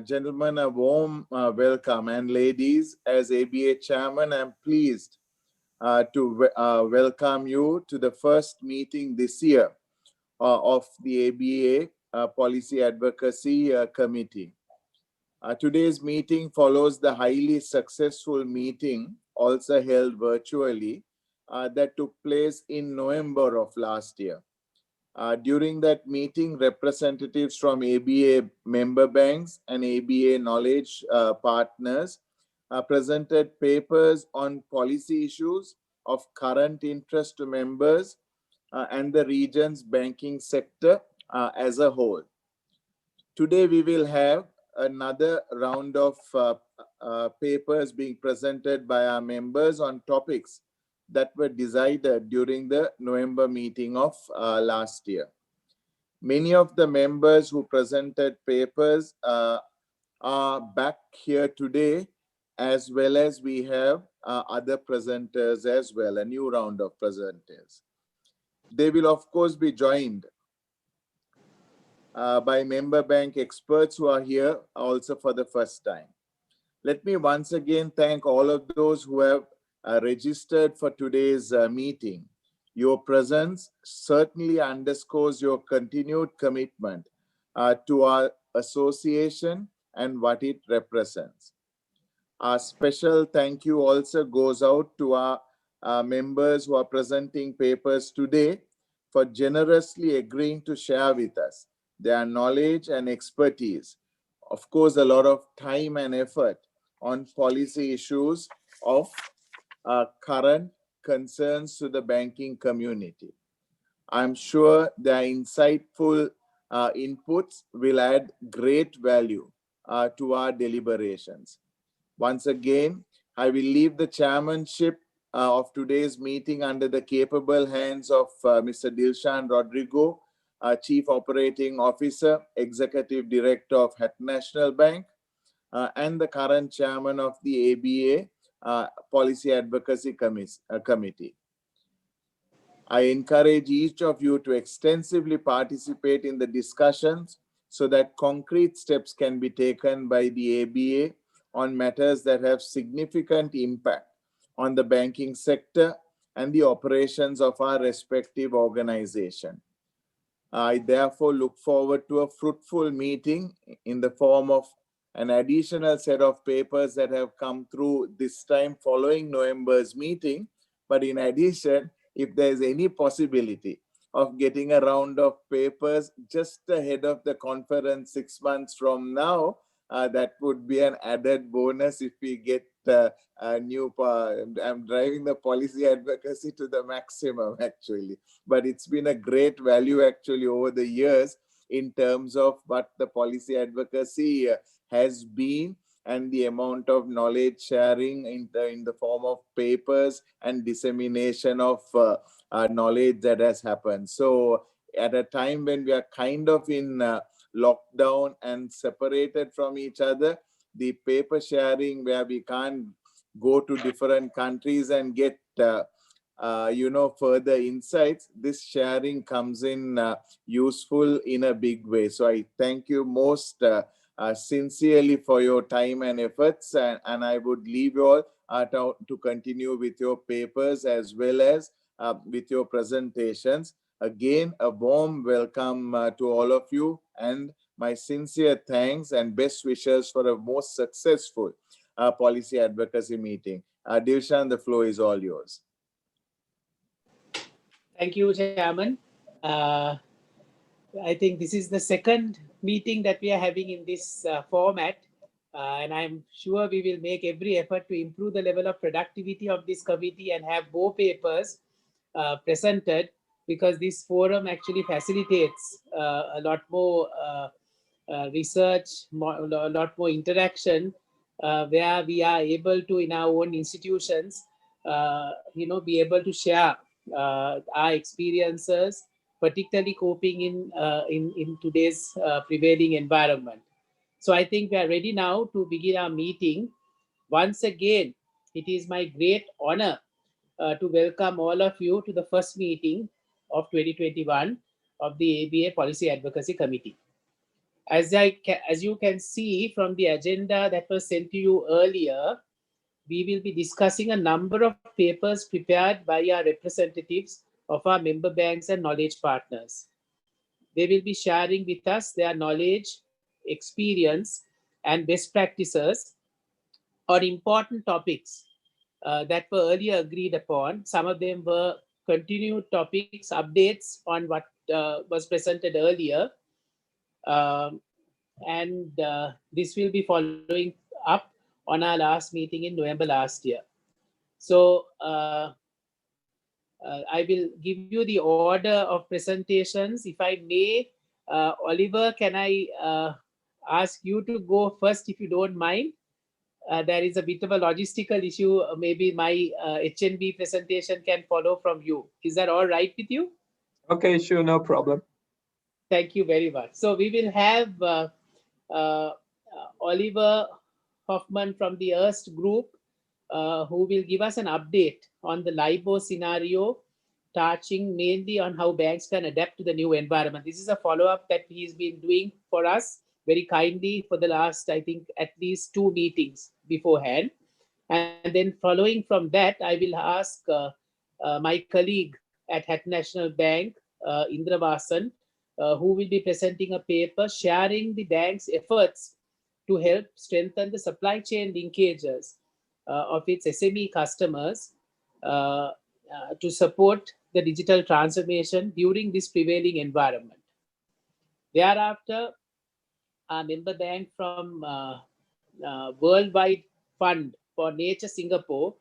Gentlemen, a warm welcome, and ladies, as ABA Chairman, I'm pleased to welcome you to the first meeting this year of the ABA Policy Advocacy Committee. Today's meeting follows the highly successful meeting, also held virtually, that took place in November of last year. During that meeting, representatives from ABA member banks and ABA knowledge partners presented papers on policy issues of current interest to members and the region's banking sector as a whole. Today, we will have another round of papers being presented by our members on topics that were decided during the November meeting of last year. Many of the members who presented papers are back here today, as well as we have other presenters as well, a new round of presenters. They will, of course, be joined by member bank experts who are here also for the first time. Let me once again thank all of those who have registered for today's meeting. Your presence certainly underscores your continued commitment to our association and what it represents. Our special thank you also goes out to our members who are presenting papers today for generously agreeing to share with us their knowledge and expertise. Of course, a lot of time and effort on policy issues of current concerns to the banking community. I'm sure their insightful inputs will add great value to our deliberations. Once again, I will leave the chairmanship of today's meeting under the capable hands of Mr. Dilshan Rodrigo, Chief Operating Officer, Executive Director of Hatton National Bank, and the current chairman of the ABA Policy Advocacy Committee. I encourage each of you to extensively participate in the discussions so that concrete steps can be taken by the ABA on matters that have significant impact on the banking sector and the operations of our respective organization. I therefore look forward to a fruitful meeting in the form of an additional set of papers that have come through this time following November's meeting. But in addition, if there's any possibility of getting a round of papers just ahead of the conference 6 months from now, that would be an added bonus if we get a new, I'm driving the policy advocacy to the maximum actually, but it's been a great value actually over the years in terms of what the policy advocacy has been and the amount of knowledge sharing in the form of papers and dissemination of knowledge that has happened. So at a time when we are kind of in lockdown and separated from each other, the paper sharing where we can't go to different countries and get further insights, this sharing comes in useful in a big way. So I thank you most sincerely for your time and efforts, and I would leave you all to continue with your papers as well as with your presentations. Again, a warm welcome to all of you, and my sincere thanks and best wishes for a most successful policy advocacy meeting. Dilshan, the floor is all yours. Thank you, Chairman. I think this is the second meeting that we are having in this format, and I'm sure we will make every effort to improve the level of productivity of this committee and have more papers presented, because this forum actually facilitates a lot more research, a lot more interaction, where we are able to, in our own institutions, be able to share our experiences, particularly coping in today's prevailing environment. So I think we are ready now to begin our meeting. Once again, it is my great honor to welcome all of you to the first meeting of 2021 of the ABA Policy Advocacy Committee. As you can see from the agenda that was sent to you earlier, we will be discussing a number of papers prepared by our representatives of our member banks and knowledge partners. They will be sharing with us their knowledge, experience, and best practices on important topics that were earlier agreed upon. Some of them were continued topics, updates on what was presented earlier. Um, and this will be following up on our last meeting in November last year. So I will give you the order of presentations. If I may, Oliver, can I ask you to go first if you don't mind? There is a bit of a logistical issue. Maybe my HNB presentation can follow from you. Is that all right with you? Okay, sure, no problem. Thank you very much. So we will have Oliver Hoffman from the Erst Group, who will give us an update on the LIBOR scenario, touching mainly on how banks can adapt to the new environment. This is a follow-up that he's been doing for us very kindly for the last, I think, at least 2 meetings beforehand. And then following from that, I will ask my colleague at Hatton National Bank, Indra Vasan, who will be presenting a paper sharing the bank's efforts to help strengthen the supply chain linkages of its SME customers to support the digital transformation during this prevailing environment. Thereafter, our member bank from Worldwide Fund for Nature Singapore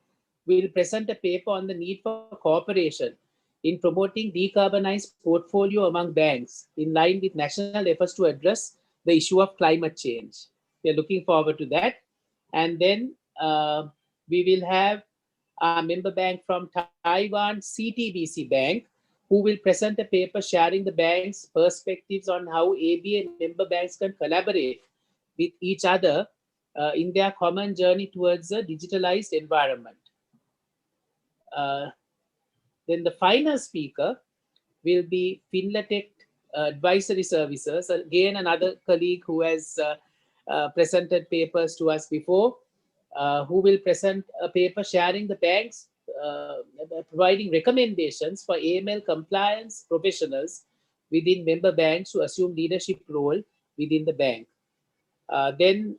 will present a paper on the need for cooperation in promoting decarbonized portfolio among banks in line with national efforts to address the issue of climate change. We are looking forward to that. And then we will have our member bank from Taiwan, Cdbc Bank, who will present a paper sharing the bank's perspectives on how ABA member banks can collaborate with each other in their common journey towards a digitalized environment. Then the final speaker will be Finlatech Advisory Services, again another colleague who has presented papers to us before, who will present a paper sharing the bank's providing recommendations for AML compliance professionals within member banks to assume leadership role within the bank. Then,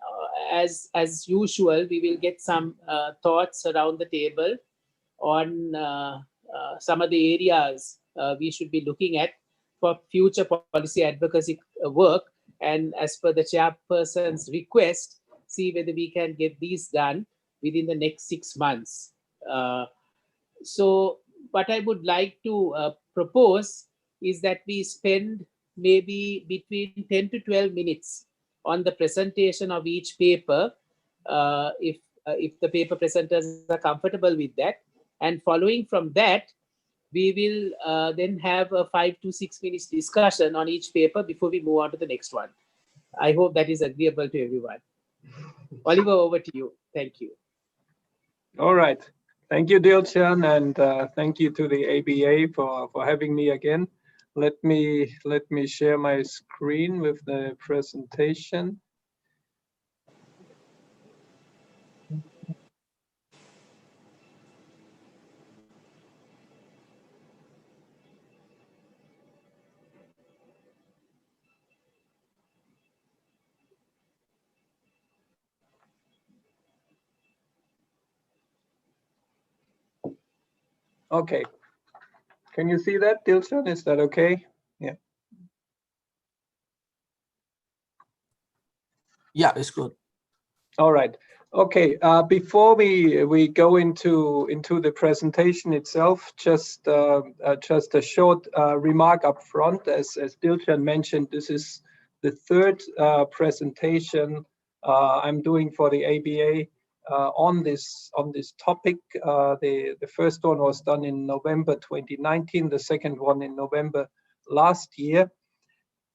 as usual, we will get some thoughts around the table on some of the areas we should be looking at for future policy advocacy work. And as per the chairperson's request, see whether we can get these done within the next 6 months. So what I would like to propose is that we spend maybe between 10 to 12 minutes on the presentation of each paper, if the paper presenters are comfortable with that. And following from that, we will then have a 5 to 6 minutes discussion on each paper before we move on to the next one. I hope that is agreeable to everyone. Oliver, over to you. Thank you. All right. Thank you, Dilshan, and thank you to the ABA for having me again. Let me share my screen with the presentation. Okay. Can you see that, Dilshan? Is that okay? Yeah. Yeah, it's good. All right. Okay. Before we go into the presentation itself, just a short remark up front. As Dilshan mentioned, this is the third presentation I'm doing for the ABA on this topic. The first one was done in November 2019. The second one in November last year.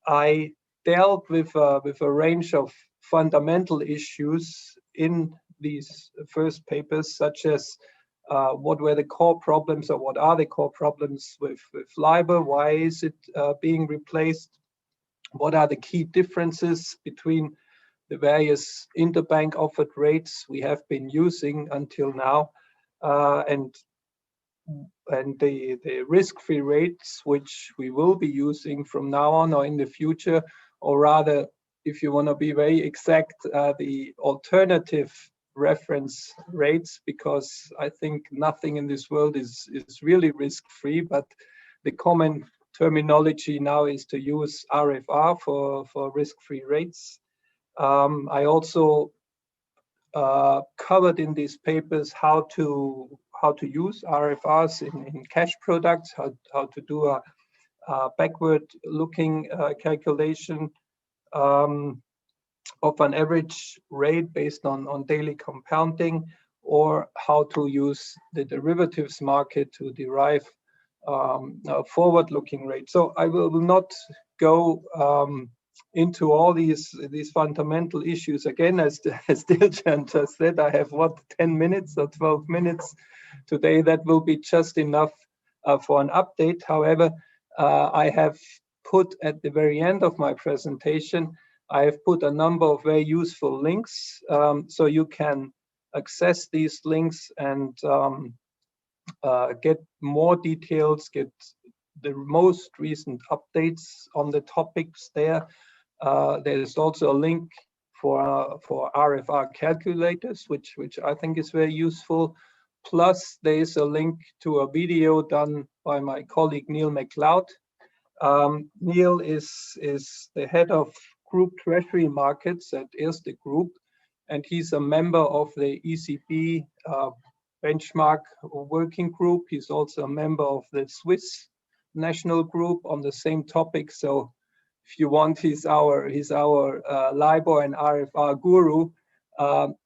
I dealt with a range of fundamental issues in these first papers, such as what were the core problems, or what are the core problems with LIBOR? Why is it being replaced? What are the key differences between the various interbank offered rates we have been using until now, and the risk-free rates which we will be using from now on or in the future, or rather, if you want to be very exact, the alternative reference rates, because I think nothing in this world is really risk-free, but the common terminology now is to use RFR for risk-free rates. I also covered in these papers how to use RFRs in cash products, how to do a backward-looking calculation of an average rate based on daily compounding, or how to use the derivatives market to derive a forward-looking rate. So I will not go into all these fundamental issues again. As Dilshan just said, I have 10 minutes or 12 minutes today. That will be just enough for an update. However, I have put at the very end of my presentation, I have put a number of very useful links, so you can access these links and get more details, get the most recent updates on the topics there. There is also a link for RFR calculators, which I think is very useful. Plus, there is a link to a video done by my colleague Neil McLeod. Neil is the head of Group Treasury Markets at Erste Group, and he's a member of the ECB benchmark working group. He's also a member of the Swiss National Group on the same topic. So if you want, he's our LIBOR and RFR guru.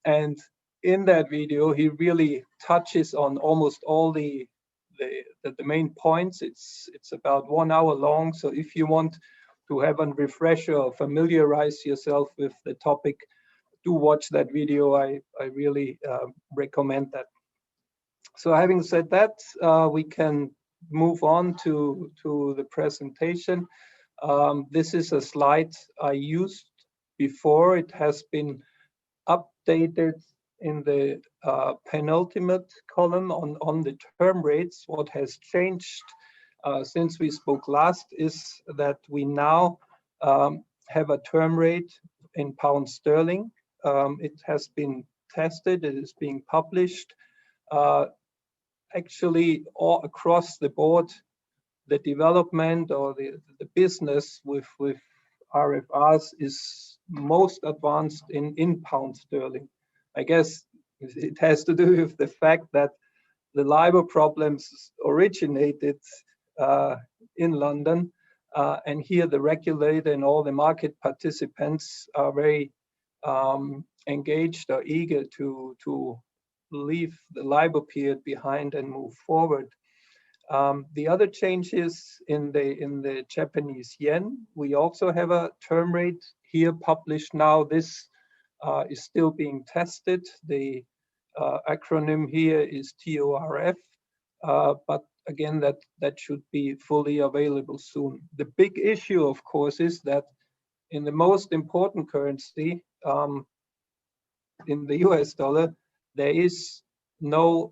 And in that video, he really touches on almost all the main points. It's about 1 hour long. So if you want to have a refresher or familiarize yourself with the topic, do watch that video. I really recommend that. So having said that, we can move on to the presentation. This is a slide I used before. It has been updated in the penultimate column on the term rates. What has changed since we spoke last is that we now have a term rate in pound sterling. It has been tested, it is being published. Actually, all across the board, the development or the business with RFRs is most advanced in pound sterling. I guess it has to do with the fact that the LIBOR problems originated in London, and here the regulator and all the market participants are very engaged or eager to leave the LIBOR period behind and move forward. The other changes in the Japanese yen, we also have a term rate here published now. This is still being tested. The acronym here is TORF, but again, that should be fully available soon. The big issue, of course, is that in the most important currency, in the US dollar, there is no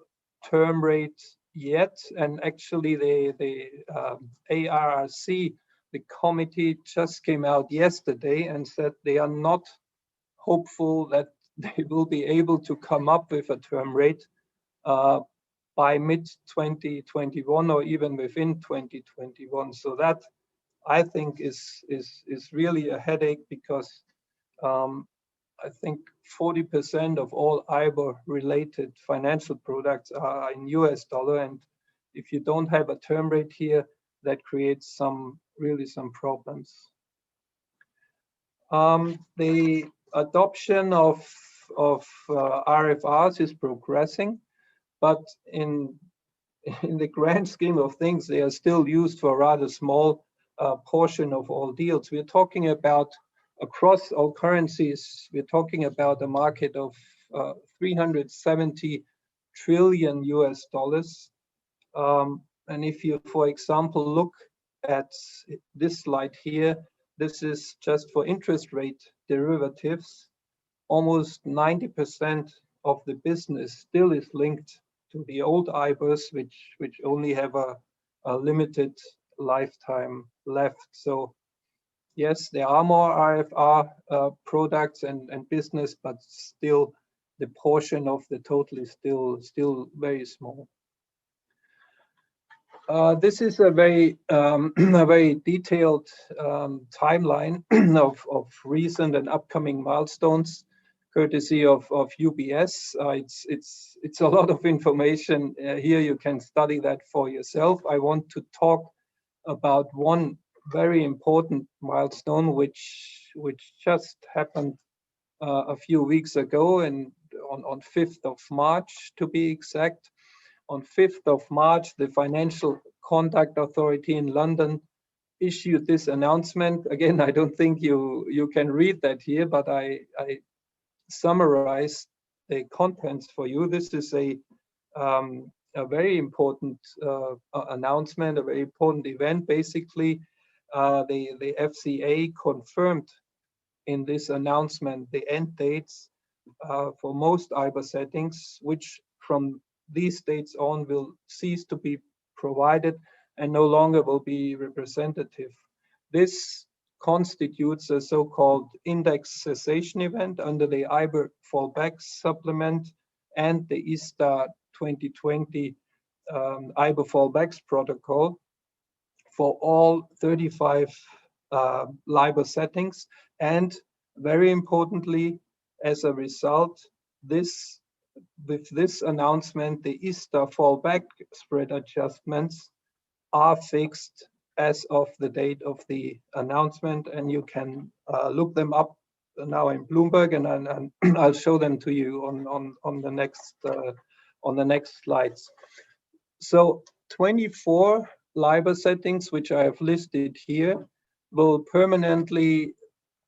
term rate yet, and actually the ARRC, the committee, just came out yesterday and said they are not hopeful that they will be able to come up with a term rate by mid-2021 or even within 2021. So that, I think, is really a headache, because I think 40% of all IBOR-related financial products are in US dollar, and if you don't have a term rate here, that creates really some problems. The adoption of RFRs is progressing, but in the grand scheme of things, they are still used for a rather small portion of all deals. We're talking about, across all currencies, we're talking about a market of 370 trillion US dollars. And if you, for example, look at this slide here, This is just for interest rate derivatives. Almost 90% of the business still is linked to the old IBORs, which only have a limited lifetime left. So yes, there are more IFR products and business, but still the portion of the total is still very small. This is a very a very detailed timeline of recent and upcoming milestones, courtesy of UBS. It's a lot of information here. You can study that for yourself. I want to talk about one very important milestone which just happened a few weeks ago, and on 5th of March to be exact. On 5th of March, the Financial Conduct Authority in London issued this announcement. Again, I don't think you can read that here, but I summarize the contents for you. This is a very important announcement, a very important event. Basically, the FCA confirmed in this announcement the end dates for most IBOR settings, which from these dates on will cease to be provided and no longer will be representative. This constitutes a so-called index cessation event under the IBOR fallback supplement and the ISTA 2020 IBOR fallbacks protocol for all 35 LIBOR settings. And very importantly, as a result, with this announcement, the ISTA fallback spread adjustments are fixed as of the date of the announcement, and you can look them up now in Bloomberg, and I'll show them to you on the next slides. So 24 LIBOR settings, which I have listed here, will permanently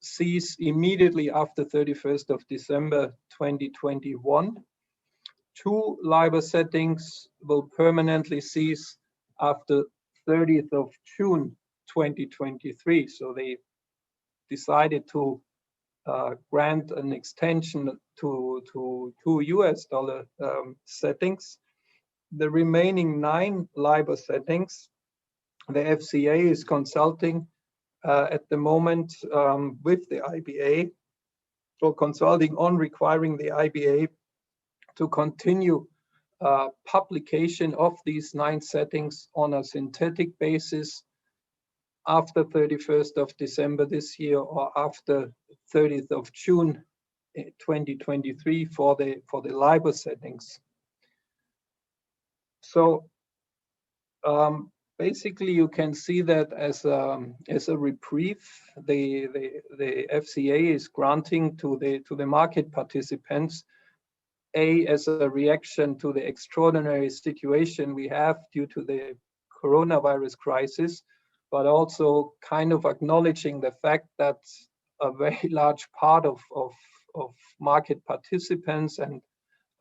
cease immediately after 31st of December 2021. 2 LIBOR settings will permanently cease after 30th of June 2023. So they decided to grant an extension to 2 US dollar settings. The remaining 9 LIBOR settings, the FCA is consulting at the moment with the IBA, or consulting on requiring the IBA to continue publication of these 9 settings on a synthetic basis after 31st of December this year or after 30th of June 2023 for the LIBOR settings. So basically, you can see that as a reprieve, the FCA is granting to the market participants, as a reaction to the extraordinary situation we have due to the coronavirus crisis, but also kind of acknowledging the fact that a very large part of market participants and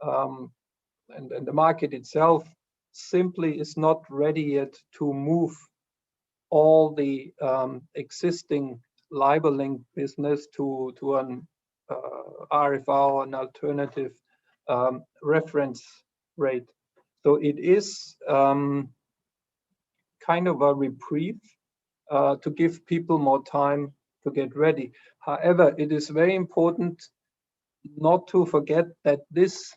the market itself simply is not ready yet to move all the existing LIBOR-linked business to an RFR, an alternative reference rate. So it is kind of a reprieve to give people more time to get ready. However, it is very important not to forget that this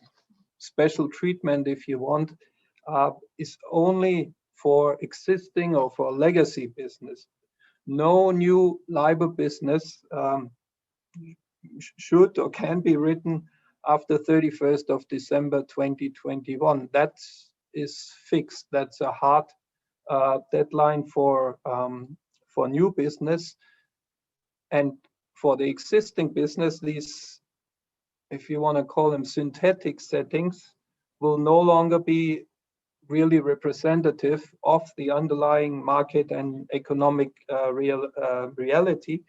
special treatment, if you want, is only for existing or for legacy business. No new LIBOR business should or can be written after 31st of December 2021. That is fixed. That's a hard deadline for new business. And for the existing business, these, if you want to call them synthetic settings, will no longer be really representative of the underlying market and economic reality,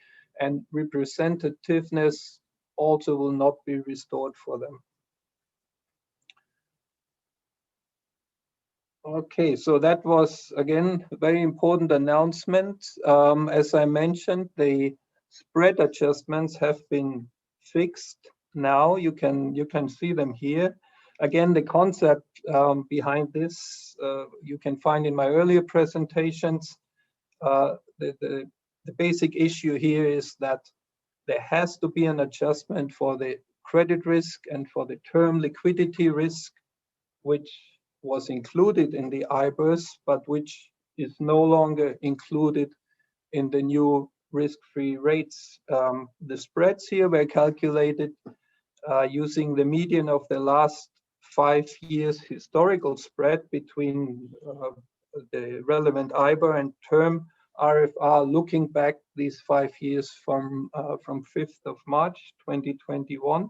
and representativeness also will not be restored for them. Okay, so that was again a very important announcement. As I mentioned, the spread adjustments have been fixed now. You can see them here. Again, the concept behind this you can find in my earlier presentations. The basic issue here is that there has to be an adjustment for the credit risk and for the term liquidity risk, which was included in the IBORs, but which is no longer included in the new risk-free rates. The spreads here were calculated using the median of the last 5 years historical spread between the relevant IBOR and term RFR, looking back these 5 years from 5th of March 2021.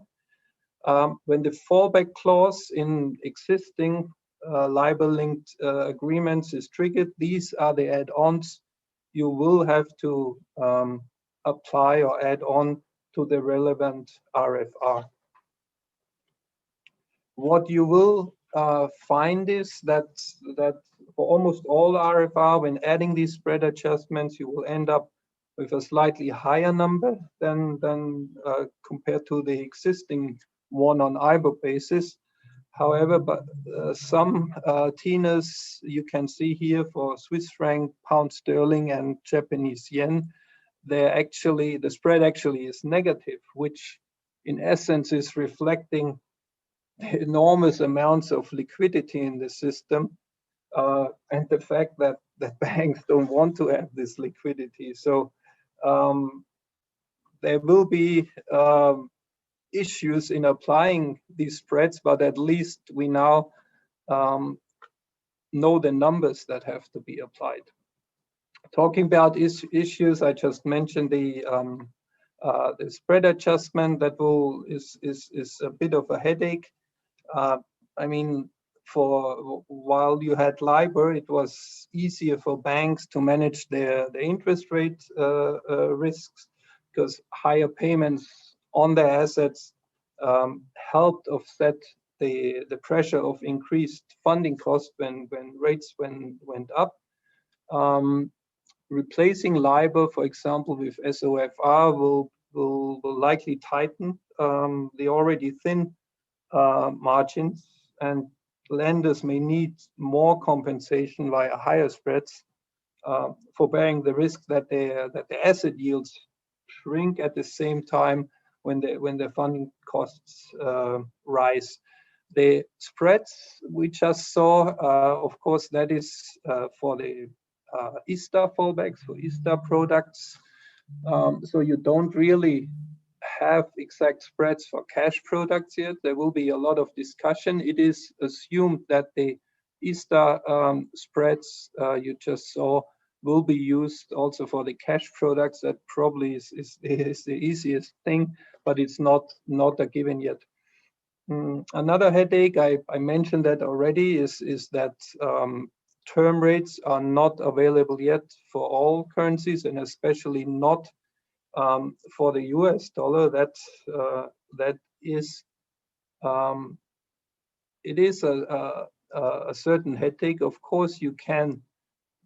When the fallback clause in existing LIBOR-linked agreements is triggered, these are the add-ons you will have to apply or add on to the relevant RFR. What you will find is that for almost all RFR, when adding these spread adjustments, you will end up with a slightly higher number than compared to the existing one on IBOR basis. However, but some tenors you can see here for Swiss franc, pound sterling, and Japanese yen, the spread actually is negative, which in essence is reflecting the enormous amounts of liquidity in the system and the fact that banks don't want to have this liquidity. So there will be issues in applying these spreads, but at least we now know the numbers that have to be applied. Talking about issues, I just mentioned the spread adjustment that is a bit of a headache. I mean, while you had LIBOR, it was easier for banks to manage their interest rate risks, because higher payments on their assets helped offset the pressure of increased funding costs when rates went up. Replacing LIBOR, for example, with SOFR will likely tighten the already thin margins, and lenders may need more compensation via higher spreads for bearing the risk that the asset yields shrink at the same time when the funding costs rise. The spreads we just saw, of course, that is for the ISDA fallbacks, for ISDA products. So you don't really have exact spreads for cash products yet. There will be a lot of discussion. It is assumed that the ISDA spreads you just saw will be used also for the cash products. That probably is the easiest thing, but it's not a given yet. Another headache, I mentioned that already, is that term rates are not available yet for all currencies, and especially not for the US dollar. That is it is a certain headache. Of course, you can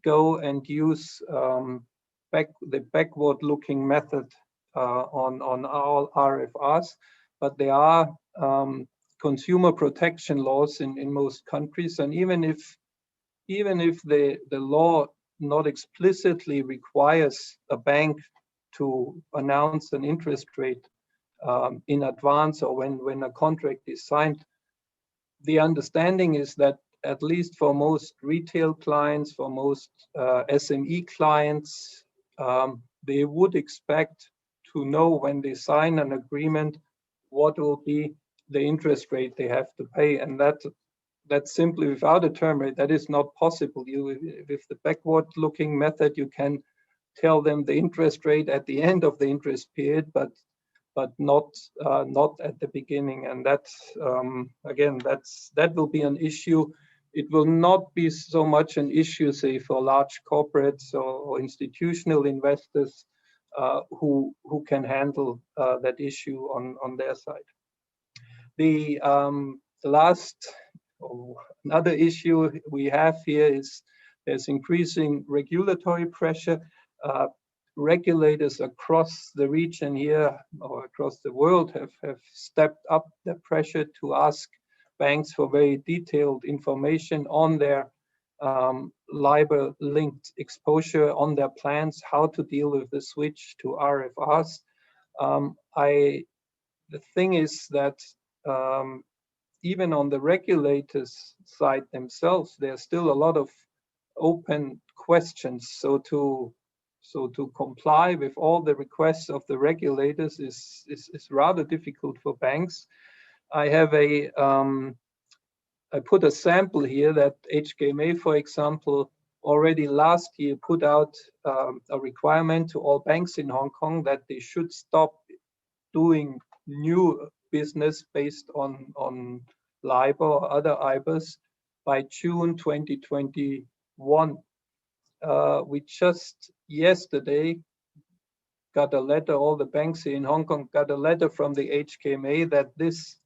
go and use the backward-looking method on all RFRs, but there are consumer protection laws in most countries, and even if the law not explicitly requires a bank to announce an interest rate in advance or when a contract is signed, the understanding is that at least for most retail clients, for most SME clients, they would expect to know when they sign an agreement what will be the interest rate they have to pay, and that's simply without a term rate. That is not possible. With the backward-looking method, you can tell them the interest rate at the end of the interest period, but not at the beginning. And that's again, that will be an issue. It will not be so much an issue, say, for large corporates or institutional investors who can handle that issue on their side. The last another issue we have here is there's increasing regulatory pressure. Regulators across the region here or across the world have stepped up the pressure to ask banks for very detailed information on their LIBOR-linked exposure, on their plans, how to deal with the switch to RFRs. The thing is that even on the regulators' side themselves, there's still a lot of open questions. So to comply with all the requests of the regulators is rather difficult for banks. I put a sample here that HKMA, for example, already last year put out a requirement to all banks in Hong Kong that they should stop doing new business based on LIBOR or other IBORs by June 2021. We just yesterday got a letter, all the banks here in Hong Kong got a letter from the HKMA that this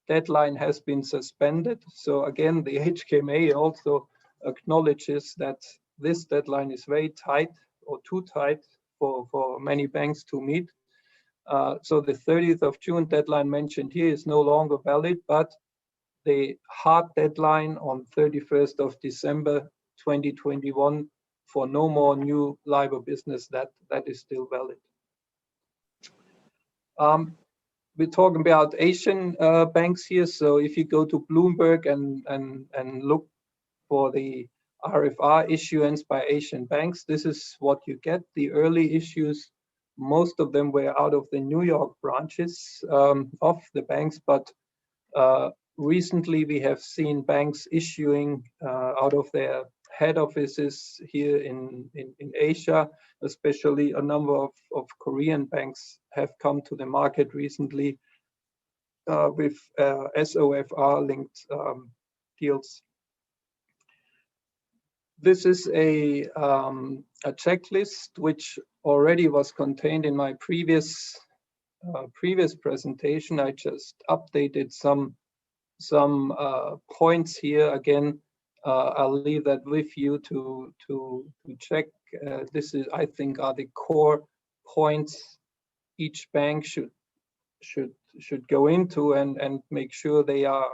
deadline has been suspended. So again, the HKMA also acknowledges that this deadline is very tight or too tight for many banks to meet. So the 30th of June deadline mentioned here is no longer valid, but the hard deadline on 31st of December 2021 for no more new LIBOR business, that is still valid. We're talking about Asian banks here. So if you go to Bloomberg and look for the RFR issuance by Asian banks, this is what you get. The early issues, most of them were out of the New York branches of the banks, but recently we have seen banks issuing out of their head offices here in Asia. Especially a number of Korean banks have come to the market recently with SOFR-linked deals. This is a checklist which already was contained in my previous presentation. I just updated some points here. Again, I'll leave that with you to check. This is, I think, are the core points each bank should go into and make sure they are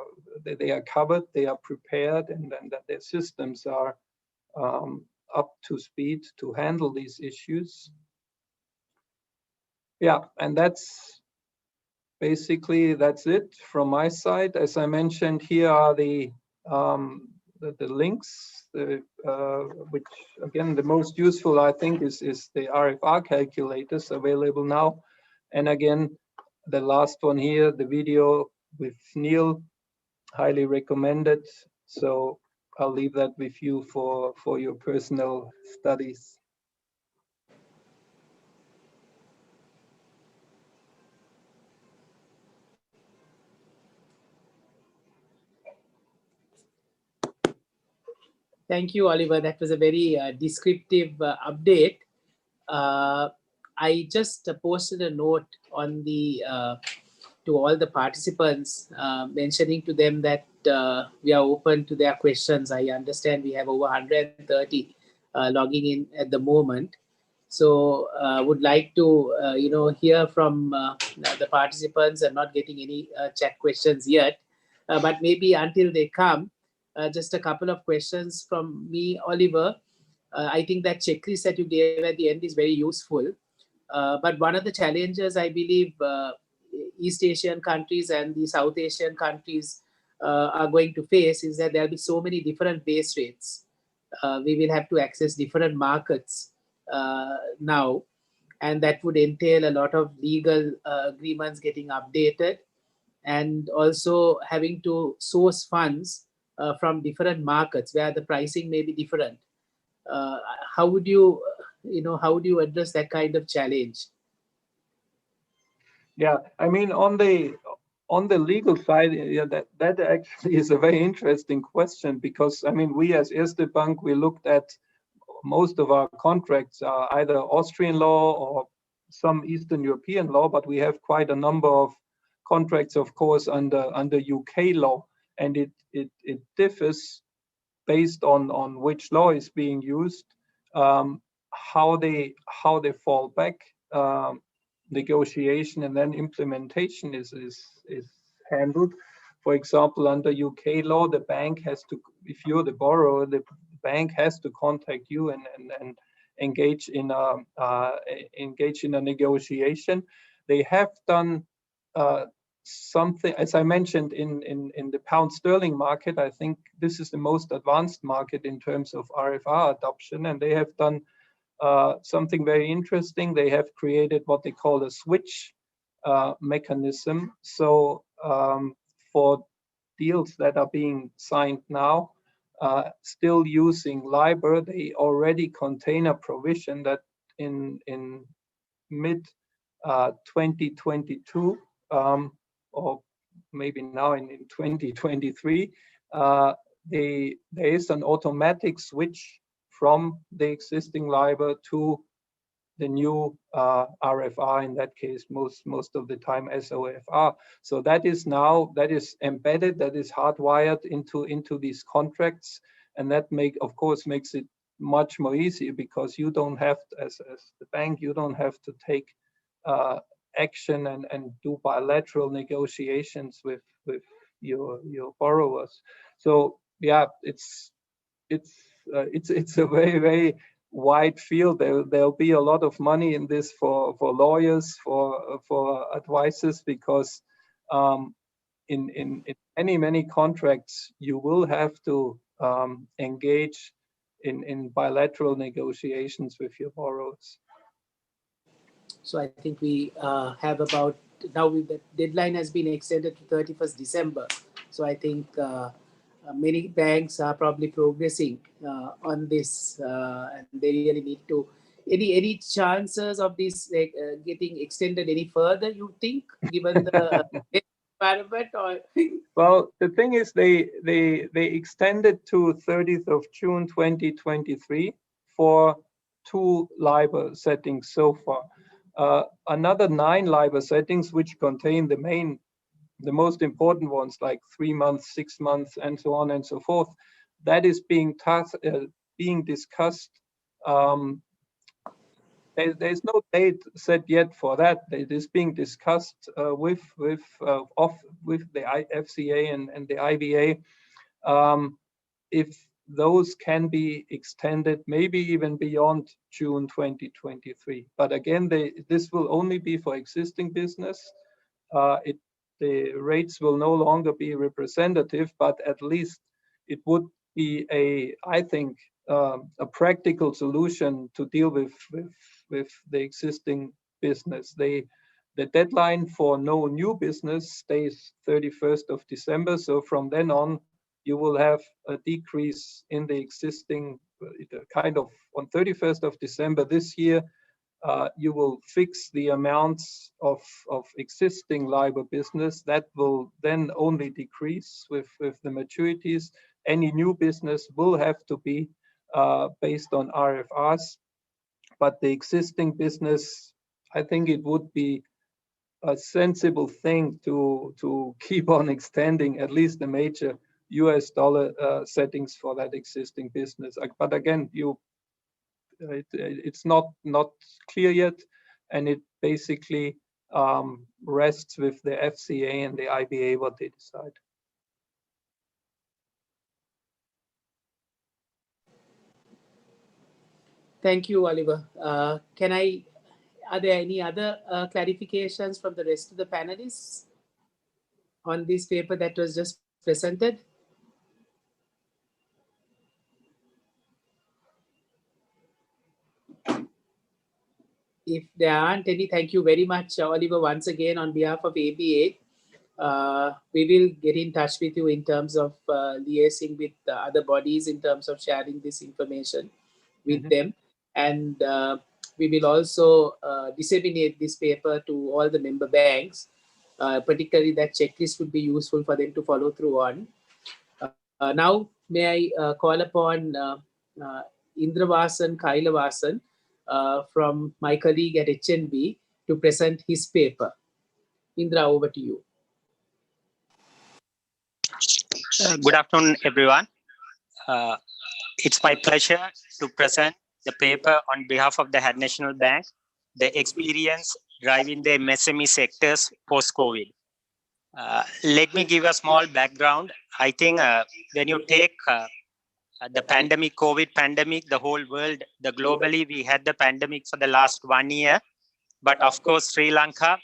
covered, they are prepared, and that their systems are up to speed to handle these issues. Yeah, and that's it from my side. As I mentioned, here are the links, which again, the most useful I think is the RFR calculators available now. And again, the last one here, the video with Neil, highly recommended. So I'll leave that with you for your personal studies. Thank you, Oliver. That was a very descriptive update. I just posted a note on the to all the participants, mentioning to them that we are open to their questions. I understand we have over 130 logging in at the moment. So would like to hear from the participants. and not getting any chat questions yet, but maybe until they come, just a couple of questions from me, Oliver. I think that checklist that you gave at the end is very useful. But one of the challenges, I believe, East Asian countries and the South Asian countries are going to face is that there'll be so many different base rates. We will have to access different markets now, and that would entail a lot of legal agreements getting updated, and also having to source funds from different markets where the pricing may be different. How would you address that kind of challenge? Yeah, I mean, on the legal side, yeah, that actually is a very interesting question, because I mean, we as Erste Bank, we looked at most of our contracts are either Austrian law or some Eastern European law, but we have quite a number of contracts, of course, under UK law. and it differs based on which law is being used, how they fall back. Negotiation and then implementation is handled. For example, under UK law, the bank has to, if you're the borrower, the bank has to contact you and engage in a negotiation. They have done something, as I mentioned, in the pound sterling market. I think this is the most advanced market in terms of RFR adoption, and they have done something very interesting. They have created what they call a switch mechanism. So for deals that are being signed now, still using LIBOR, they already contain a provision that in mid 2022, or maybe now in 2023, there is an automatic switch from the existing LIBOR to the new RFR, in that case, most of the time SOFR. So that is embedded, that is hardwired into these contracts, and that of course makes it much more easier, because you don't have to, as the bank, you don't have to take action and do bilateral negotiations with your borrowers. So yeah, it's a very, very wide field. There'll be a lot of money in this for lawyers, for advisors, because in many contracts you will have to engage in bilateral negotiations with your borrowers. So I think we have about, now the deadline has been extended to 31st December. So I think many banks are probably progressing on this, and they really need to. Any chances of this getting extended any further, you think, given the environment? Or well, the thing is, they extended to 30th of June 2023 for 2 LIBOR settings so far. Another 9 LIBOR settings, which contain the most important ones, like 3 months, 6 months, and so on and so forth, that is being discussed. There's no date set yet for that. It is being discussed with the FCA and the IBA, if those can be extended, maybe even beyond June 2023. But again, this will only be for existing business. The rates will no longer be representative, but at least it would be I think, a practical solution to deal with the existing business. The deadline for no new business stays 31st of December. So from then on, you will have a decrease in the existing kind of on 31st of December this year. You will fix the amounts of existing LIBOR business that will then only decrease with the maturities. Any new business will have to be based on RFRs, but the existing business, I think it would be a sensible thing to keep on extending at least the major US dollar settings for that existing business. But again, it's not clear yet, and it basically rests with the FCA and the IBA what they decide. Thank you, Oliver. Are there any other clarifications from the rest of the panelists on this paper that was just presented? If there aren't any, thank you very much, Oliver, once again on behalf of ABA. We will get in touch with you in terms of liaising with the other bodies in terms of sharing this information with them. And we will also disseminate this paper to all the member banks. Particularly that checklist would be useful for them to follow through on. Now, may I call upon Indravasan Kailavasan from my colleague at HNB to present his paper. Indra, over to you. Good afternoon, everyone. It's my pleasure to present the paper on behalf of the Hatton National Bank, the experience driving the MSME sectors post-COVID. Let me give a small background. I think when you take the pandemic, COVID pandemic, the whole world, globally, we had the pandemic for the last 1 year. But of course, Sri Lanka,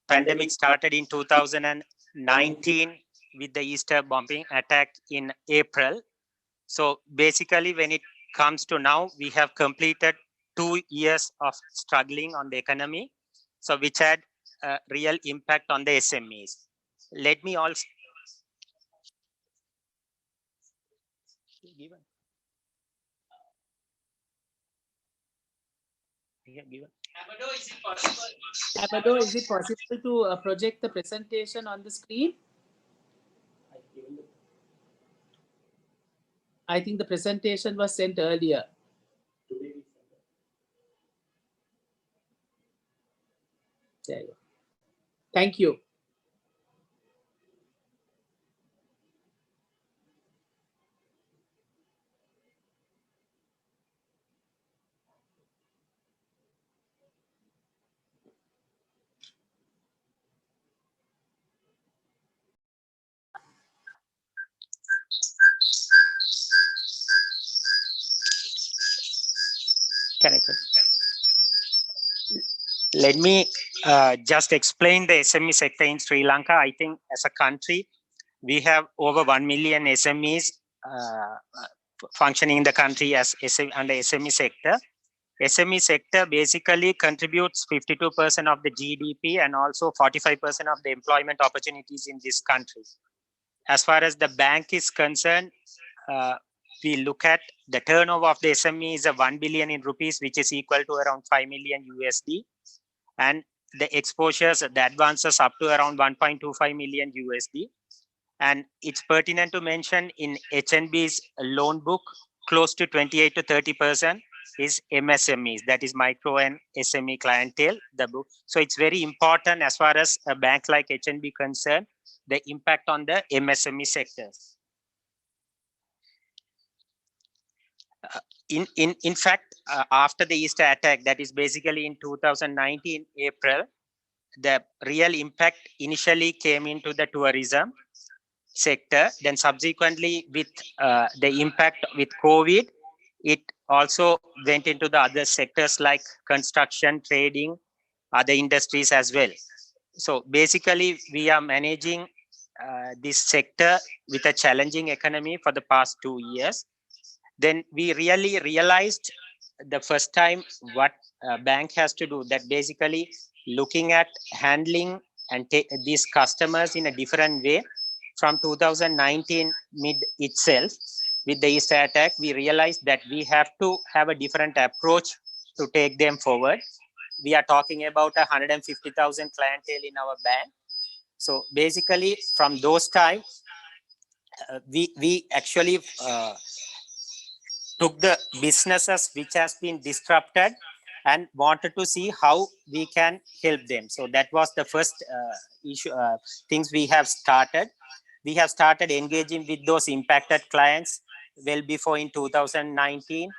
pandemic started in 2019 with the Easter bombing attack in April. So basically, when it comes to now, we have completed 2 years of struggling on the economy, so which had a real impact on the SMEs. Let me also Amado, is it possible to project the presentation on the screen? I think the presentation was sent earlier. There you go. Thank you. Let me just explain the SME sector in Sri Lanka. I think as a country, we have over 1 million SMEs functioning in the country as under SME sector. SME sector basically contributes 52% of the GDP and also 45% of the employment opportunities in this country. As far as the bank is concerned, we look at the turnover of the SME is 1 billion in rupees, which is equal to around 5 million USD. And the exposures, the advances up to around 1.25 million USD. And it's pertinent to mention in HNB's loan book, close to 28 to 30% is MSMEs, that is micro and SME clientele, the book. So it's very important as far as a bank like HNB concerned, the impact on the MSME sectors. In fact, after the Easter attack, that is basically in 2019 April, the real impact initially came into the tourism sector. Then subsequently, with the impact with COVID, it also went into the other sectors like construction, trading, other industries as well. So basically, we are managing this sector with a challenging economy for the past 2 years. Then we really realized the first time what a bank has to do, that basically looking at handling and these customers in a different way. From 2019 mid itself, with the Easter attack, we realized that we have to have a different approach to take them forward. We are talking about 150,000 clientele in our bank. So basically, from those times, we actually took the businesses which has been disrupted and wanted to see how we can help them. So that was the first things we have started. We have started engaging with those impacted clients well before in 2019,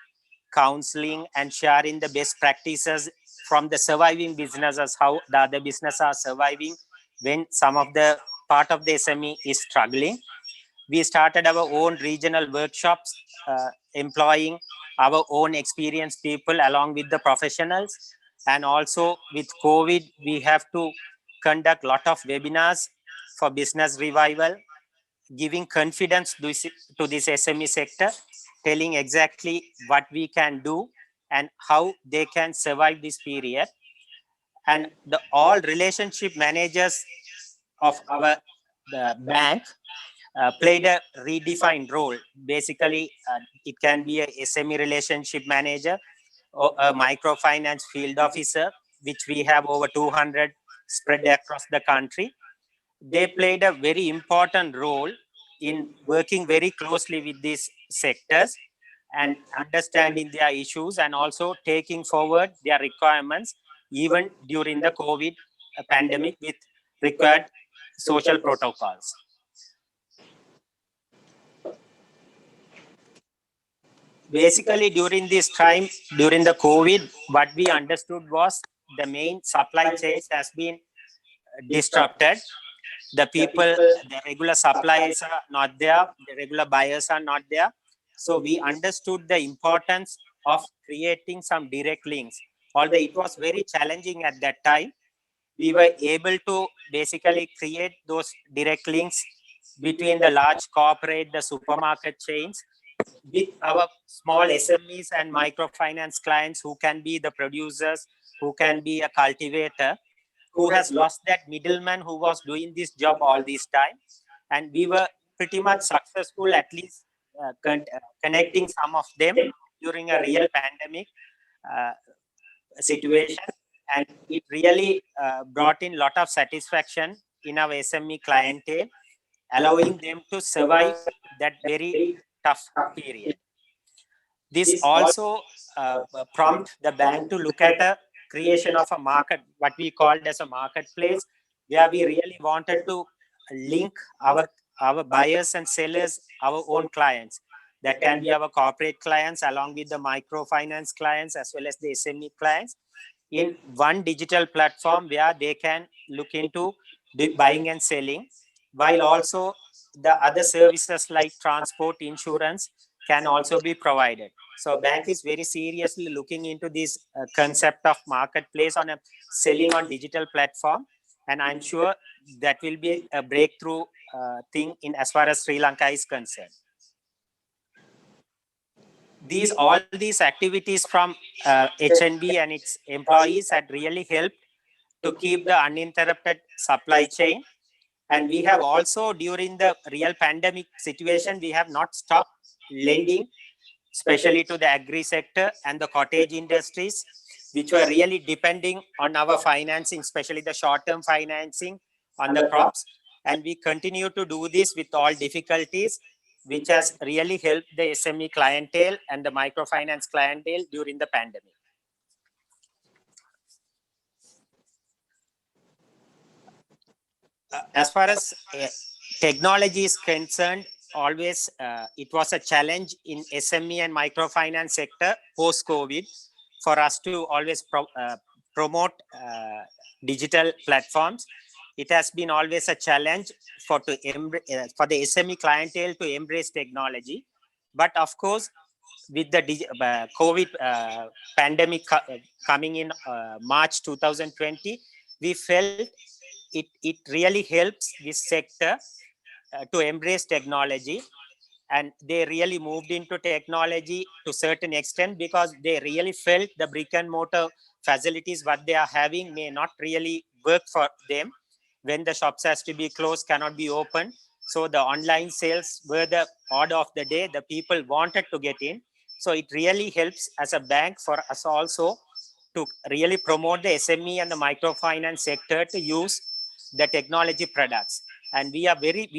counseling and sharing the best practices from the surviving businesses, how the other businesses are surviving when some of the part of the SME is struggling. We started our own regional workshops, employing our own experienced people along with the professionals. And also with COVID, we have to conduct a lot of webinars for business revival, giving confidence to this SME sector, telling exactly what we can do and how they can survive this period. And all relationship managers of our bank played a redefined role. Basically, it can be a SME relationship manager or a microfinance field officer, which we have over 200 spread across the country. They played a very important role in working very closely with these sectors and understanding their issues and also taking forward their requirements even during the COVID pandemic with required social protocols. basically during this time, during the COVID, what we understood was the main supply chains has been disrupted. The people, the regular suppliers are not there, the regular buyers are not there. So we understood the importance of creating some direct links. Although it was very challenging at that time, we were able to basically create those direct links between the large corporate, the supermarket chains, with our small SMEs and microfinance clients who can be the producers, who can be a cultivator, who has lost that middleman who was doing this job all this time. And we were pretty much successful, at least connecting some of them during a real pandemic uh, situation. And it really brought in a lot of satisfaction in our SME clientele, allowing them to survive that very tough period. This also prompt the bank to look at a creation of a market, what we called as a marketplace, where we really wanted to link our buyers and sellers, our own clients. That can be our corporate clients along with the microfinance clients as well as the SME clients in one digital platform where they can look into buying and selling, while also the other services like transport, insurance can also be provided. So bank is very seriously looking into this concept of marketplace on a selling on digital platform, and I'm sure that will be a breakthrough thing in as far as Sri Lanka is concerned. All these activities from HNB and its employees had really helped to keep the uninterrupted supply chain. And we have also, during the real pandemic situation, we have not stopped lending, especially to the agri sector and the cottage industries, which were really depending on our financing, especially the short-term financing on the crops. And we continue to do this with all difficulties, which has really helped the SME clientele and the microfinance clientele during the pandemic. As far as technology is concerned, always it was a challenge in SME and microfinance sector post-COVID for us to always promote digital platforms. It has been always a challenge for the SME clientele to embrace technology. But of course, with the COVID pandemic coming in March 2020, we felt it really helps this sector to embrace technology, and they really moved into technology to certain extent because they really felt the brick and mortar facilities what they are having may not really work for them when the shops has to be closed, cannot be open. So the online sales were the order of the day. The people wanted to get in. So it really helps as a bank for us also to really promote the SME and the microfinance sector to use the technology products. And we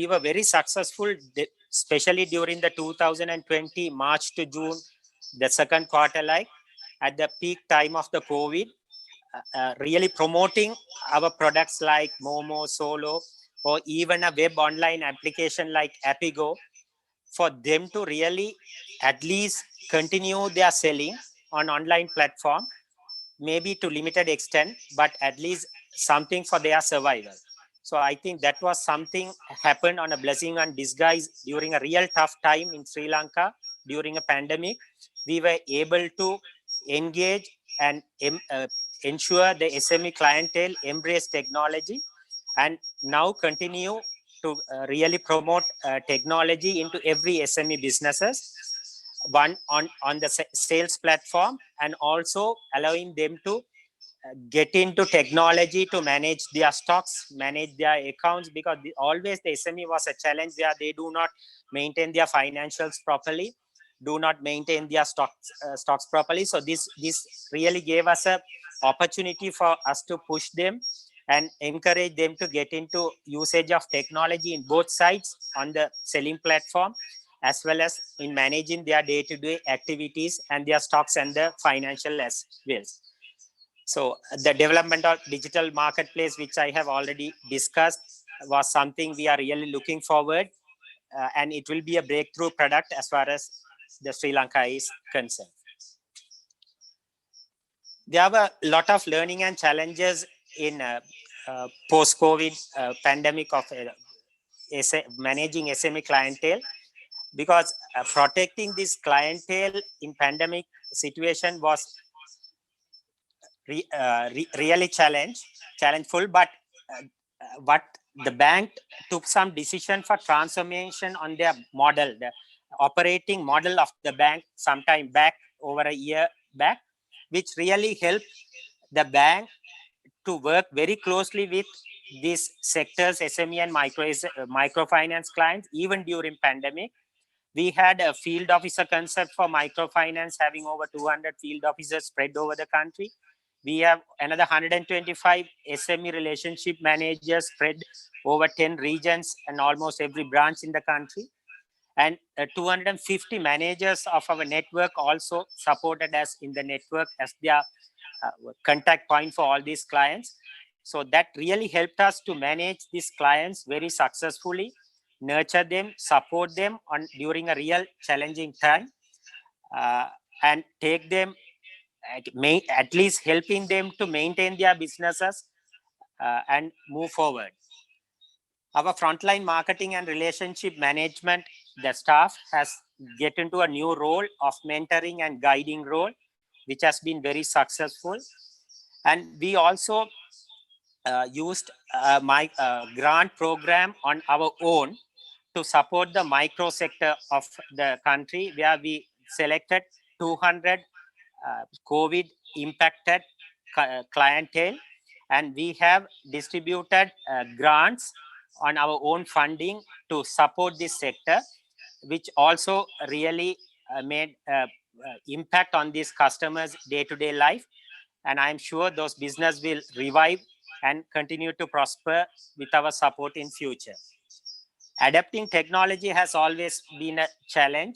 were very successful, especially during the 2020 March to June, the second quarter, like at the peak time of the COVID, really promoting our products like Momo, Solo, or even a web online application like Apigo, for them to really at least continue their selling on online platform, maybe to limited extent, but at least something for their survival. So I think that was something happened on a blessing and disguise during a real tough time in Sri Lanka during a pandemic. We were able to engage and ensure the SME clientele embrace technology, and now continue to really promote technology into every SME businesses, one on the sales platform, and also allowing them to get into technology to manage their stocks, manage their accounts, because always the SME was a challenge where they do not maintain their financials properly, do not maintain their stocks properly. So this really gave us a opportunity for us to push them and encourage them to get into usage of technology in both sides, on the selling platform as well as in managing their day-to-day activities and their stocks and the financial as well. So the development of digital marketplace, which I have already discussed, was something we are really looking forward, and it will be a breakthrough product as far as the Sri Lanka is concerned. There were a lot of learning and challenges in post-COVID pandemic of managing SME clientele, because protecting this clientele in pandemic situation was really challengeful. But what the bank took some decision for transformation on their model, the operating model of the bank sometime back, over a year back, which really helped the bank to work very closely with these sectors, SME and microfinance clients, even during pandemic. We had a field officer concept for microfinance, having over 200 field officers spread over the country. We have another 125 SME relationship managers spread over 10 regions and almost every branch in the country. And 250 managers of our network also supported us in the network as their contact point for all these clients. So that really helped us to manage these clients very successfully, nurture them, support them during a real challenging time, and take them, at least helping them to maintain their businesses and move forward. Our frontline marketing and relationship management, the staff has get into a new role of mentoring and guiding role, which has been very successful. And we also used my grant program on our own to support the micro sector of the country, where we selected 200 COVID impacted clientele, and we have distributed grants on our own funding to support this sector, which also really made impact on these customers' day-to-day life. And I'm sure those business will revive and continue to prosper with our support in future. Adapting technology has always been a challenge.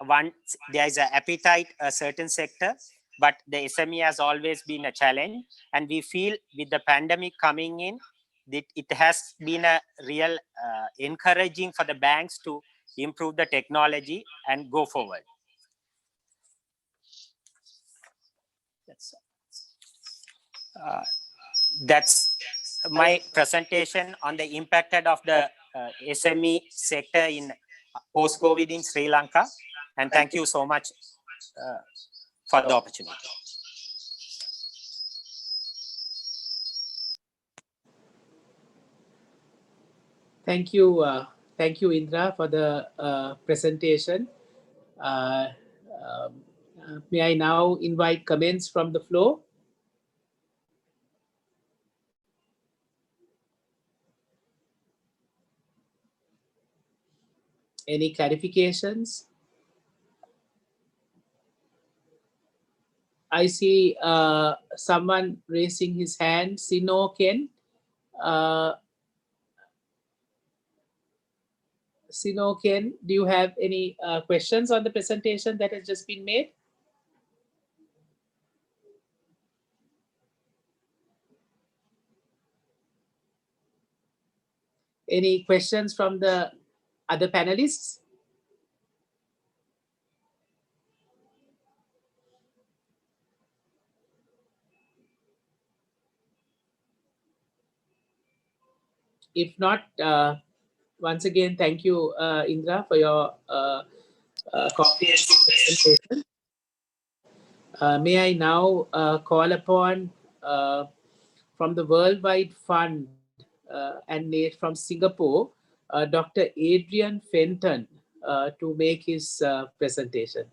Once there is an appetite, a certain sector, but the SME has always been a challenge. And we feel with the pandemic coming in, that it has been a real encouraging for the banks to improve the technology and go forward. That's my presentation on the impact of the SME sector in post-COVID in Sri Lanka. And thank you so much for the opportunity. Thank you, Indra, for the presentation. May I now invite comments from the floor? Any clarifications? I see someone raising his hand, Sino Ken. Sino Ken, do you have any questions on the presentation that has just been made? Any questions from the other panelists? If not, once again, thank you, Indra, for your comprehensive presentation. May I now call upon from the Worldwide Fund and from Singapore, Dr. Adrian Fenton to make his presentation.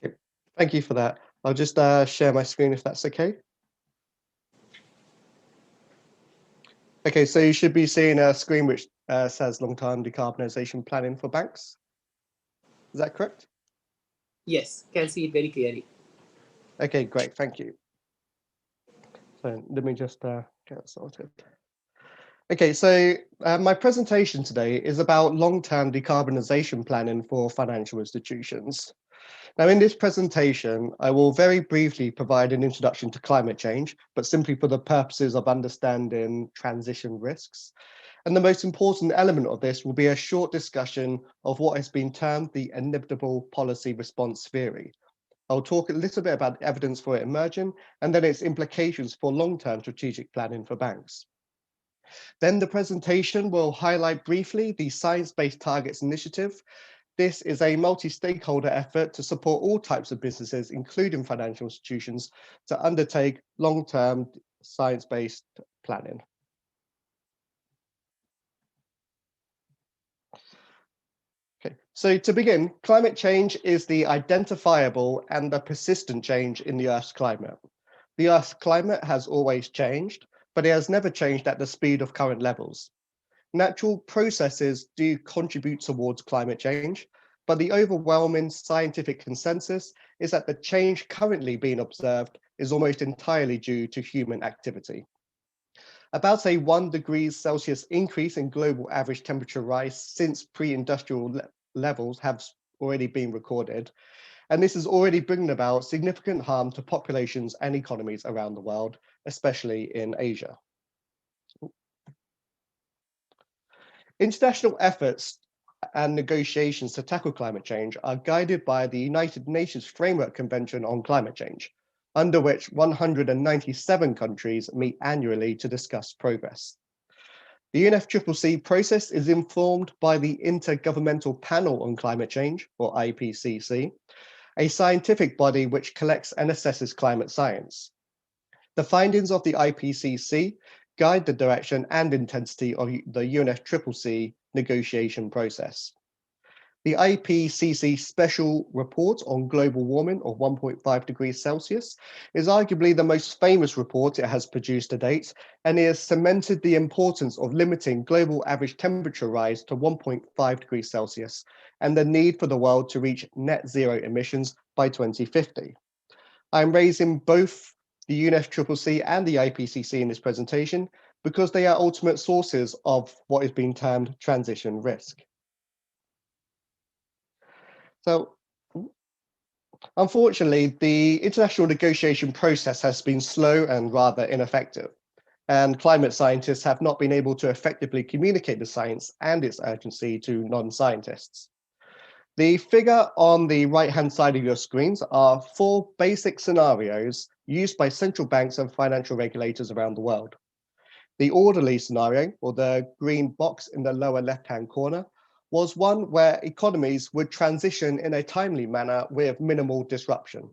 Okay. Thank you for that. I'll just share my screen if that's okay. Okay, so you should be seeing a screen which says long-term decarbonisation planning for banks. Is that correct? Yes, can see it very clearly. Okay, great, thank you. So let me just get started. Okay, so my presentation today is about long-term decarbonisation planning for financial institutions. Now, in this presentation, I will very briefly provide an introduction to climate change, but simply for the purposes of understanding transition risks. And the most important element of this will be a short discussion of what has been termed the inevitable policy response theory. I'll talk a little bit about evidence for it emerging, and then its implications for long-term strategic planning for banks. Then the presentation will highlight briefly the Science-Based Targets Initiative. This is a multi-stakeholder effort to support all types of businesses, including financial institutions, to undertake long-term science-based planning. Okay, so to begin, climate change is the identifiable and the persistent change in the Earth's climate. The Earth's climate has always changed, but it has never changed at the speed of current levels. Natural processes do contribute towards climate change, but the overwhelming scientific consensus is that the change currently being observed is almost entirely due to human activity. About a 1 degrees Celsius increase in global average temperature rise since pre-industrial levels have already been recorded, and this is already bringing about significant harm to populations and economies around the world, especially in Asia. International efforts and negotiations to tackle climate change are guided by the United Nations Framework Convention on Climate Change, under which 197 countries meet annually to discuss progress. The UNFCCC process is informed by the Intergovernmental Panel on Climate Change, or IPCC, a scientific body which collects and assesses climate science. The findings of the IPCC guide the direction and intensity of the UNFCCC negotiation process. The IPCC Special Report on Global Warming of 1.5 degrees Celsius is arguably the most famous report it has produced to date, and it has cemented the importance of limiting global average temperature rise to 1.5 degrees Celsius and the need for the world to reach net zero emissions by 2050. I'm raising both the UNFCCC and the IPCC in this presentation because they are ultimate sources of what is being termed transition risk. So, unfortunately, the international negotiation process has been slow and rather ineffective, and climate scientists have not been able to effectively communicate the science and its urgency to non-scientists. The figure on the right-hand side of your screens are 4 basic scenarios used by central banks and financial regulators around the world. The orderly scenario, or the green box in the lower left-hand corner, was one where economies would transition in a timely manner with minimal disruption.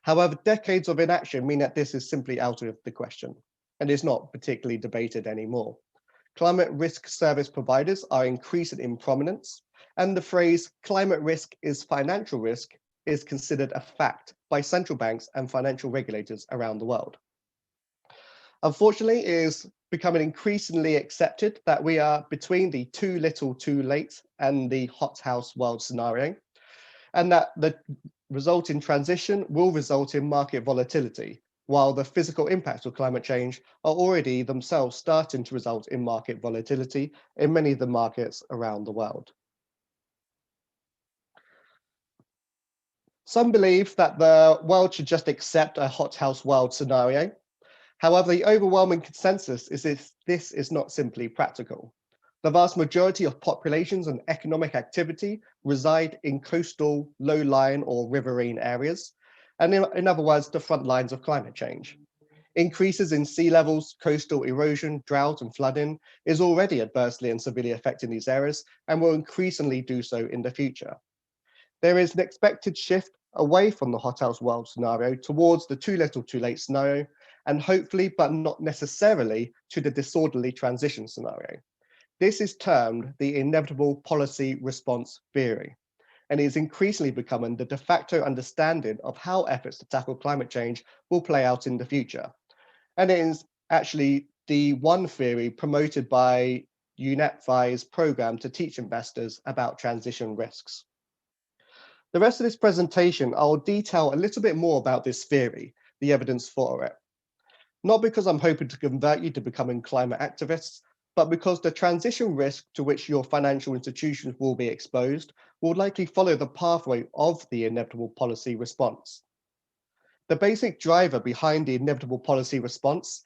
However, decades of inaction mean that this is simply out of the question and is not particularly debated anymore. Climate risk service providers are increasing in prominence, and the phrase climate risk is financial risk is considered a fact by central banks and financial regulators around the world. Unfortunately, it is becoming increasingly accepted that we are between the too little too late and the hothouse world scenario, and that the resulting transition will result in market volatility, while the physical impacts of climate change are already themselves starting to result in market volatility in many of the markets around the world. Some believe that the world should just accept a hothouse world scenario. However, the overwhelming consensus is this is not simply practical. The vast majority of populations and economic activity reside in coastal, low-lying or riverine areas, and in other words, the front lines of climate change. Increases in sea levels, coastal erosion, drought and flooding is already adversely and severely affecting these areas and will increasingly do so in the future. There is an expected shift away from the hothouse world scenario towards the too little too late scenario, and hopefully, but not necessarily, to the disorderly transition scenario. This is termed the inevitable policy response theory, and is increasingly becoming the de facto understanding of how efforts to tackle climate change will play out in the future. And it is actually the one theory promoted by UNEP-FI's program to teach investors about transition risks. The rest of this presentation, I'll detail a little bit more about this theory, the evidence for it. Not because I'm hoping to convert you to becoming climate activists, but because the transition risk to which your financial institutions will be exposed will likely follow the pathway of the inevitable policy response. The basic driver behind the inevitable policy response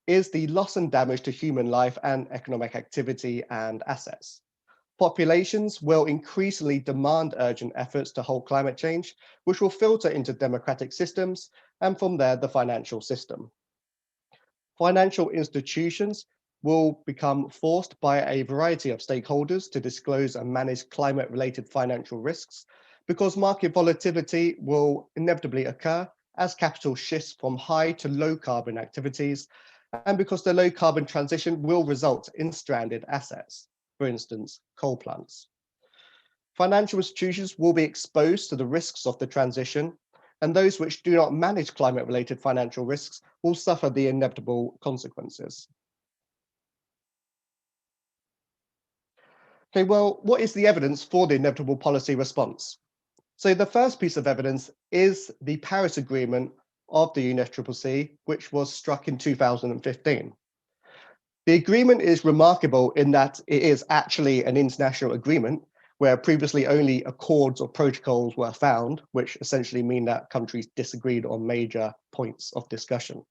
is the loss and damage to human life and economic activity and assets. Populations will increasingly demand urgent efforts to halt climate change, which will filter into democratic systems and from there the financial system. Financial institutions will become forced by a variety of stakeholders to disclose and manage climate-related financial risks because market volatility will inevitably occur as capital shifts from high to low carbon activities, and because the low carbon transition will result in stranded assets, for instance, coal plants. Financial institutions will be exposed to the risks of the transition, and those which do not manage climate-related financial risks will suffer the inevitable consequences. Okay, well, what is the evidence for the inevitable policy response? So the first piece of evidence is the Paris Agreement of the UNFCCC, which was struck in 2015. The agreement is remarkable in that it is actually an international agreement where previously only accords or protocols were found, which essentially mean that countries disagreed on major points of discussion.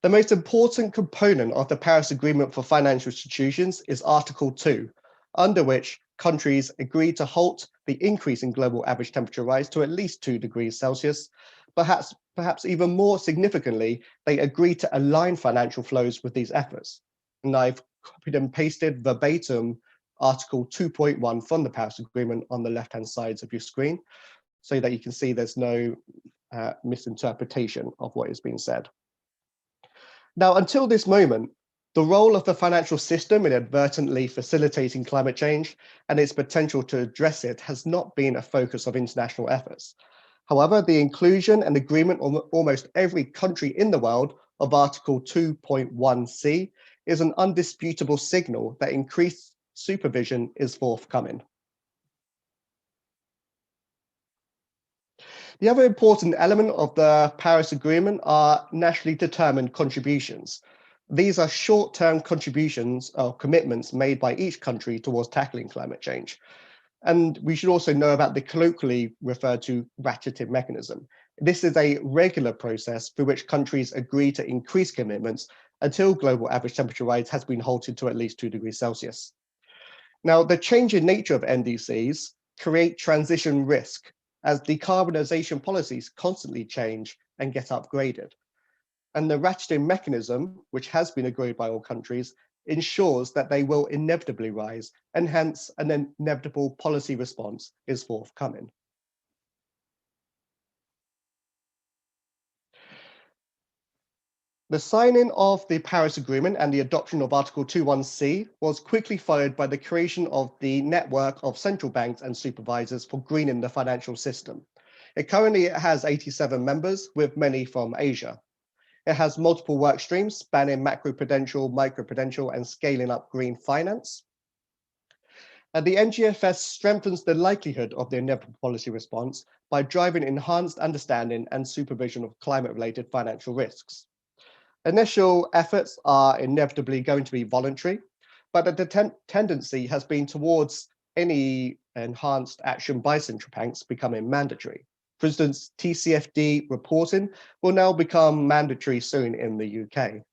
The most important component of the Paris Agreement for financial institutions is Article 2, under which countries agree to halt the increase in global average temperature rise to at least 2 degrees Celsius. Perhaps even more significantly, they agree to align financial flows with these efforts. And I've copied and pasted verbatim Article 2.1 from the Paris Agreement on the left-hand sides of your screen, so that you can see there's no misinterpretation of what is being said. Now, until this moment, the role of the financial system in inadvertently facilitating climate change and its potential to address it has not been a focus of international efforts. However, the inclusion and agreement of almost every country in the world of Article 2.1c is an undisputable signal that increased supervision is forthcoming. The other important element of the Paris Agreement are nationally determined contributions. These are short-term contributions or commitments made by each country towards tackling climate change. And we should also know about the colloquially referred to ratcheting mechanism. This is a regular process through which countries agree to increase commitments until global average temperature rise has been halted to at least 2 degrees Celsius. Now, the changing nature of NDCs create transition risk as decarbonization policies constantly change and get upgraded. And the ratcheting mechanism, which has been agreed by all countries, ensures that they will inevitably rise, and hence an inevitable policy response is forthcoming. The signing of the Paris Agreement and the adoption of Article 2.1c was quickly followed by the creation of the network of central banks and supervisors for greening the financial system. It currently has 87 members, with many from Asia. It has multiple work streams spanning macroprudential, microprudential, and scaling up green finance. And the NGFS strengthens the likelihood of the inevitable policy response by driving enhanced understanding and supervision of climate-related financial risks. Initial efforts are inevitably going to be voluntary, but the tendency has been towards any enhanced action by central banks becoming mandatory. For instance, TCFD reporting will now become mandatory soon in the UK.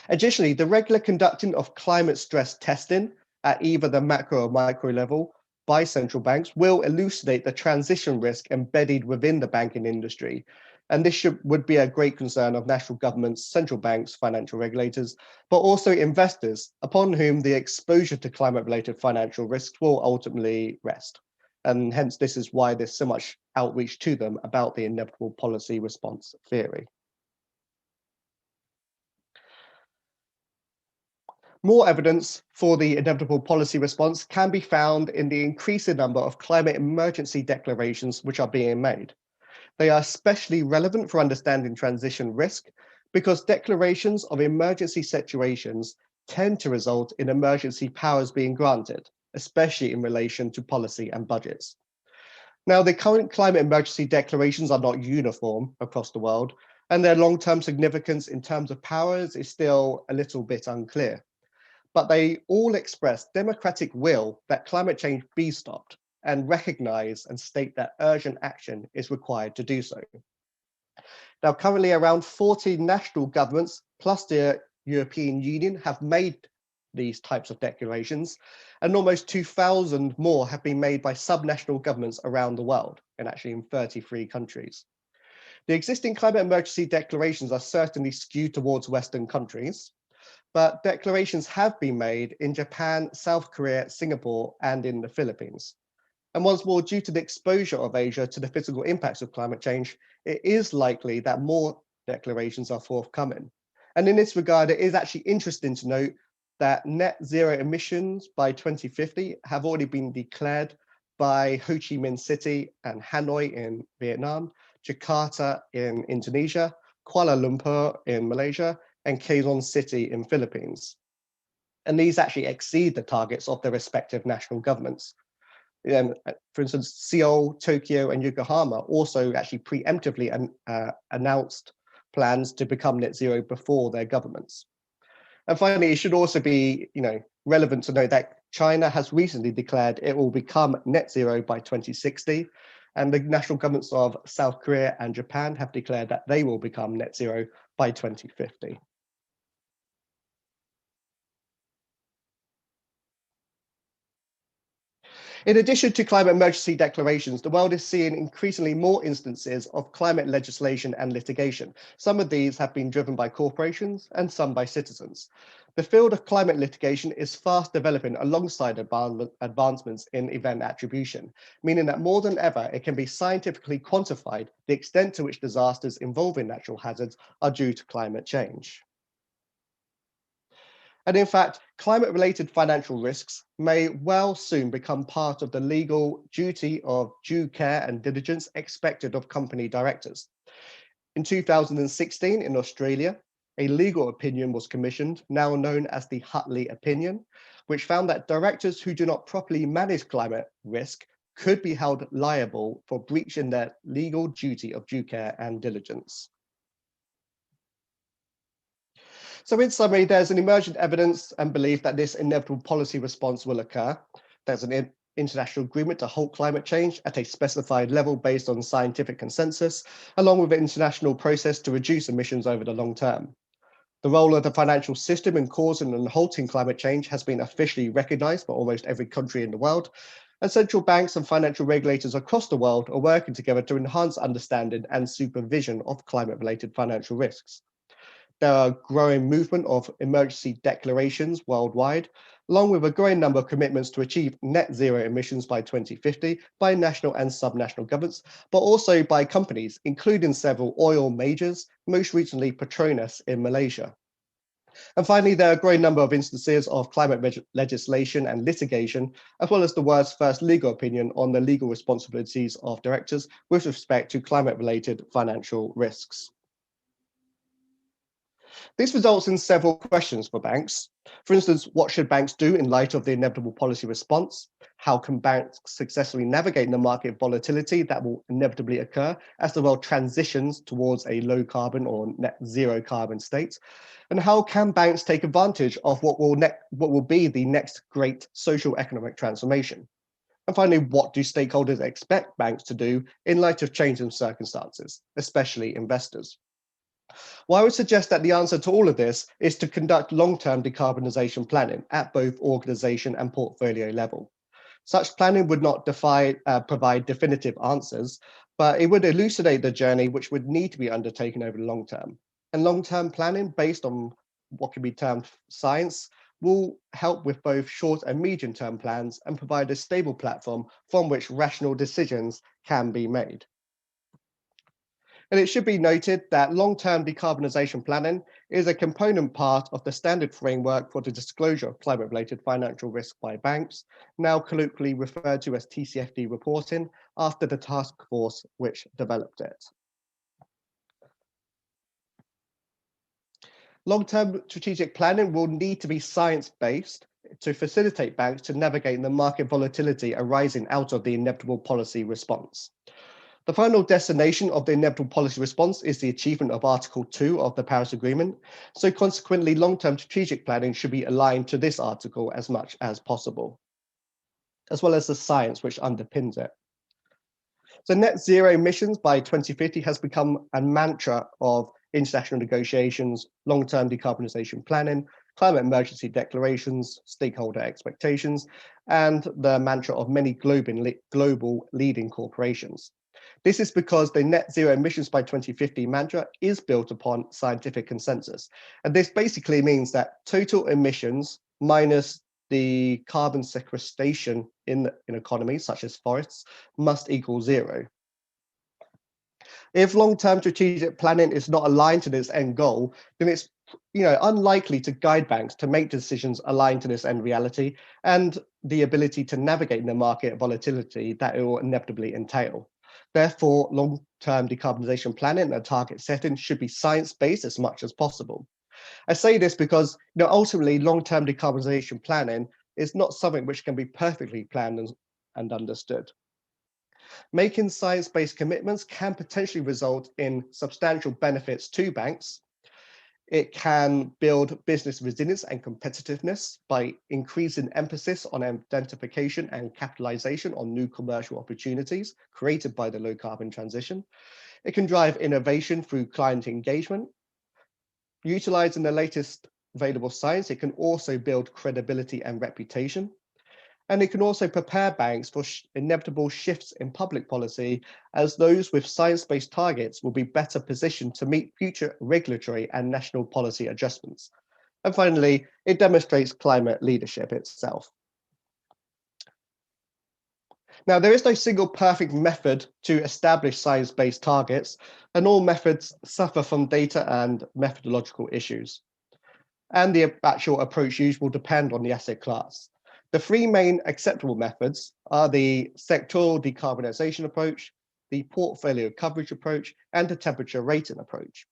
Additionally, the regular conducting of climate stress testing at either the macro or micro level by central banks will elucidate the transition risk embedded within the banking industry. And this would be a great concern of national governments, central banks, financial regulators, but also investors upon whom the exposure to climate-related financial risks will ultimately rest. And hence, this is why there's so much outreach to them about the inevitable policy response theory. More evidence for the inevitable policy response can be found in the increasing number of climate emergency declarations which are being made. They are especially relevant for understanding transition risk because declarations of emergency situations tend to result in emergency powers being granted, especially in relation to policy and budgets. Now, the current climate emergency declarations are not uniform across the world, and their long-term significance in terms of powers is still a little bit unclear. But they all express democratic will that climate change be stopped and recognize and state that urgent action is required to do so. Now, currently around 40 national governments plus the European Union have made these types of declarations, and almost 2,000 more have been made by subnational governments around the world, and actually in 33 countries. The existing climate emergency declarations are certainly skewed towards Western countries, but declarations have been made in Japan, South Korea, Singapore, and in the Philippines. And once more, due to the exposure of Asia to the physical impacts of climate change, it is likely that more declarations are forthcoming. And in this regard, it is actually interesting to note that net zero emissions by 2050 have already been declared by Ho Chi Minh City and Hanoi in Vietnam, Jakarta in Indonesia, Kuala Lumpur in Malaysia, and Quezon City in Philippines. And these actually exceed the targets of their respective national governments. For instance, Seoul, Tokyo, and Yokohama also actually preemptively announced plans to become net zero before their governments. And finally, it should also be relevant to note that China has recently declared it will become net zero by 2060, and the national governments of South Korea and Japan have declared that they will become net zero by 2050. In addition to climate emergency declarations, the world is seeing increasingly more instances of climate legislation and litigation. Some of these have been driven by corporations and some by citizens. The field of climate litigation is fast developing alongside advancements in event attribution, meaning that more than ever, it can be scientifically quantified the extent to which disasters involving natural hazards are due to climate change. And in fact, climate-related financial risks may well soon become part of the legal duty of due care and diligence expected of company directors. In 2016 in Australia, a legal opinion was commissioned, now known as the Hutley Opinion, which found that directors who do not properly manage climate risk could be held liable for breaching their legal duty of due care and diligence. So in summary, there's an emergent evidence and belief that this inevitable policy response will occur. There's an international agreement to halt climate change at a specified level based on scientific consensus, along with an international process to reduce emissions over the long term. The role of the financial system in causing and halting climate change has been officially recognized by almost every country in the world, and central banks and financial regulators across the world are working together to enhance understanding and supervision of climate-related financial risks. There are a growing movement of emergency declarations worldwide, along with a growing number of commitments to achieve net zero emissions by 2050 by national and subnational governments, but also by companies, including several oil majors, most recently Petronas in Malaysia. And finally, there are a growing number of instances of climate legislation and litigation, as well as the world's first legal opinion on the legal responsibilities of directors with respect to climate-related financial risks. This results in several questions for banks. For instance, what should banks do in light of the inevitable policy response? How can banks successfully navigate the market volatility that will inevitably occur as the world transitions towards a low carbon or net zero carbon state? And how can banks take advantage of what will be the next great social economic transformation? And finally, what do stakeholders expect banks to do in light of changing circumstances, especially investors? Well, I would suggest that the answer to all of this is to conduct long-term decarbonisation planning at both organisation and portfolio level. Such planning would not provide definitive answers, but it would elucidate the journey which would need to be undertaken over the long term. And long-term planning based on what can be termed science will help with both short and medium-term plans and provide a stable platform from which rational decisions can be made. And it should be noted that long-term decarbonisation planning is a component part of the standard framework for the disclosure of climate-related financial risk by banks, now colloquially referred to as TCFD reporting, after the task force which developed it. Long-term strategic planning will need to be science-based to facilitate banks to navigate the market volatility arising out of the inevitable policy response. The final destination of the inevitable policy response is the achievement of Article 2 of the Paris Agreement. So consequently, long-term strategic planning should be aligned to this article as much as possible, as well as the science which underpins it. So net zero emissions by 2050 has become a mantra of international negotiations, long-term decarbonisation planning, climate emergency declarations, stakeholder expectations, and the mantra of many global leading corporations. This is because the net zero emissions by 2050 mantra is built upon scientific consensus. And this basically means that total emissions minus the carbon sequestration in economies such as forests must equal zero. If long-term strategic planning is not aligned to this end goal, then it's unlikely to guide banks to make decisions aligned to this end reality and the ability to navigate the market volatility that it will inevitably entail. Therefore, long-term decarbonisation planning and target setting should be science-based as much as possible. I say this because ultimately long-term decarbonisation planning is not something which can be perfectly planned and understood. Making science-based commitments can potentially result in substantial benefits to banks. It can build business resilience and competitiveness by increasing emphasis on identification and capitalization on new commercial opportunities created by the low carbon transition. It can drive innovation through client engagement. Utilizing the latest available science, it can also build credibility and reputation. And it can also prepare banks for inevitable shifts in public policy, as those with science-based targets will be better positioned to meet future regulatory and national policy adjustments. And finally, it demonstrates climate leadership itself. Now, there is no single perfect method to establish science-based targets, and all methods suffer from data and methodological issues. And the actual approach used will depend on the asset class. The three main acceptable methods are the sectoral decarbonisation approach, the portfolio coverage approach, and the temperature rating approach.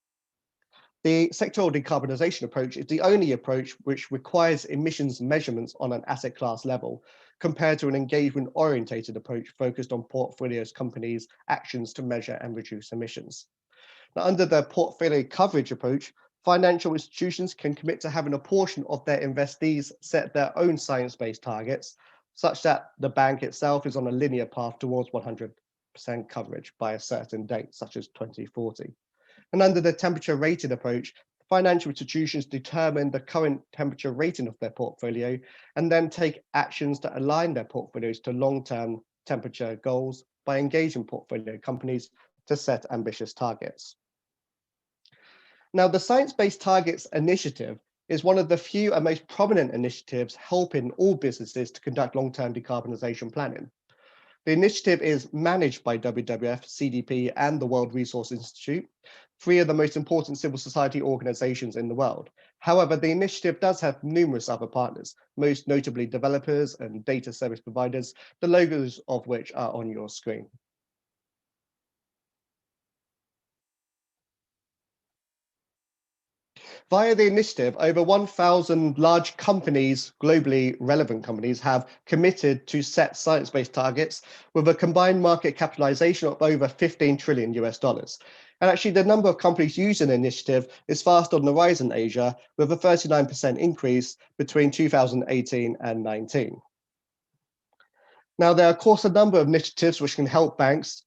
The sectoral decarbonisation approach is the only approach which requires emissions measurements on an asset class level, compared to an engagement-orientated approach focused on portfolios companies' actions to measure and reduce emissions. Now, under the portfolio coverage approach, financial institutions can commit to having a portion of their investees set their own science-based targets, such that the bank itself is on a linear path towards 100% coverage by a certain date, such as 2040. And under the temperature rated approach, financial institutions determine the current temperature rating of their portfolio and then take actions that align their portfolios to long-term temperature goals by engaging portfolio companies to set ambitious targets. Now, the Science Based Targets Initiative is one of the few and most prominent initiatives helping all businesses to conduct long-term decarbonisation planning. The initiative is managed by WWF, CDP, and the World Resources Institute, three of the most important civil society organisations in the world. However, the initiative does have numerous other partners, most notably developers and data service providers, the logos of which are on your screen. Via the initiative, over 1,000 large companies, globally relevant companies, have committed to set science-based targets with a combined market capitalization of over $15 trillion US. And actually, the number of companies using the initiative is fast on the rise in Asia, with a 39% increase between 2018 and 19. Now, there are, of course, a number of initiatives which can help banks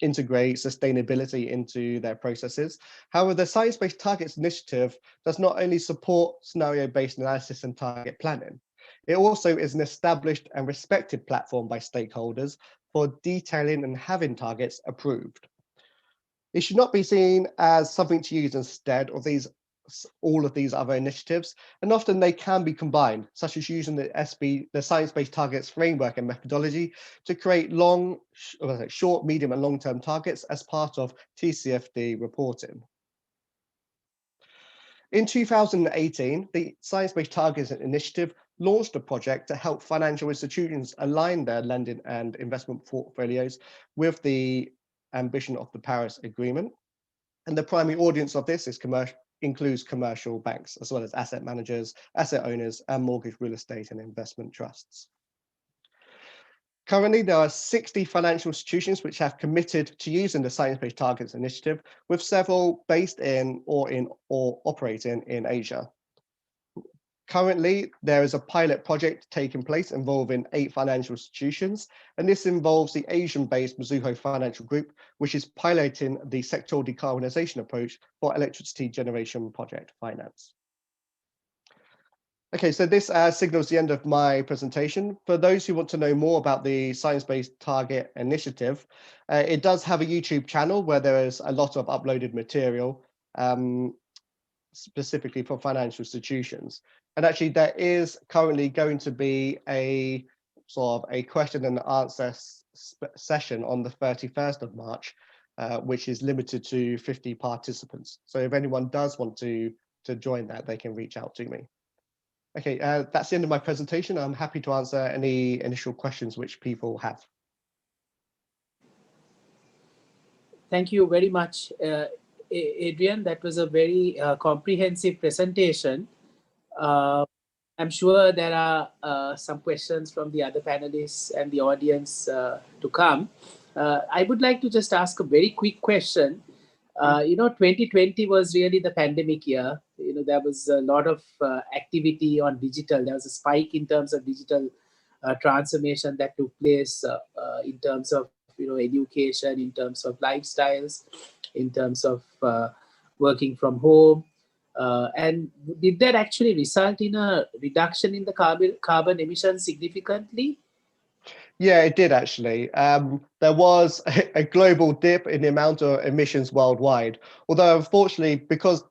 integrate sustainability into their processes. However, the Science Based Targets Initiative does not only support scenario-based analysis and target planning, it also is an established and respected platform by stakeholders for detailing and having targets approved. It should not be seen as something to use instead of all of these other initiatives, and often they can be combined, such as using the Science-Based Targets framework and methodology to create short, medium, and long-term targets as part of TCFD reporting. In 2018, the Science-Based Targets Initiative launched a project to help financial institutions align their lending and investment portfolios with the ambition of the Paris Agreement. And the primary audience of this includes commercial banks, as well as asset managers, asset owners, and mortgage real estate and investment trusts. Currently, there are 60 financial institutions which have committed to using the Science-Based Targets Initiative, with several based in or operating in Asia. Currently, there is a pilot project taking place involving 8 financial institutions, and this involves the Asian-based Mizuho Financial Group, which is piloting the sectoral decarbonisation approach for electricity generation project finance. Okay, so this signals the end of my presentation. For those who want to know more about the Science-Based Target Initiative, it does have a YouTube channel where there is a lot of uploaded material, specifically for financial institutions. And actually, there is currently going to be a sort of a question and answer session on the 31st of March, which is limited to 50 participants. So if anyone does want to join that, they can reach out to me. Okay, that's the end of my presentation. I'm happy to answer any initial questions which people have. Thank you very much, Adrian. That was a very comprehensive presentation. I'm sure there are some questions from the other panelists and the audience to come. I would like to just ask a very quick question. 2020 was really the pandemic year. There was a lot of activity on digital. There was a spike in terms of digital transformation that took place in terms of education, in terms of lifestyles, in terms of working from home. And did that actually result in a reduction in the carbon emissions significantly? Yeah, it did actually. There was a global dip in the amount of emissions worldwide. Although unfortunately, because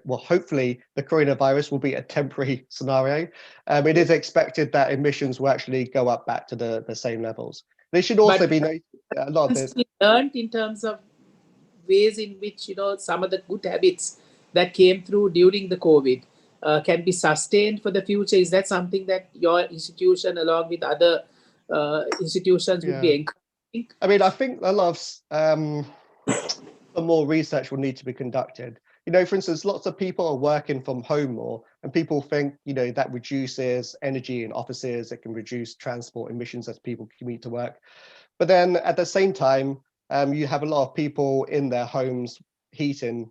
hopefully the coronavirus will be a temporary scenario, it is expected that emissions will actually go up back to the same levels. There should also be a lot of this. Learned in terms of ways in which some of the good habits that came through during the COVID can be sustained for the future. Is that something that your institution, along with other institutions, would be encouraging? I mean, I think a lot of some more research will need to be conducted. For instance, lots of people are working from home more, and people think, that reduces energy in offices, it can reduce transport emissions as people commute to work. But then at the same time, you have a lot of people in their homes heating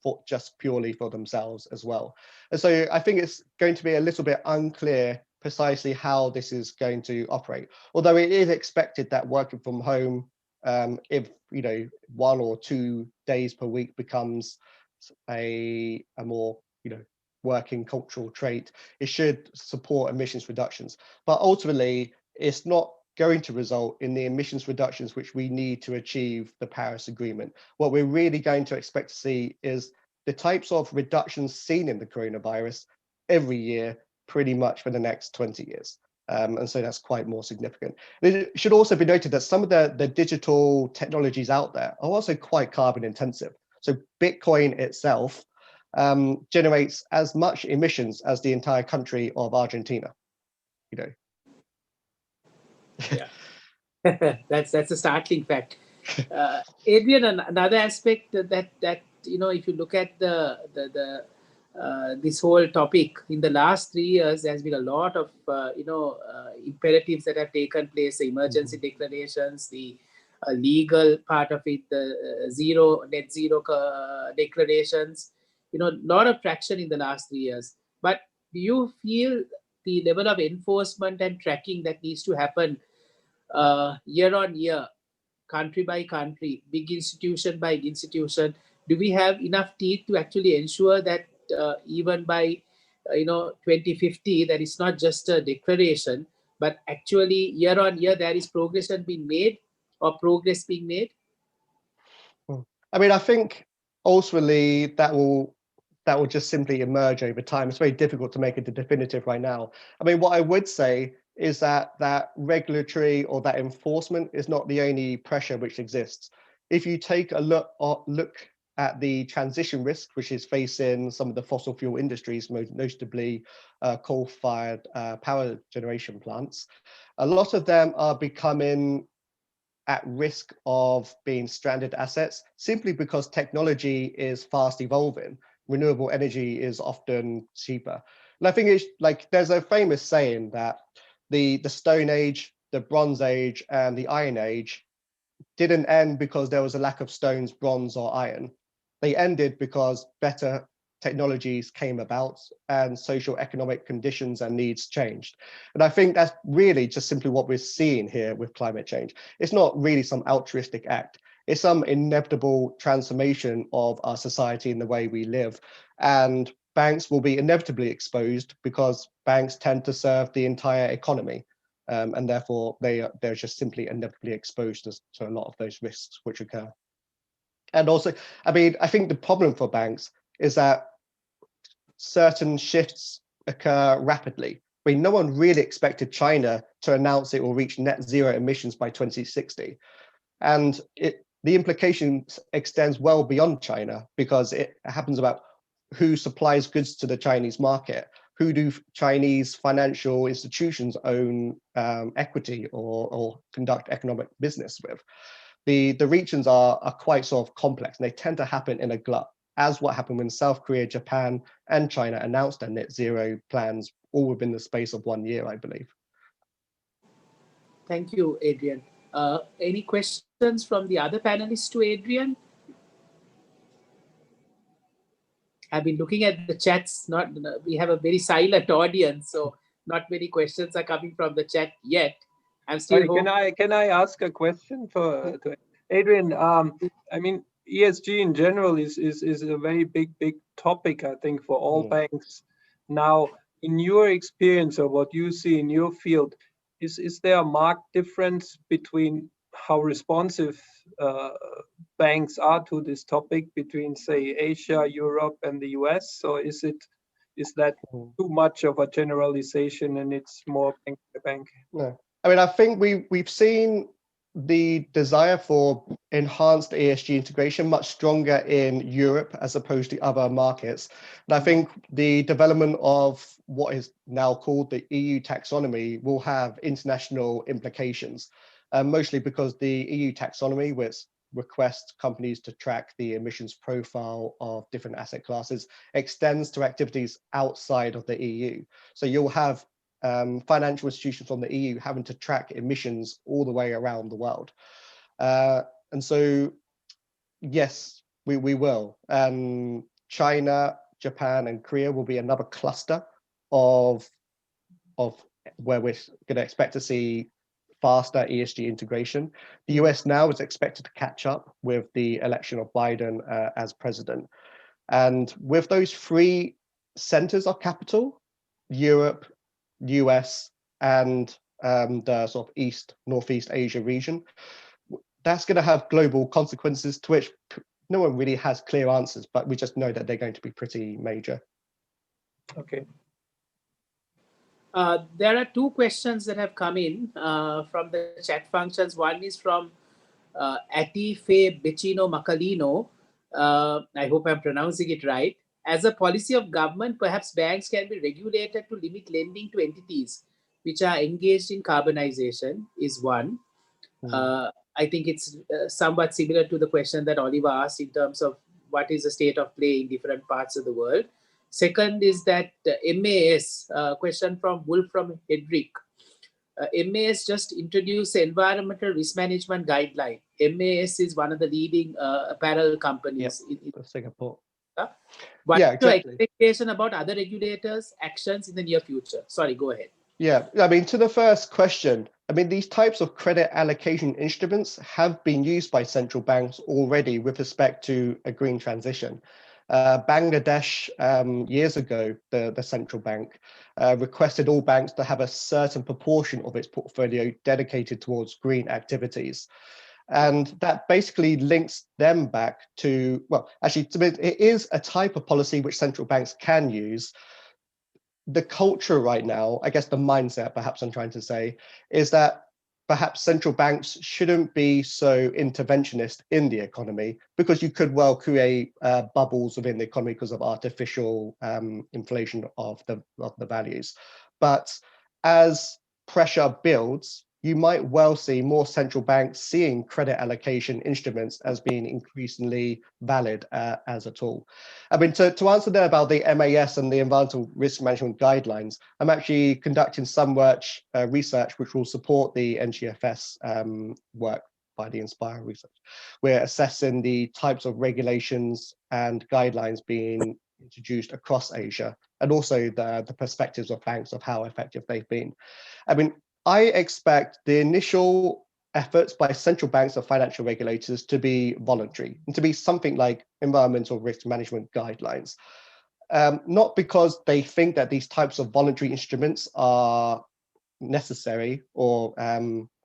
for just purely for themselves as well. And so I think it's going to be a little bit unclear precisely how this is going to operate. Although it is expected that working from home, if 1 or 2 days per week becomes a more working cultural trait, it should support emissions reductions. But ultimately, it's not going to result in the emissions reductions which we need to achieve the Paris Agreement. What we're really going to expect to see is the types of reductions seen in the coronavirus every year, pretty much for the next 20 years. And so that's quite more significant. It should also be noted that some of the digital technologies out there are also quite carbon intensive. So Bitcoin itself generates as much emissions as the entire country of Argentina. Yeah. that's a startling fact. Adrian, another aspect that if you look at the this whole topic in the last 3 years, there's been a lot of imperatives that have taken place: the emergency declarations, the legal part of it, the net zero declarations. A lot of traction in the last 3 years. But do you feel the level of enforcement and tracking that needs to happen year on year, country by country, big institution by institution, do we have enough teeth to actually ensure that even by 2050, that it's not just a declaration, but actually year on year there is progression being made or progress being made? I mean, I think ultimately that will just simply emerge over time. It's very difficult to make it definitive right now. I mean, what I would say is that regulatory or that enforcement is not the only pressure which exists. If you take a look at the transition risk, which is facing some of the fossil fuel industries, most notably coal-fired power generation plants, a lot of them are becoming at risk of being stranded assets simply because technology is fast evolving. Renewable energy is often cheaper. And I think it's like there's a famous saying that the Stone Age, the Bronze Age, and the Iron Age didn't end because there was a lack of stones, bronze, or iron. They ended because better technologies came about and social economic conditions and needs changed. And I think that's really just simply what we're seeing here with climate change. It's not really some altruistic act. It's some inevitable transformation of our society and the way we live. And banks will be inevitably exposed because banks tend to serve the entire economy. And therefore, they're just simply inevitably exposed to a lot of those risks which occur. And also, I mean, I think the problem for banks is that certain shifts occur rapidly. I mean, no one really expected China to announce it will reach net zero emissions by 2060. And the implication extends well beyond China, because it happens about who supplies goods to the Chinese market. Who do Chinese financial institutions own equity or conduct economic business with? The regions are quite sort of complex, and they tend to happen in a glut, as what happened when South Korea, Japan, and China announced their net zero plans all within the space of 1 year, I believe. Thank you, Adrian. Any questions from the other panelists to Adrian? I've been looking at the chats. We have a very silent audience, so not many questions are coming from the chat yet. I'm still. Can I ask a question to Adrian? I mean, ESG in general is a very big topic, I think, for all banks. Now, in your experience or what you see in your field, is there a marked difference between how responsive banks are to this topic between, say, Asia, Europe, and the US? Or is that too much of a generalization and it's more bank to bank? No, I mean, I think we've seen the desire for enhanced ESG integration much stronger in Europe as opposed to other markets. And I think the development of what is now called the EU taxonomy will have international implications, mostly because the EU taxonomy, which requests companies to track the emissions profile of different asset classes, extends to activities outside of the EU. So you'll have financial institutions from the EU having to track emissions all the way around the world. And so, yes, we will. China, Japan, and Korea will be another cluster of where we're going to expect to see faster ESG integration. The US now is expected to catch up with the election of Biden as president. And with those three centers of capital, Europe, US, and the sort of Northeast Asia region, that's going to have global consequences to which no one really has clear answers, but we just know that they're going to be pretty major. Okay. There are two questions that have come in from the chat functions. One is from Atife Becino Macalino. I hope I'm pronouncing it right. As a policy of government, perhaps banks can be regulated to limit lending to entities which are engaged in carbonization, is one. I think it's somewhat similar to the question that Oliver asked in terms of what is the state of play in different parts of the world. Second is that MAS, question from Wolfram Hedrick. MAS just introduced the Environmental Risk Management Guideline. MAS is one of the leading apparel companies in Singapore. What's your expectation about other regulators' actions in the near future? Sorry, go ahead. Yeah, I mean, to the first question, I mean, these types of credit allocation instruments have been used by central banks already with respect to a green transition. Bangladesh, years ago, the central bank requested all banks to have a certain proportion of its portfolio dedicated towards green activities. And that basically links them back to, well, actually, it is a type of policy which central banks can use. The culture right now, I guess the mindset, perhaps I'm trying to say, is that perhaps central banks shouldn't be so interventionist in the economy, because you could well create bubbles within the economy because of artificial inflation of the values. But as pressure builds, you might well see more central banks seeing credit allocation instruments as being increasingly valid as a tool. I mean, to answer there about the MAS and the Environmental Risk Management Guidelines, I'm actually conducting some research which will support the NGFS work by the Inspire research. We're assessing the types of regulations and guidelines being introduced across Asia, and also the perspectives of banks of how effective they've been. I mean, I expect the initial efforts by central banks or financial regulators to be voluntary and to be something like environmental risk management guidelines. Not because they think that these types of voluntary instruments are necessary, or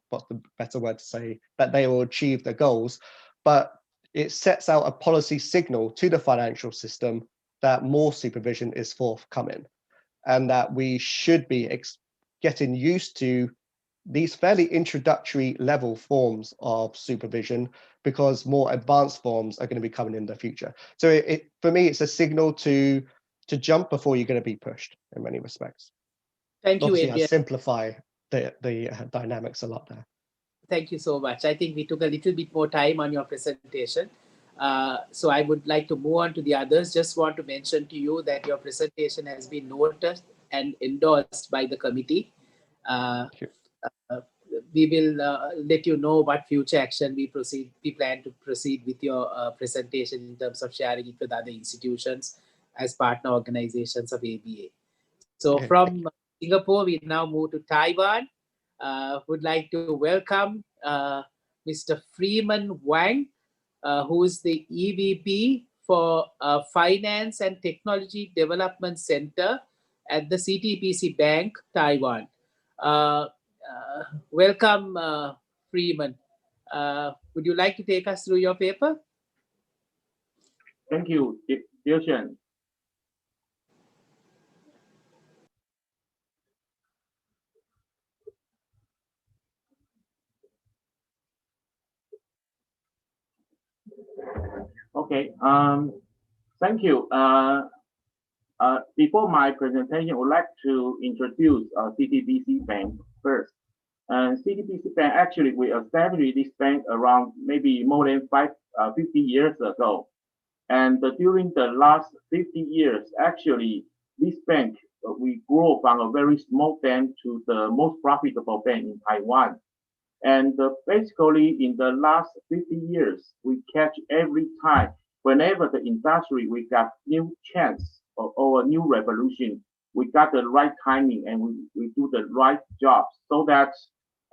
what's the better word to say, that they will achieve their goals, but it sets out a policy signal to the financial system that more supervision is forthcoming, and that we should be getting used to these fairly introductory level forms of supervision, because more advanced forms are going to be coming in the future. So for me, it's a signal to jump before you're going to be pushed in many respects. Thank you, Obviously, Adrian. I simplify the dynamics a lot there. Thank you so much. I think we took a little bit more time on your presentation. So I would like to move on to the others. Just want to mention to you that your presentation has been noted and endorsed by the committee. We will let you know what future action we plan to proceed with your presentation in terms of sharing it with other institutions as partner organizations of ABA. So from Singapore, we now move to Taiwan. Would like to welcome Mr. Freeman Wang, who is the EVP for Finance and Technology Development Center at the Cdbc Bank, Taiwan. Welcome, Freeman. Would you like to take us through your paper? Thank you, Dilshan. Okay, thank you. Before my presentation, I would like to introduce Cdbc Bank first. Cdbc Bank, actually, we established this bank around maybe more than 50 years ago. And during the last 50 years, actually, this bank, we grew from a very small bank to the most profitable bank in Taiwan. And basically, in the last 50 years, we catch every time, whenever the industry, we got new chance or a new revolution, we got the right timing and we do the right job, so that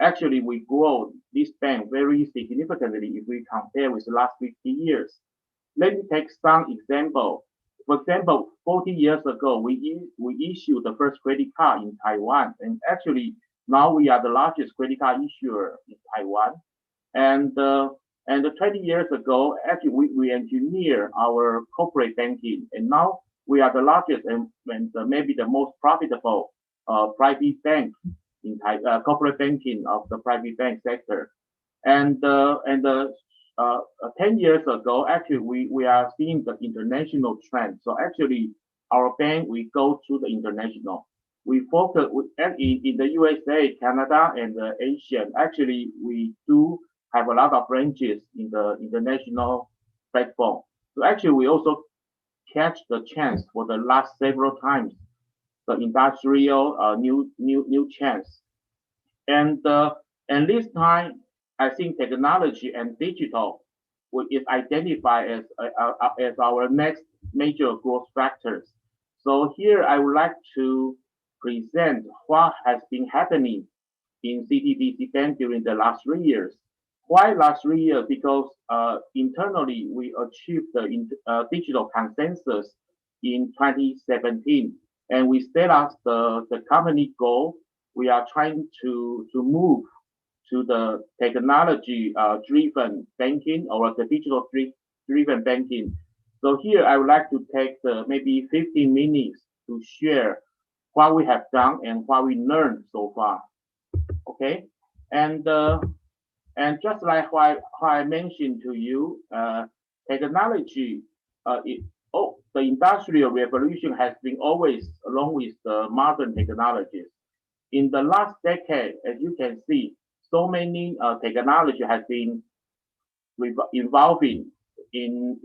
actually we grow this bank very significantly if we compare with the last 50 years. Let me take some example. For example, 40 years ago, we issued the first credit card in Taiwan, and actually now we are the largest credit card issuer in Taiwan. And 20 years ago, actually we engineer our corporate banking, and now we are the largest and maybe the most profitable private bank in corporate banking of the private bank sector. And 10 years ago, actually we are seeing the international trend. So actually our bank, we go to the international. We focus in the USA, Canada, and Asia. Actually, we do have a lot of branches in the international platform. So actually, we also catch the chance for the last several times, the industrial new chance. And this time, I think technology and digital is identified as our next major growth factors. So here I would like to present what has been happening in Cdbc Bank during the last 3 years. Why last 3 years? Because internally we achieved the digital consensus in 2017, and we set up the company goal. We are trying to move to the technology driven banking or the digital driven banking. So here I would like to take maybe 15 minutes to share what we have done and what we learned so far. Okay, and just like what I mentioned to you, technology, the industrial revolution has been always along with the modern technologies. In the last decade, as you can see, so many technology has been evolving in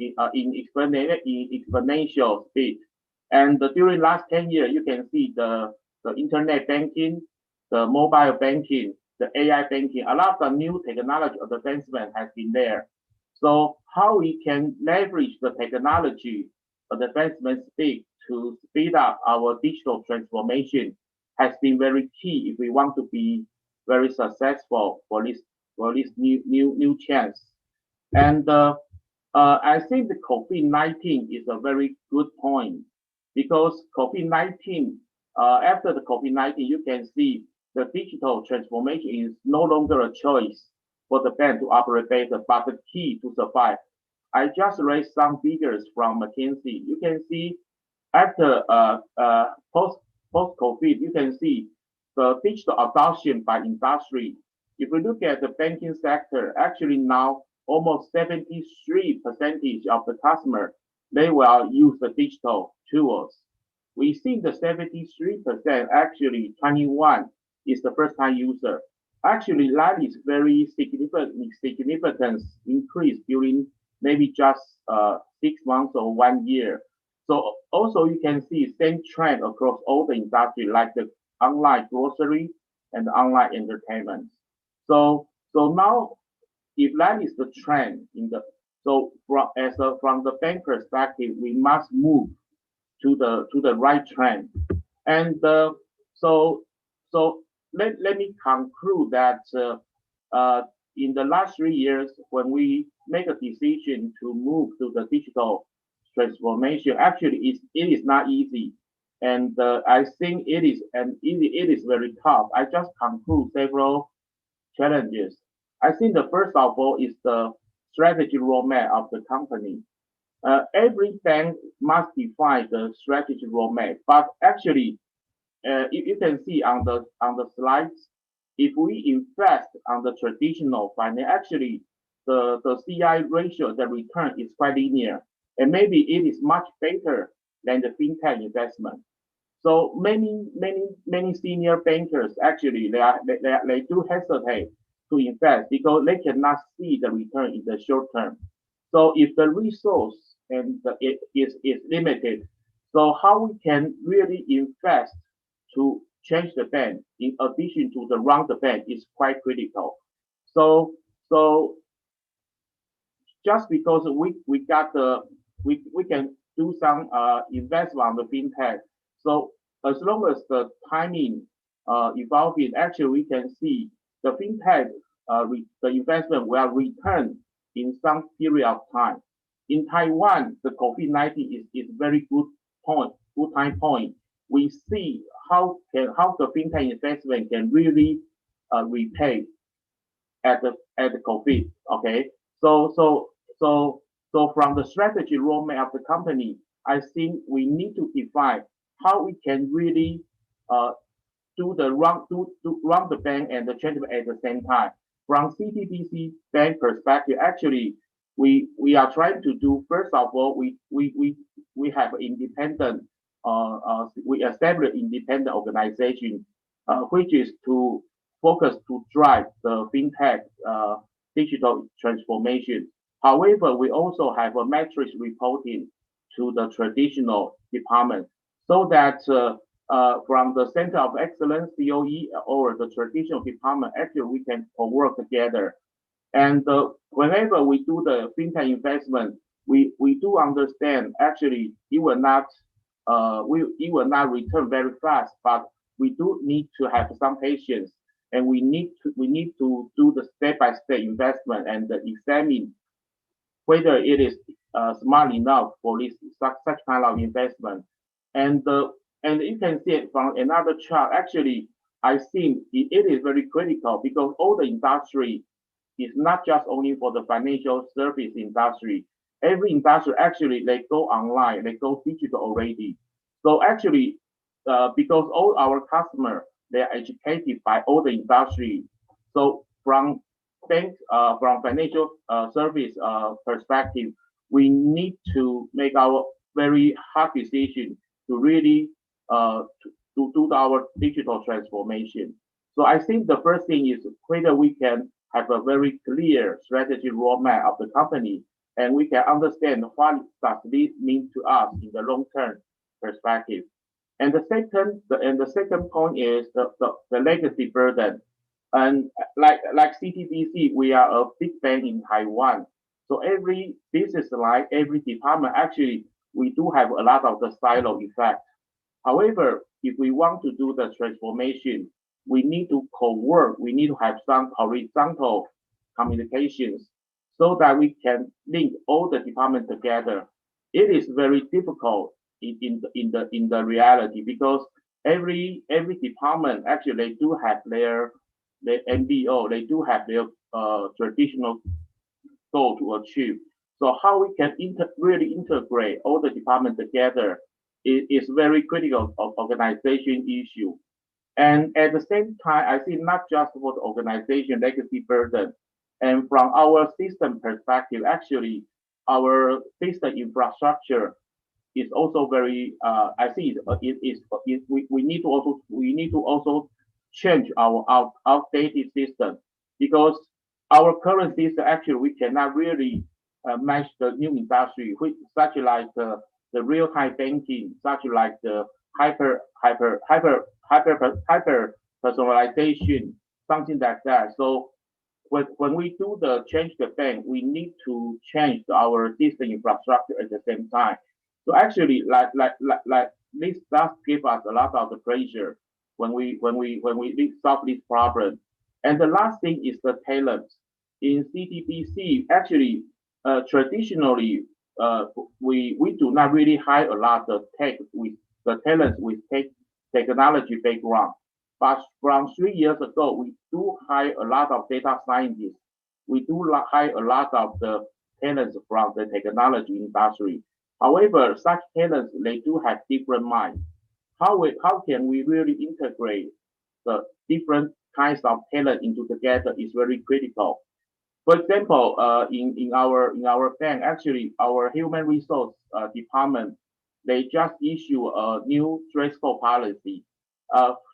exponential speed. And during last 10 years, you can see the internet banking, the mobile banking, the AI banking, a lot of new technology advancement has been there. So how we can leverage the technology advancement speed to speed up our digital transformation has been very key if we want to be very successful for this new chance. And I think the COVID-19 is a very good point because COVID-19, after the COVID-19, you can see the digital transformation is no longer a choice for the bank to operate better, but the key to survive. I just raised some figures from McKinsey. You can see after post-COVID, you can see the digital adoption by industry. If we look at the banking sector, actually now almost 73% of the customer, they will use the digital tools. We see the 73%, actually 21 is the first time user. Actually, that is very significant increase during maybe just 6 months or 1 year. So also you can see same trend across all the industry, like the online grocery and online entertainment. So now, if that is the trend in the from the bank perspective, we must move to the right trend. And so let me conclude that in the last 3 years, when we make a decision to move to the digital transformation, actually it is not easy. And I think it is very tough. I just conclude several challenges. I think the first of all is the strategy roadmap of the company. Every bank must define the strategy roadmap, but actually, you can see on the slides, if we invest on the traditional finance, actually the CI ratio, the return is quite linear, and maybe it is much better than the fintech investment. So many senior bankers actually they do hesitate to invest because they cannot see the return in the short term. So if the resource and it is limited, so how we can really invest to change the bank in addition to the run the bank is quite critical. So just because we got the we can do some investment on the fintech. So as long as the timing evolving, actually we can see the fintech the investment will return in some period of time. In Taiwan, the COVID-19 is very good time point. We see how the fintech investment can really repay at the COVID. Okay, so from the strategy roadmap of the company, I think we need to define how we can really run the bank and the change at the same time. From Cdbc bank perspective, actually we are trying to do, first of all, we have independent we establish independent organization which is to focus to drive the fintech digital transformation. However, we also have a matrix reporting to the traditional department so that from the Center of Excellence, COE, or the traditional department, actually we can work together. And whenever we do the fintech investment, we do understand actually it will not return very fast, but we do need to have some patience, and we need to do the step-by-step investment and examine whether it is smart enough for this such kind of investment. And you can see it from another chart. Actually, I think it is very critical because all the industry is not just only for the financial service industry. Every industry actually they go online, they go digital already. So actually, because all our customers they are educated by all the industry. So from financial service perspective, we need to make our very hard decision to really to do our digital transformation. So I think the first thing is whether we can have a very clear strategy roadmap of the company, and we can understand what does this mean to us in the long-term perspective. And the second point is the legacy burden. And like Cdbc, we are a big bank in Taiwan. So every business line, every department, actually, we do have a lot of the silo effect. However, if we want to do the transformation, we need to co-work. We need to have some horizontal communications so that we can link all the departments together. It is very difficult in the reality because every department actually they do have their MBO, they do have their traditional goal to achieve. So how we can really integrate all the departments together is very critical of organization issue. And at the same time, I think not just for the organization legacy burden, and from our system perspective, actually, our system infrastructure is also very. I think we need to also change our outdated system because our current system actually we cannot really match the new industry, which such like the real-time banking, such like the hyper personalization, something like that. So when we do the change the bank, we need to change our system infrastructure at the same time. So actually, like this does give us a lot of the pressure when we solve this problem. And the last thing is the talents. In Cdbc, actually, traditionally, we do not really hire a lot of talents with technology background. But from 3 years ago, we do hire a lot of data scientists. We do hire a lot of the talents from the technology industry. However, such talents, they do have different minds. How can we really integrate the different kinds of talent into together is very critical. For example, in our bank, actually, our human resource department, they just issue a new dress code policy.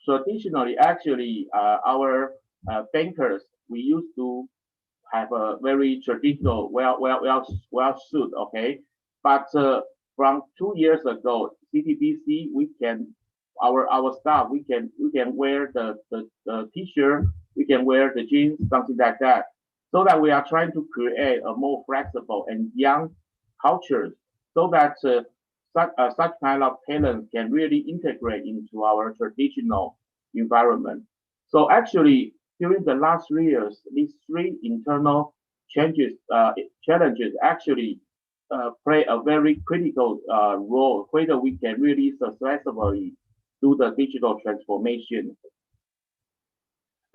Traditionally, actually, our bankers, we used to have a very traditional, well suit, okay? But from 2 years ago, Cdbc, our staff, we can wear the t-shirt, we can wear the jeans, something like that, so that we are trying to create a more flexible and young culture, so that such kind of talent can really integrate into our traditional environment. So actually, during the last 3 years, these three internal challenges actually play a very critical role, whether we can really successfully do the digital transformation.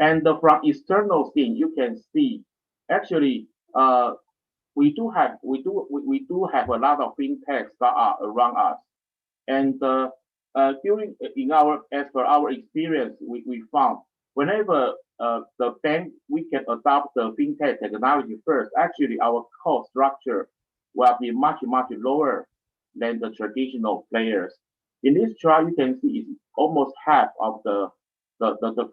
And from external thing, you can see actually we do have a lot of fintechs that are around us, and as per our experience, we found whenever the bank we can adopt the fintech technology first, actually our cost structure will be much lower than the traditional players. In this chart, you can see it's almost half of the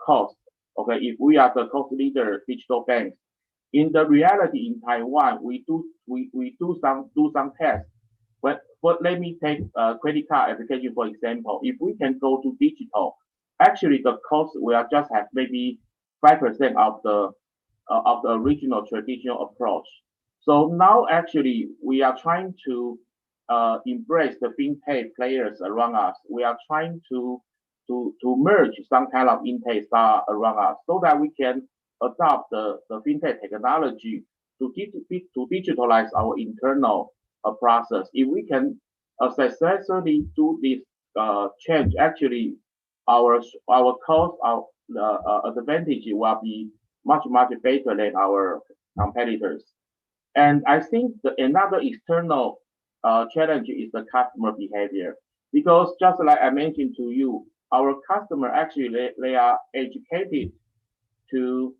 cost. Okay, if we are the cost leader digital banks. In the reality in Taiwan, we do some tests. But let me take credit card application for example. If we can go to digital, actually the cost will just have maybe 5% of the original traditional approach. So now actually we are trying to embrace the fintech players around us. We are trying to merge some kind of fintech star around us so that we can adopt the fintech technology to digitalize our internal process. If we can successfully do this change, actually our cost, our advantage will be much better than our competitors. And I think another external challenge is the customer behavior, because just like I mentioned to you, our customer actually they are educated to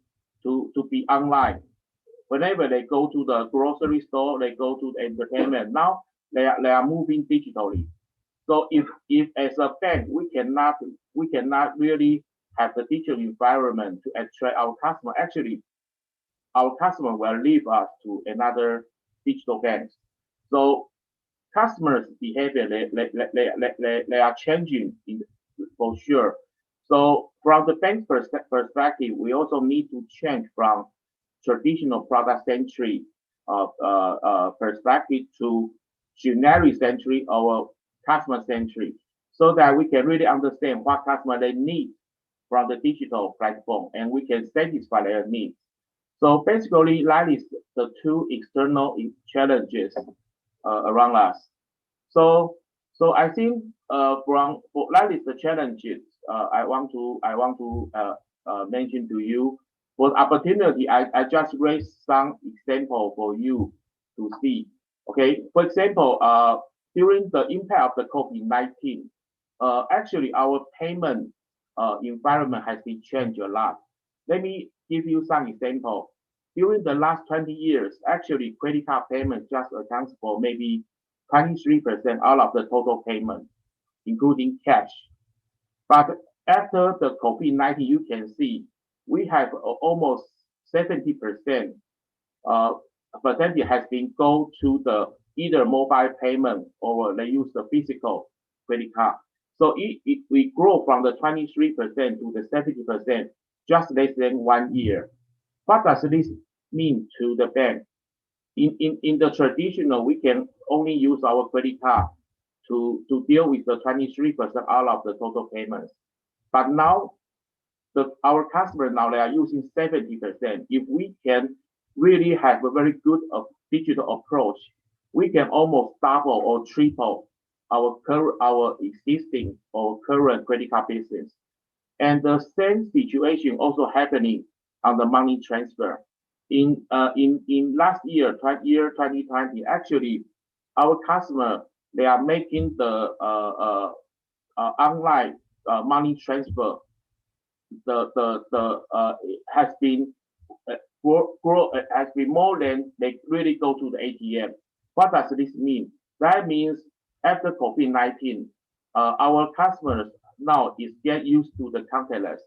be online. Whenever they go to the grocery store, they go to the entertainment. Now they are moving digitally. So if as a bank we cannot really have the digital environment to attract our customer, actually our customer will leave us to another digital banks. So customers' behavior they are changing for sure. So from the bank's perspective, we also need to change from traditional product centric perspective to generic-centric or customer-centric, so that we can really understand what customer they need from the digital platform, and we can satisfy their needs. So basically, that is the two external challenges around us. So I think that is the challenges I want to mention to you. For the opportunity, I just raised some example for you to see. Okay, for example, during the impact of the COVID-19, actually our payment environment has been changed a lot. Let me give you some example. During the last 20 years, actually credit card payment just accounts for maybe 23% out of the total payment, including cash. But after the COVID-19, you can see we have almost 70% percentage has been go to the either mobile payment or they use the physical credit card. So we grow from the 23% to the 70% just less than 1 year. What does this mean to the bank? In the traditional, we can only use our credit card to deal with the 23% out of the total payments. But now, our customers now they are using 70%. If we can really have a very good digital approach, we can almost double or triple our existing or current credit card business. And the same situation also happening on the money transfer. In last year 2020, actually, our customer they are making the online money transfer. Has been more than they really go to the ATM. What does this mean? That means after COVID-19, our customers now is get used to the contactless.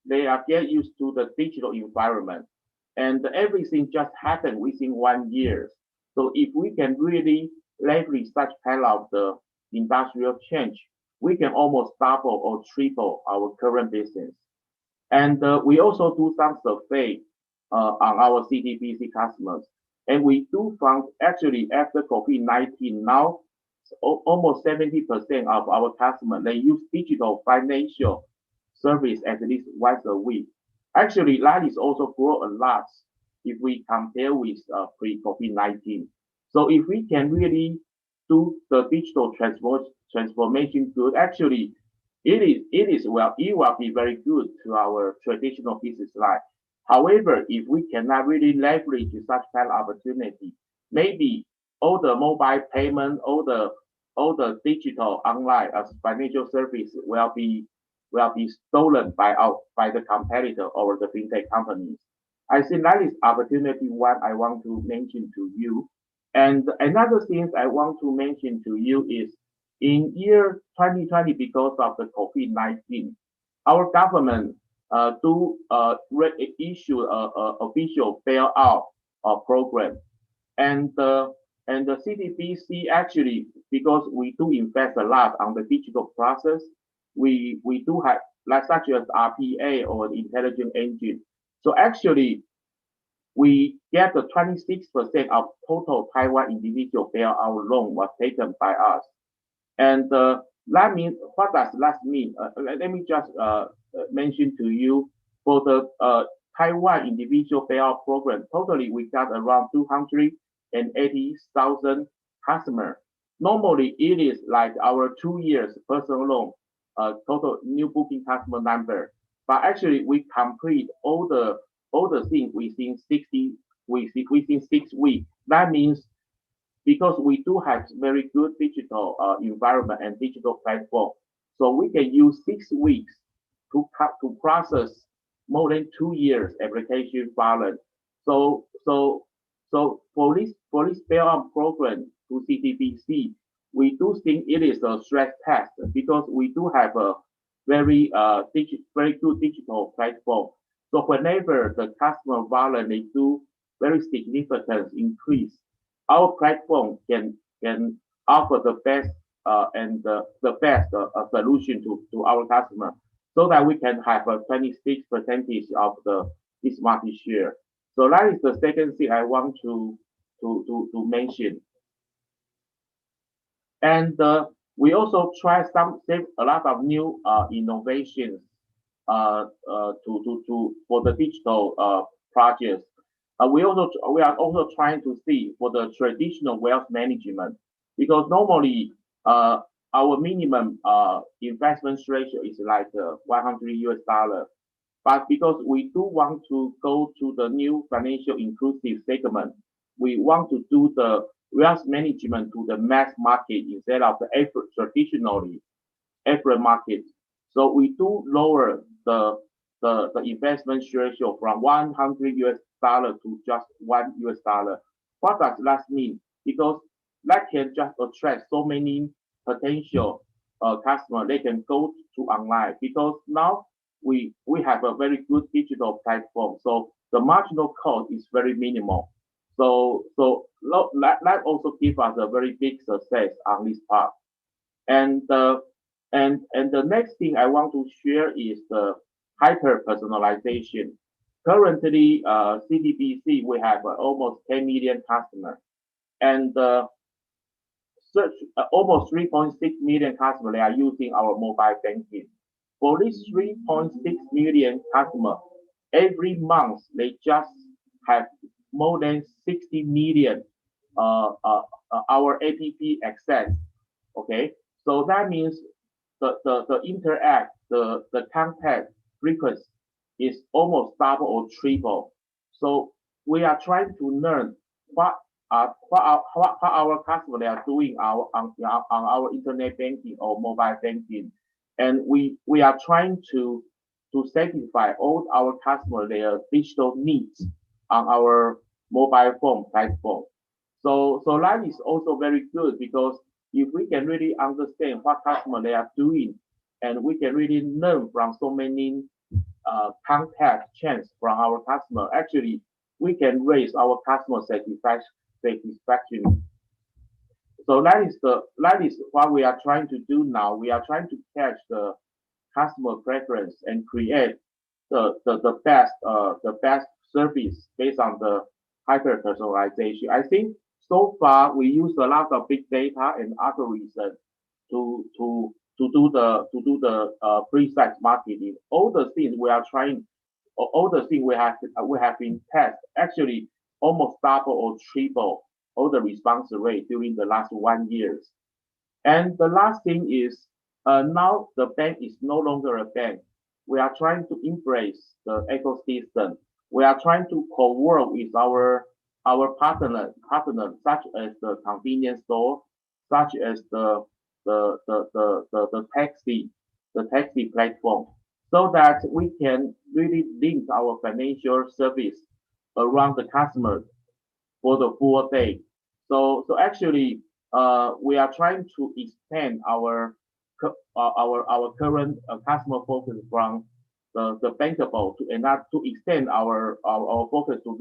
They are get used to the digital environment, and everything just happened within 1 year. So if we can really leverage such kind of the industrial change, we can almost double or triple our current business. And we also do some survey on our Cdbc customers, and we do found actually after COVID-19 now almost 70% of our customers they use digital financial service at least once a week. Actually, that is also grow a lot if we compare with pre-COVID-19. So if we can really do the digital transformation good, actually it will be very good to our traditional business life. However, if we cannot really leverage such kind of opportunity, maybe all the mobile payment, all the digital online as financial service will be stolen by the competitor or the fintech companies. I think that is opportunity one I want to mention to you. And another thing I want to mention to you is in year 2020, because of the COVID-19, our government issue official bailout program, and the Cdbc actually, because we do invest a lot on the digital process, we do have like such as RPA or the intelligent engine. So actually, we get the 26% of total Taiwan individual bailout loan was taken by us. And that means, what does that mean? Let me just mention to you, for the Taiwan individual bailout program, totally we got around 280,000 customers. Normally, it is like our 2 years personal loan total new booking customer number. But actually, we complete all the things within 6 weeks. That means because we do have very good digital environment and digital platform, so we can use 6 weeks to process more than 2 years application filing. So for this bailout program to Cdbc, we do think it is a stress test because we do have a very good digital platform. So whenever the customer volume they do very significant increase, our platform can offer the best and the best solution to our customer, so that we can have a 26% of this market share. So that is the second thing I want to mention. And we also try a lot of new innovations for the digital projects. We are also trying to see for the traditional wealth management, because normally our minimum investment ratio is like 100 US dollar. But because we do want to go to the new financial inclusive segment, we want to do the wealth management to the mass market instead of the traditionally affluent market. So we do lower the investment ratio from 100 US dollar to just 1 US dollar. What does that mean? Because that can just attract so many potential customers. They can go to online, because now we have a very good digital platform. So the marginal cost is very minimal. That also gives us a very big success on this part. And the next thing I want to share is the hyper personalization. Currently, Cdbc, we have almost 10 million customers, and almost 3.6 million customers, they are using our mobile banking. For these 3.6 million customers, every month they just have more than 60 million our app access. Okay, so that means the interact, the contact frequency is almost double or triple. So we are trying to learn what our customers are doing on our internet banking or mobile banking, and we are trying to satisfy all our customers their digital needs on our mobile phone platform. So that is also very good, because if we can really understand what customers they are doing, and we can really learn from so many contact channels from our customer, actually we can raise our customer satisfaction. So that is what we are trying to do now. We are trying to catch the customer preference and create the best service based on the hyper personalization. I think so far we use a lot of big data and algorithms to do the precise marketing. All the things we are trying, all the things we have been test actually almost double or triple all the response rate during the last 1 year. And the last thing is now the bank is no longer a bank. We are trying to embrace the ecosystem. We are trying to co-work with our partners, such as the convenience store, such as the taxi platform, so that we can really link our financial service around the customer for the full day. So actually, we are trying to expand our current customer focus from the bankable to extend our focus to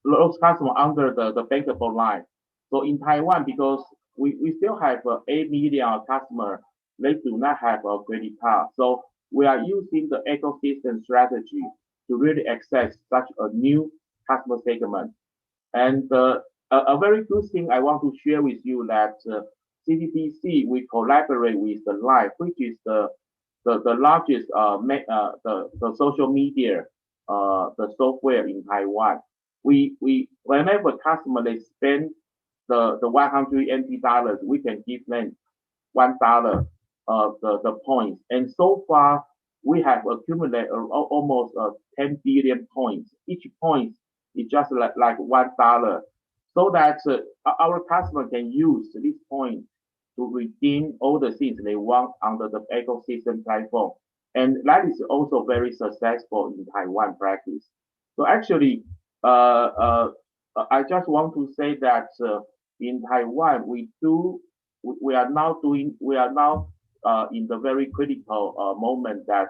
those customers under the bankable line. So in Taiwan, because we still have 8 million customers, they do not have a credit card. So we are using the ecosystem strategy to really access such a new customer segment. And a very good thing I want to share with you that Cdbc, we collaborate with the Live, which is the largest the social media the software in Taiwan. We whenever customer they spend the 100 NT dollars, we can give them $1 the points. And so far we have accumulated almost 10 billion points. Each point is just like $1, so that our customer can use this point to redeem all the things they want under the ecosystem platform. And that is also very successful in Taiwan practice. So actually, I just want to say that in Taiwan, we are now in the very critical moment that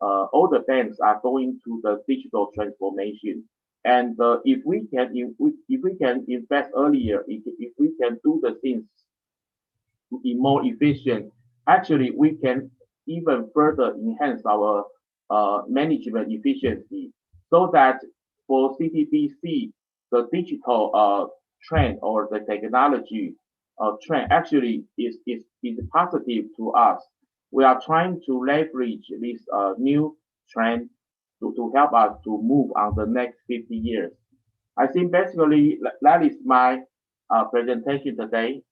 all the banks are going to the digital transformation. And if we can invest earlier, if we can do the things be more efficient, actually we can even further enhance our management efficiency, so that for Cdbc, the digital trend or the technology trend actually is positive to us. We are trying to leverage this new trend to help us to move on the next 50 years. I think basically that is my presentation today.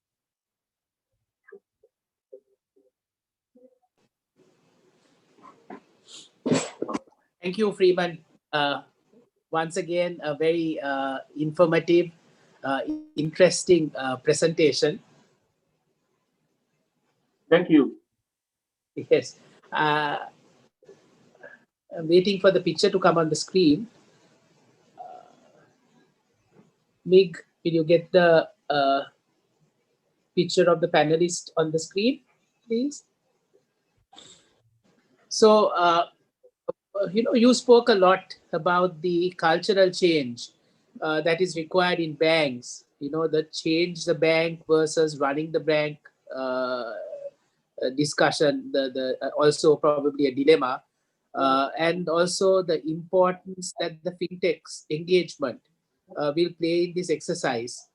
Thank you, Freeman. Once again, a very informative, interesting presentation. Thank you. Yes. I'm waiting for the picture to come on the screen. Mig, will you get the picture of the panelist on the screen, please? So, you spoke a lot about the cultural change that is required in banks. The change the bank versus running the bank discussion, also probably a dilemma, and also the importance that the fintech's engagement will play in this exercise,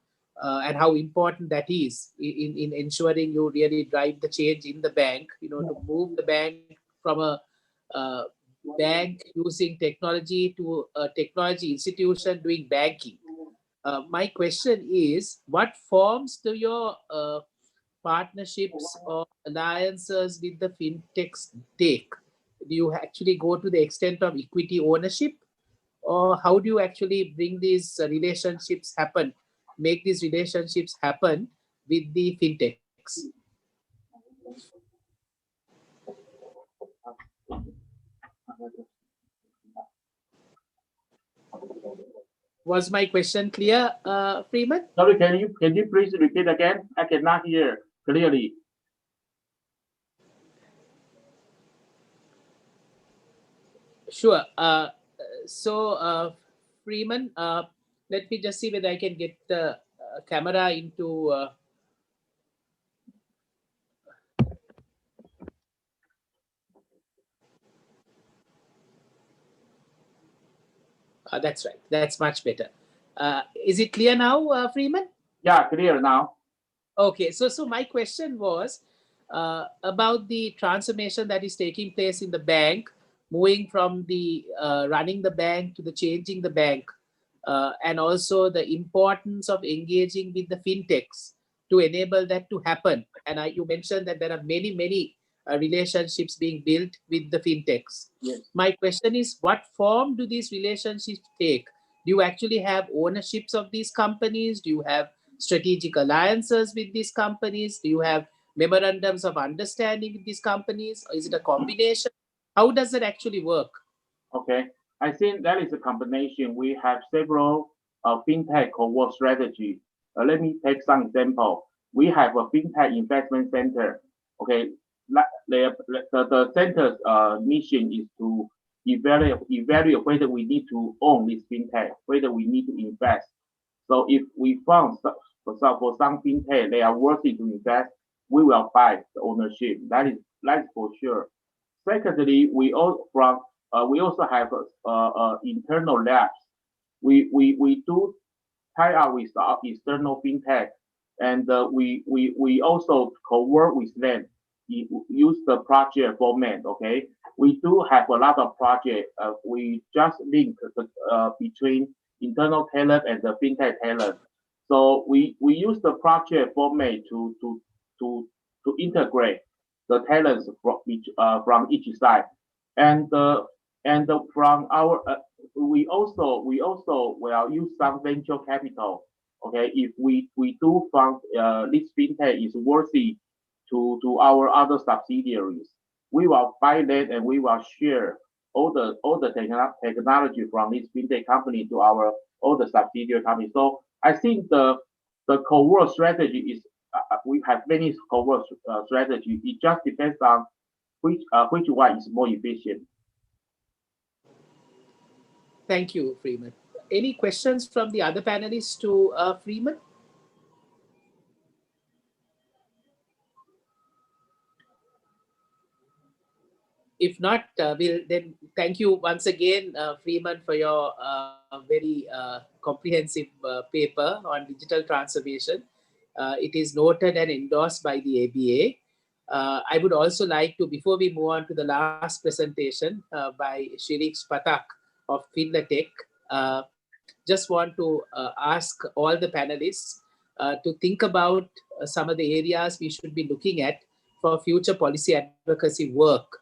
and how important that is in ensuring you really drive the change in the bank, to move the bank from a bank using technology to a technology institution doing banking. My question is, what forms do your partnerships or alliances with the fintechs take? Do you actually go to the extent of equity ownership, or how do you actually bring these relationships happen, make these relationships happen with the fintechs? Was my question clear, Freeman? Sorry, can you please repeat again? I cannot hear clearly. Sure. Freeman, let me just see whether I can get the camera into. That's right. That's much better. Is it clear now, Freeman? Yeah, clear now. Okay. So my question was about the transformation that is taking place in the bank, moving from the running the bank to the changing the bank, and also the importance of engaging with the fintechs to enable that to happen. And you mentioned that there are many relationships being built with the fintechs. Yes. My question is, what form do these relationships take? Do you actually have ownerships of these companies? Do you have strategic alliances with these companies? Do you have memorandums of understanding with these companies? Or is it a combination? How does it actually work? Okay, I think that is a combination. We have several fintech co-work strategy. Let me take some example. We have a fintech investment center. Okay, the center's mission is to evaluate whether we need to own this fintech, whether we need to invest. So if we found for some fintech they are worthy to invest, we will buy the ownership. That is for sure. Secondly, we also have internal labs. We do tie up with our external fintech, and we also co-work with them. Use the project format. Okay, we do have a lot of projects. We just link between internal talent and the fintech talent. So we use the project format to integrate the talents from each side, and from our we also will use some venture capital. Okay, if we do find this fintech is worthy to our other subsidiaries, we will buy that and we will share all the technology from this fintech company to our all the subsidiary companies. So I think the co-work strategy is we have many co-work strategy. It just depends on which one is more efficient. Thank you, Freeman. Any questions from the other panelists to Freeman? If not, we'll then thank you once again, Freeman, for your very comprehensive paper on digital transformation. It is noted and endorsed by the ABA. I would also like to, before we move on to the last presentation by Shirish Pathak of Finlatech, just want to ask all the panelists to think about some of the areas we should be looking at for future policy advocacy work.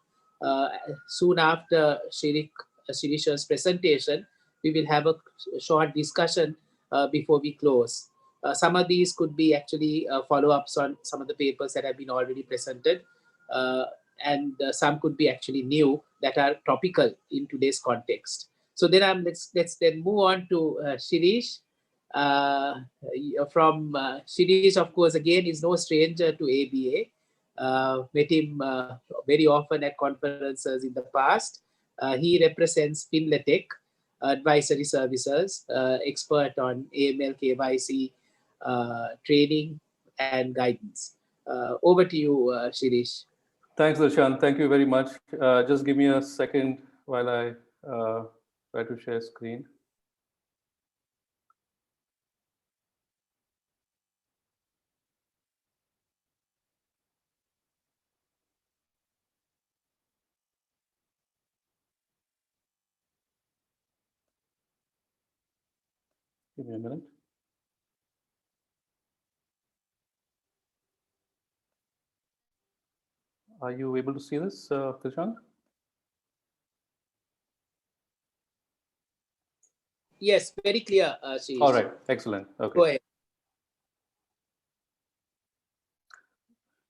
Soon after Shirish's presentation, we will have a short discussion before we close. Some of these could be actually follow-ups on some of the papers that have been already presented, and some could be actually new that are topical in today's context. So then let's then move on to Shirish. From Shirish, of course, again, is no stranger to ABA. Met him very often at conferences in the past. He represents Finlatech Advisory Services, expert on AML, KYC, training and guidance. Over to you, Shirish. Thanks, Dilshan. Thank you very much. Just give me a second while I try to share screen. Give me a minute. Are you able to see this, Dilshan? Yes, very clear, Shirish. All right, excellent. Okay. Go ahead.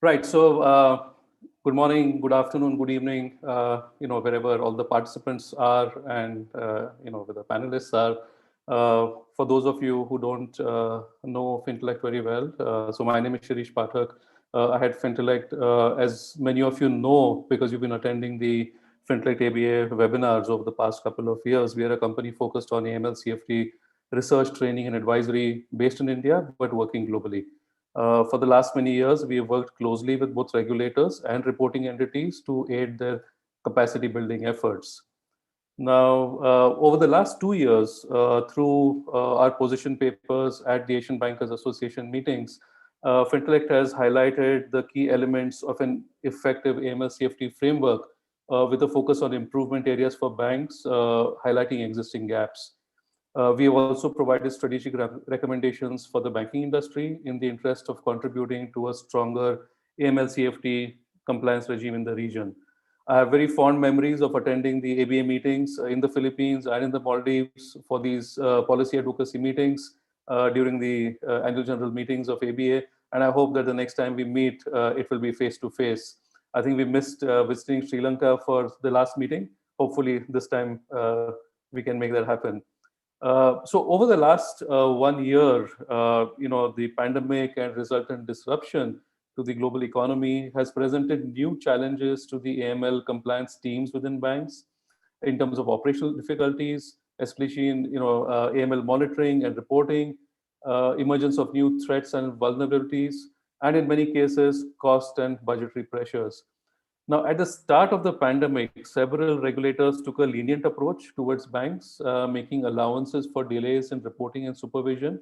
Right. So, good morning, good afternoon, good evening. Wherever all the participants are, and where the panelists are. For those of you who don't know Fintellect very well, so my name is Shirish Pathak. I had Fintellect, as many of you know, because you've been attending the Fintellect ABA webinars over the past couple of years. We are a company focused on AML, CFT research, training, and advisory based in India, but working globally. For the last many years, we have worked closely with both regulators and reporting entities to aid their capacity building efforts. Now, over the last 2 years, through our position papers at the Asian Bankers Association meetings, Fintellect has highlighted the key elements of an effective AML CFT framework with a focus on improvement areas for banks, highlighting existing gaps. We have also provided strategic recommendations for the banking industry in the interest of contributing to a stronger AML CFT compliance regime in the region. I have very fond memories of attending the ABA meetings in the Philippines and in the Maldives for these policy advocacy meetings during the annual general meetings of ABA. And I hope that the next time we meet, it will be face to face. I think we missed visiting Sri Lanka for the last meeting. Hopefully this time we can make that happen. So over the last 1 year, the pandemic and resultant disruption to the global economy has presented new challenges to the AML compliance teams within banks in terms of operational difficulties, especially in AML monitoring and reporting, emergence of new threats and vulnerabilities, and in many cases, cost and budgetary pressures. Now, at the start of the pandemic, several regulators took a lenient approach towards banks, making allowances for delays in reporting and supervision.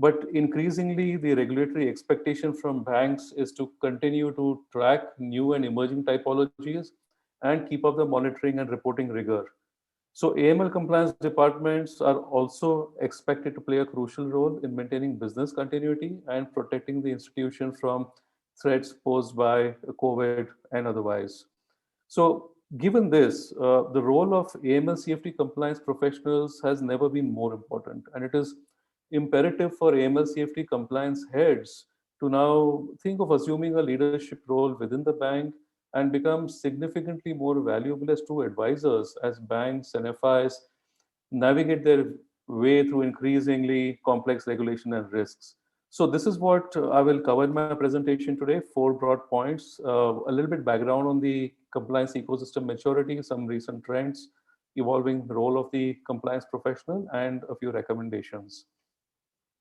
But increasingly, the regulatory expectation from banks is to continue to track new and emerging typologies and keep up the monitoring and reporting rigor. So AML compliance departments are also expected to play a crucial role in maintaining business continuity and protecting the institution from threats posed by COVID and otherwise. So given this, the role of AML CFT compliance professionals has never been more important, and it is imperative for AML CFT compliance heads to now think of assuming a leadership role within the bank and become significantly more valuable as true advisors as banks and FIs navigate their way through increasingly complex regulation and risks. So this is what I will cover in my presentation today, 4 broad points, a little bit background on the compliance ecosystem maturity, some recent trends, evolving role of the compliance professional, and a few recommendations.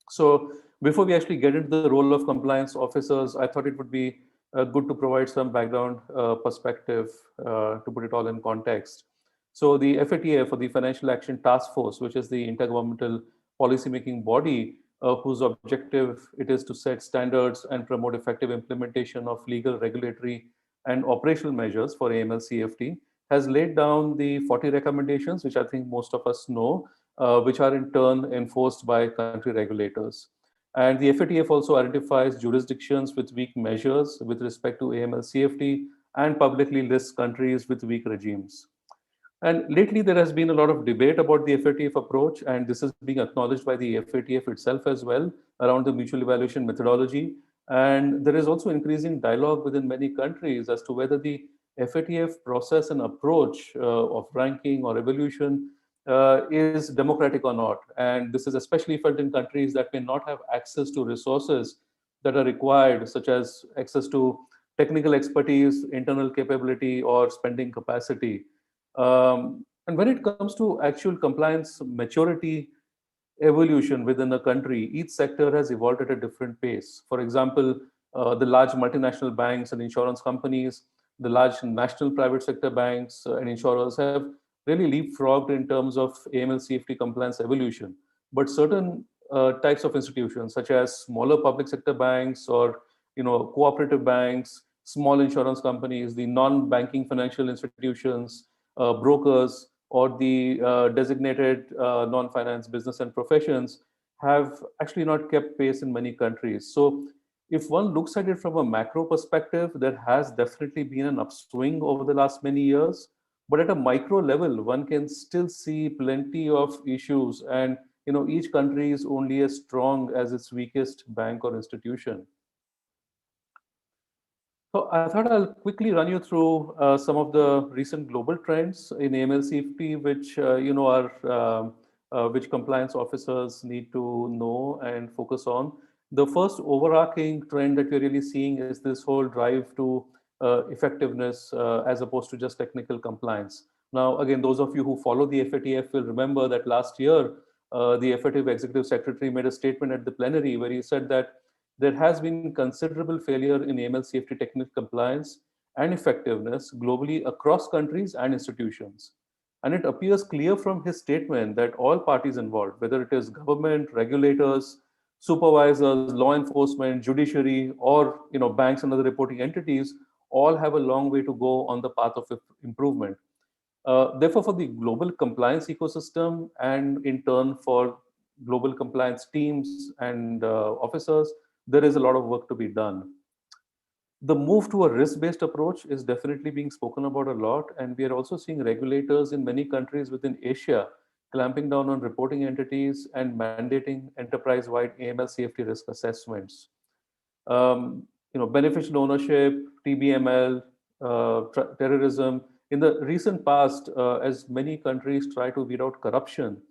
So before we actually get into the role of compliance officers, I thought it would be good to provide some background perspective to put it all in context. So the FATF, or the Financial Action Task Force, which is the intergovernmental policymaking body whose objective it is to set standards and promote effective implementation of legal, regulatory, and operational measures for AML CFT, has laid down the 40 recommendations, which I think most of us know, which are in turn enforced by country regulators. And the FATF also identifies jurisdictions with weak measures with respect to AML CFT and publicly lists countries with weak regimes. And lately, there has been a lot of debate about the FATF approach, and this is being acknowledged by the FATF itself as well around the mutual evaluation methodology. And there is also increasing dialogue within many countries as to whether the FATF process and approach of ranking or evaluation is democratic or not. And this is especially felt in countries that may not have access to resources that are required, such as access to technical expertise, internal capability, or spending capacity. And when it comes to actual compliance maturity evolution within a country, each sector has evolved at a different pace. For example, the large multinational banks and insurance companies, the large national private sector banks and insurers have really leapfrogged in terms of AML CFT compliance evolution. But certain types of institutions, such as smaller public sector banks or cooperative banks, small insurance companies, the non-banking financial institutions, brokers, or the designated non-finance business and professions have actually not kept pace in many countries. So if one looks at it from a macro perspective, there has definitely been an upswing over the last many years. But at a micro level, one can still see plenty of issues, and each country is only as strong as its weakest bank or institution. So I thought I'll quickly run you through some of the recent global trends in AML CFT, which which compliance officers need to know and focus on. The first overarching trend that we're really seeing is this whole drive to effectiveness as opposed to just technical compliance. Now, again, those of you who follow the FATF will remember that last year, the FATF Executive Secretary made a statement at the plenary where he said that there has been considerable failure in AML CFT technical compliance and effectiveness globally across countries and institutions. And it appears clear from his statement that all parties involved, whether it is government, regulators, supervisors, law enforcement, judiciary, or banks and other reporting entities, all have a long way to go on the path of improvement. Therefore, for the global compliance ecosystem and in turn for global compliance teams and officers, there is a lot of work to be done. The move to a risk-based approach is definitely being spoken about a lot, and we are also seeing regulators in many countries within Asia clamping down on reporting entities and mandating enterprise-wide AML CFT risk assessments. Beneficial ownership, TBML, terrorism. In the recent past, as many countries try to weed out corruption,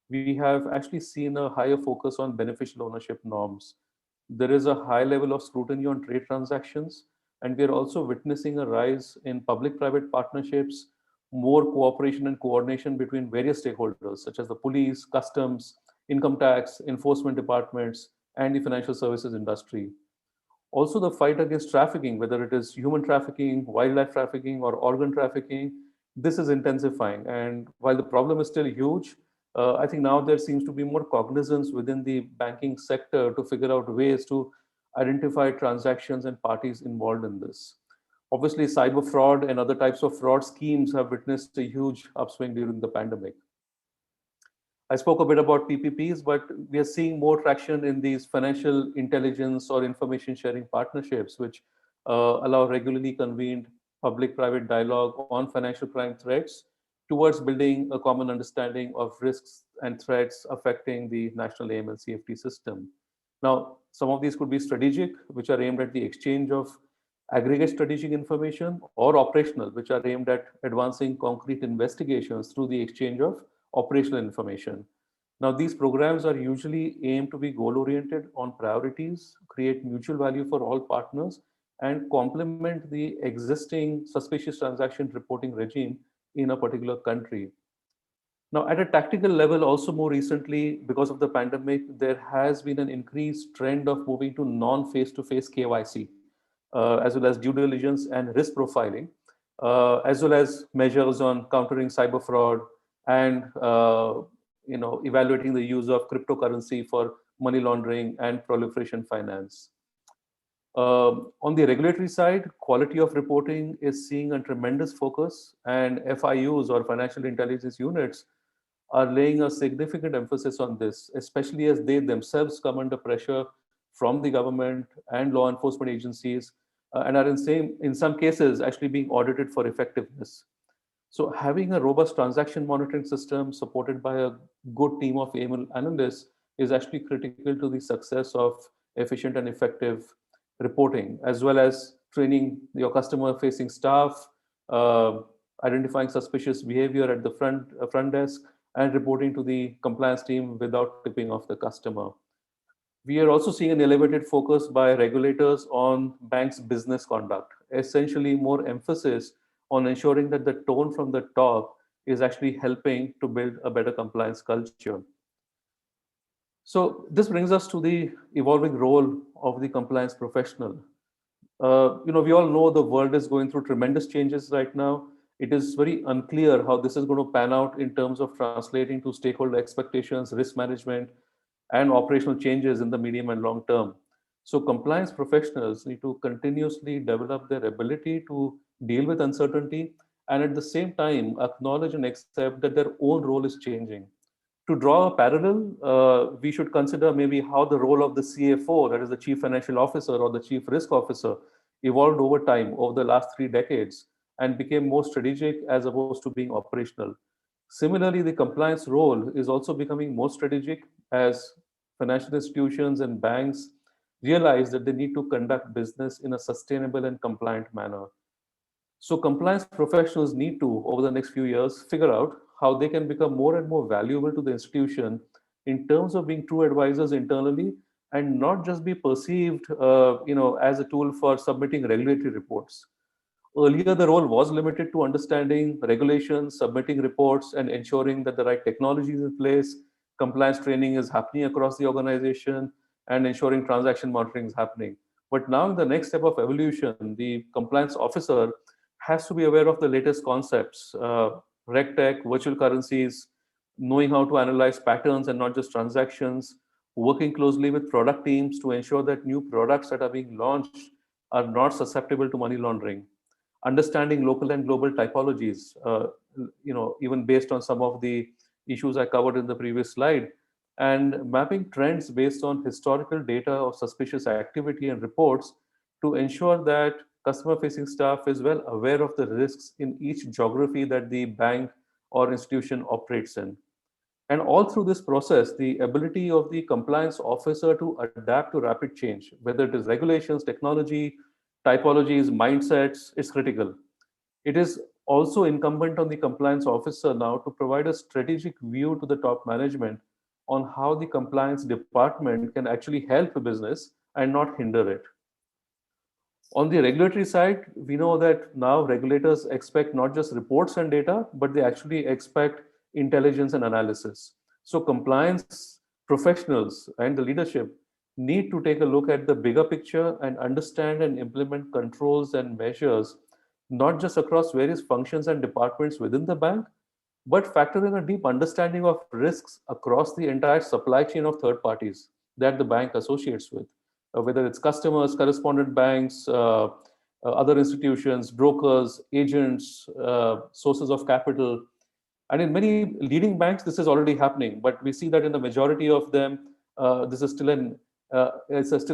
we have actually seen a higher focus on beneficial ownership norms. There is a high level of scrutiny on trade transactions, and we are also witnessing a rise in public-private partnerships, more cooperation and coordination between various stakeholders, such as the police, customs, income tax, enforcement departments, and the financial services industry. Also, the fight against trafficking, whether it is human trafficking, wildlife trafficking, or organ trafficking, this is intensifying. And while the problem is still huge, I think now there seems to be more cognizance within the banking sector to figure out ways to identify transactions and parties involved in this. Obviously, cyber fraud and other types of fraud schemes have witnessed a huge upswing during the pandemic. I spoke a bit about PPPs, but we are seeing more traction in these financial intelligence or information sharing partnerships, which allow regularly convened public-private dialogue on financial crime threats towards building a common understanding of risks and threats affecting the national AML CFT system. Now, some of these could be strategic, which are aimed at the exchange of aggregate strategic information, or operational, which are aimed at advancing concrete investigations through the exchange of operational information. Now, these programs are usually aimed to be goal-oriented on priorities, create mutual value for all partners, and complement the existing suspicious transaction reporting regime in a particular country. Now, at a tactical level, also more recently, because of the pandemic, there has been an increased trend of moving to non-face-to-face KYC. as well as due diligence and risk profiling, as well as measures on countering cyber fraud and evaluating the use of cryptocurrency for money laundering and proliferation finance. On the regulatory side, quality of reporting is seeing a tremendous focus, and FIUs or financial intelligence units are laying a significant emphasis on this, especially as they themselves come under pressure from the government and law enforcement agencies, and are in some cases actually being audited for effectiveness. So having a robust transaction monitoring system supported by a good team of AML analysts is actually critical to the success of efficient and effective reporting, as well as training your customer facing staff, uh, identifying suspicious behavior at the front desk, and reporting to the compliance team without tipping off the customer. We are also seeing an elevated focus by regulators on banks' business conduct, essentially more emphasis on ensuring that the tone from the top is actually helping to build a better compliance culture. So this brings us to the evolving role of the compliance professional. We all know the world is going through tremendous changes right now. It is very unclear how this is going to pan out in terms of translating to stakeholder expectations, risk management, and operational changes in the medium and long term. So compliance professionals need to continuously develop their ability to deal with uncertainty and at the same time acknowledge and accept that their own role is changing. To draw a parallel, we should consider maybe how the role of the CFO, that is the Chief Financial Officer or the Chief Risk Officer, evolved over time over the last 3 decades and became more strategic as opposed to being operational. Similarly, the compliance role is also becoming more strategic as financial institutions and banks realize that they need to conduct business in a sustainable and compliant manner. So compliance professionals need to, over the next few years, figure out how they can become more and more valuable to the institution in terms of being true advisors internally and not just be perceived, as a tool for submitting regulatory reports. Earlier, the role was limited to understanding regulations, submitting reports, and ensuring that the right technology is in place, compliance training is happening across the organization, and ensuring transaction monitoring is happening. But now, in the next step of evolution, the compliance officer has to be aware of the latest concepts, RegTech, virtual currencies, knowing how to analyze patterns and not just transactions, working closely with product teams to ensure that new products that are being launched are not susceptible to money laundering, understanding local and global typologies, even based on some of the issues I covered in the previous slide, and mapping trends based on historical data of suspicious activity and reports to ensure that customer facing staff is well aware of the risks in each geography that the bank or institution operates in. And all through this process, the ability of the compliance officer to adapt to rapid change, whether it is regulations, technology, typologies, mindsets, is critical. It is also incumbent on the compliance officer now to provide a strategic view to the top management on how the compliance department can actually help a business and not hinder it. On the regulatory side, we know that now regulators expect not just reports and data, but they actually expect intelligence and analysis. So compliance professionals and the leadership need to take a look at the bigger picture and understand and implement controls and measures, not just across various functions and departments within the bank, but factor in a deep understanding of risks across the entire supply chain of third parties that the bank associates with, whether it's customers, correspondent banks, other institutions, brokers, agents, sources of capital. And in many leading banks, this is already happening, but we see that in the majority of them, this is still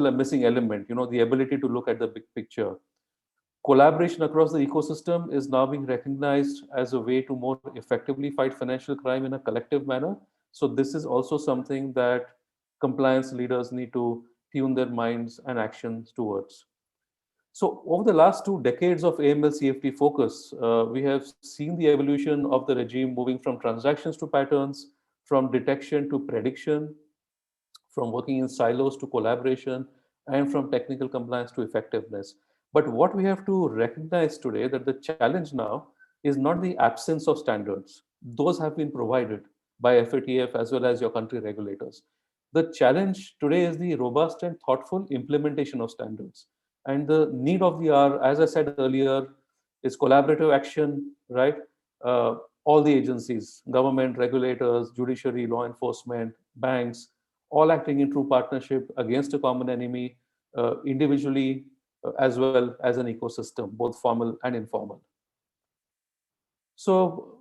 a missing element, the ability to look at the big picture. Collaboration across the ecosystem is now being recognized as a way to more effectively fight financial crime in a collective manner. So this is also something that compliance leaders need to tune their minds and actions towards. So over the last 2 decades of AML CFT focus, we have seen the evolution of the regime moving from transactions to patterns, from detection to prediction, from working in silos to collaboration, and from technical compliance to effectiveness. But what we have to recognize today that the challenge now is not the absence of standards. Those have been provided by FATF as well as your country regulators. The challenge today is the robust and thoughtful implementation of standards. And the need of the hour, as I said earlier, is collaborative action, right? All the agencies, government, regulators, judiciary, law enforcement, banks, all acting in true partnership against a common enemy, individually as well as an ecosystem, both formal and informal. So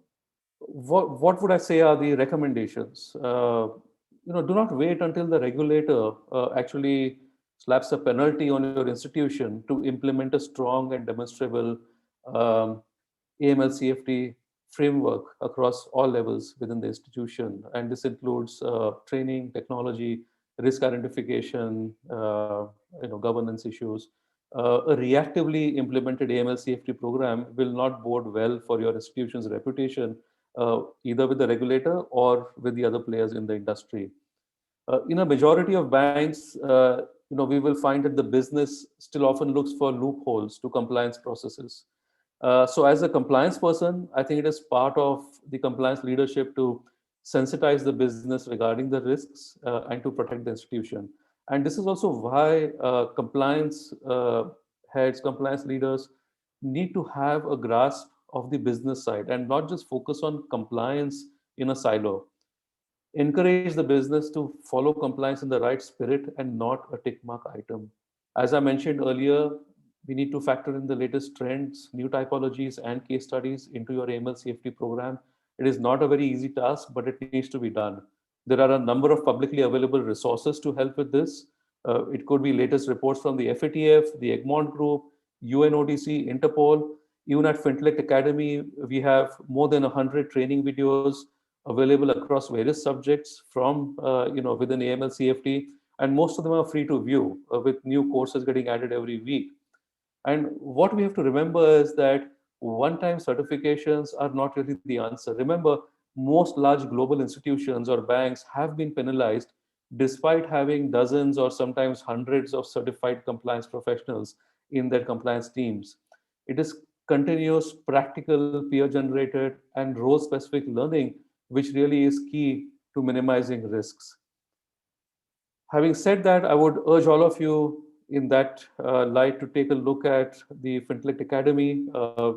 what would I say are the recommendations? Do not wait until the regulator actually slaps a penalty on your institution to implement a strong and demonstrable AML CFT framework across all levels within the institution. And this includes training, technology, risk identification, governance issues. A reactively implemented AML CFT program will not bode well for your institution's reputation, either with the regulator or with the other players in the industry. In a majority of banks, we will find that the business still often looks for loopholes to compliance processes. So as a compliance person, I think it is part of the compliance leadership to sensitize the business regarding the risks and to protect the institution. And this is also why compliance heads, compliance leaders need to have a grasp of the business side and not just focus on compliance in a silo. Encourage the business to follow compliance in the right spirit and not a tick mark item. As I mentioned earlier, we need to factor in the latest trends, new typologies, and case studies into your AML CFT program. It is not a very easy task, but it needs to be done. There are a number of publicly available resources to help with this. It could be latest reports from the FATF, the Egmont Group, UNODC, Interpol. Even at Fintech Academy, we have more than 100 training videos available across various subjects from within AML CFT, and most of them are free to view with new courses getting added every week. And what we have to remember is that one-time certifications are not really the answer. Remember, most large global institutions or banks have been penalized despite having dozens or sometimes hundreds of certified compliance professionals in their compliance teams. It is continuous, practical, peer-generated, and role-specific learning which really is key to minimizing risks. Having said that, I would urge all of you in that light to take a look at the Fintech Academy.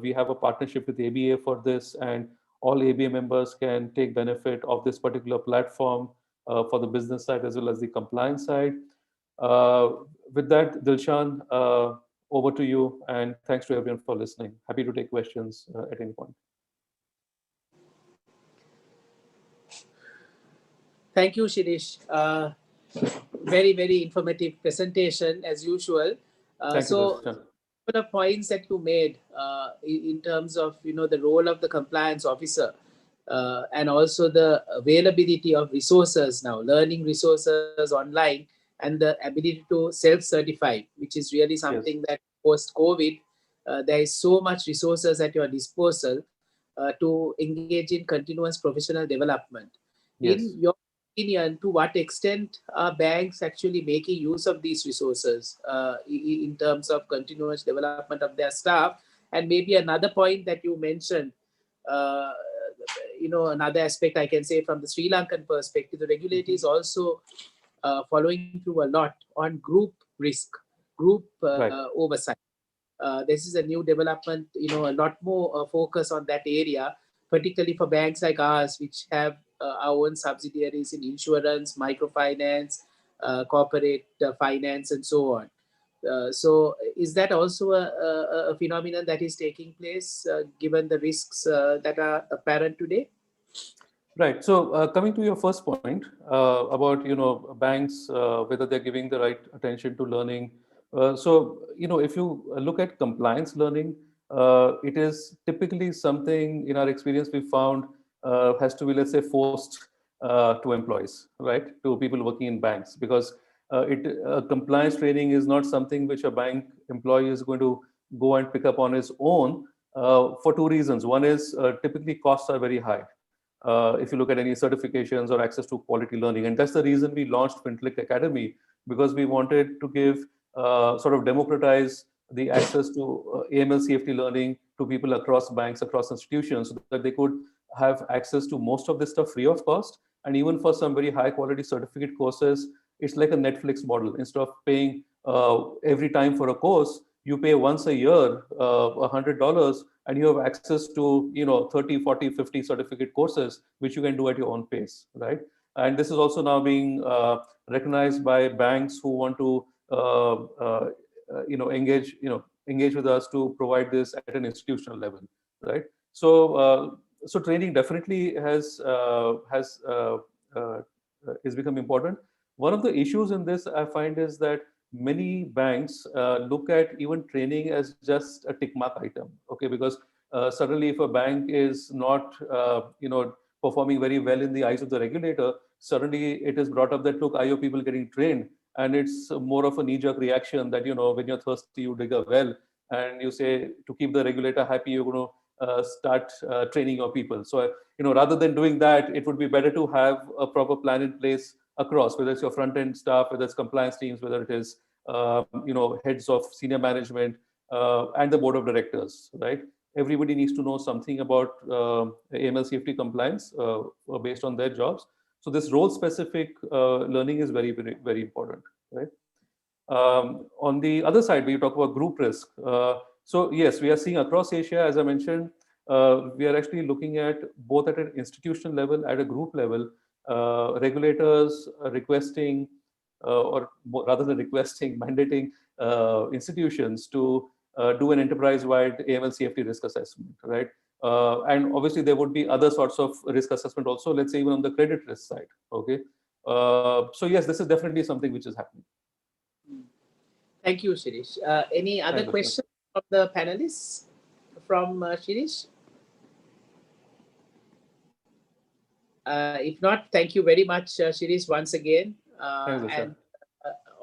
We have a partnership with ABA for this, and all ABA members can take benefit of this particular platform for the business side as well as the compliance side. With that, Dilshan, over to you, and thanks to everyone for listening. Happy to take questions at any point. Thank you, Shirish. Very, very informative presentation as usual. Thank you, Dilshan. The points that you made in terms of the role of the compliance officer and also the availability of resources now, learning resources online, and the ability to self-certify, which is really something that post-COVID, there is so much resources at your disposal to engage in continuous professional development. In your opinion, to what extent are banks actually making use of these resources in terms of continuous development of their staff? And maybe another point that you mentioned, another aspect I can say from the Sri Lankan perspective, the regulator is also following through a lot on group risk, group oversight. This is a new development, a lot more focus on that area, particularly for banks like ours, which have our own subsidiaries in insurance, microfinance, corporate finance, and so on. So is that also a phenomenon that is taking place given the risks that are apparent today? Right. So coming to your first point about banks, whether they're giving the right attention to learning. So if you look at compliance learning, it is typically something in our experience we found has to be, let's say, forced to employees, right? To people working in banks, because compliance training is not something which a bank employee is going to go and pick up on his own for two reasons. One is typically costs are very high. If you look at any certifications or access to quality learning. And that's the reason we launched Fintech Academy, because we wanted to give sort of democratize the access to AML CFT learning to people across banks, across institutions, so that they could have access to most of this stuff free of cost. And even for some very high quality certificate courses, it's like a Netflix model. Instead of paying every time for a course, you pay once a year, $100, and you have access to 30, 40, 50 certificate courses, which you can do at your own pace, right? And this is also now being recognized by banks who want to engage with us to provide this at an institutional level, right? So training definitely is become important. One of the issues in this I find is that many banks look at even training as just a tick mark item, okay? Because suddenly, if a bank is not performing very well in the eyes of the regulator, suddenly it is brought up that, look, are your people getting trained? And it's more of a knee-jerk reaction that, when you're thirsty, you dig a well, and you say, to keep the regulator happy, you're going to start training your people. So, rather than doing that, it would be better to have a proper plan in place across, whether it's your front-end staff, whether it's compliance teams, whether it is, heads of senior management, and the board of directors, right? Everybody needs to know something about AML safety compliance based on their jobs. So this role-specific learning is very, very, very important, right? On the other side, we talk about group risk. So yes, we are seeing across Asia, as I mentioned, we are actually looking at both at an institutional level, at a group level, regulators requesting, or rather than requesting, mandating institutions to do an enterprise-wide AML CFT risk assessment, right? And obviously there would be other sorts of risk assessment also, let's say even on the credit risk side, okay? So yes, this is definitely something which is happening. Thank you, Shirish. Any other questions from the panelists from Shirish? If not, thank you very much, Shirish, once again. And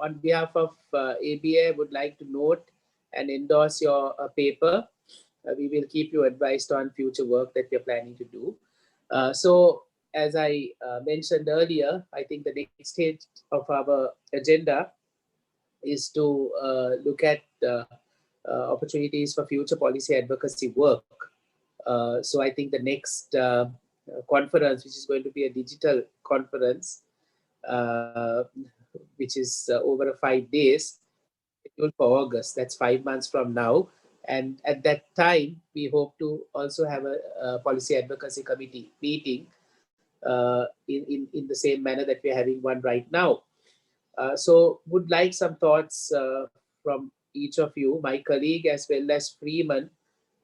on behalf of ABA, I would like to note and endorse your paper. We will keep you advised on future work that we're planning to do. So, as I mentioned earlier, I think the next stage of our agenda is to look at opportunities for future policy advocacy work. So I think the next conference, which is going to be a digital conference, which is over 5 days, scheduled for August. That's 5 months from now. And at that time, we hope to also have a policy advocacy committee meeting in the same manner that we're having one right now. So would like some thoughts from each of you. My colleague as well as Freeman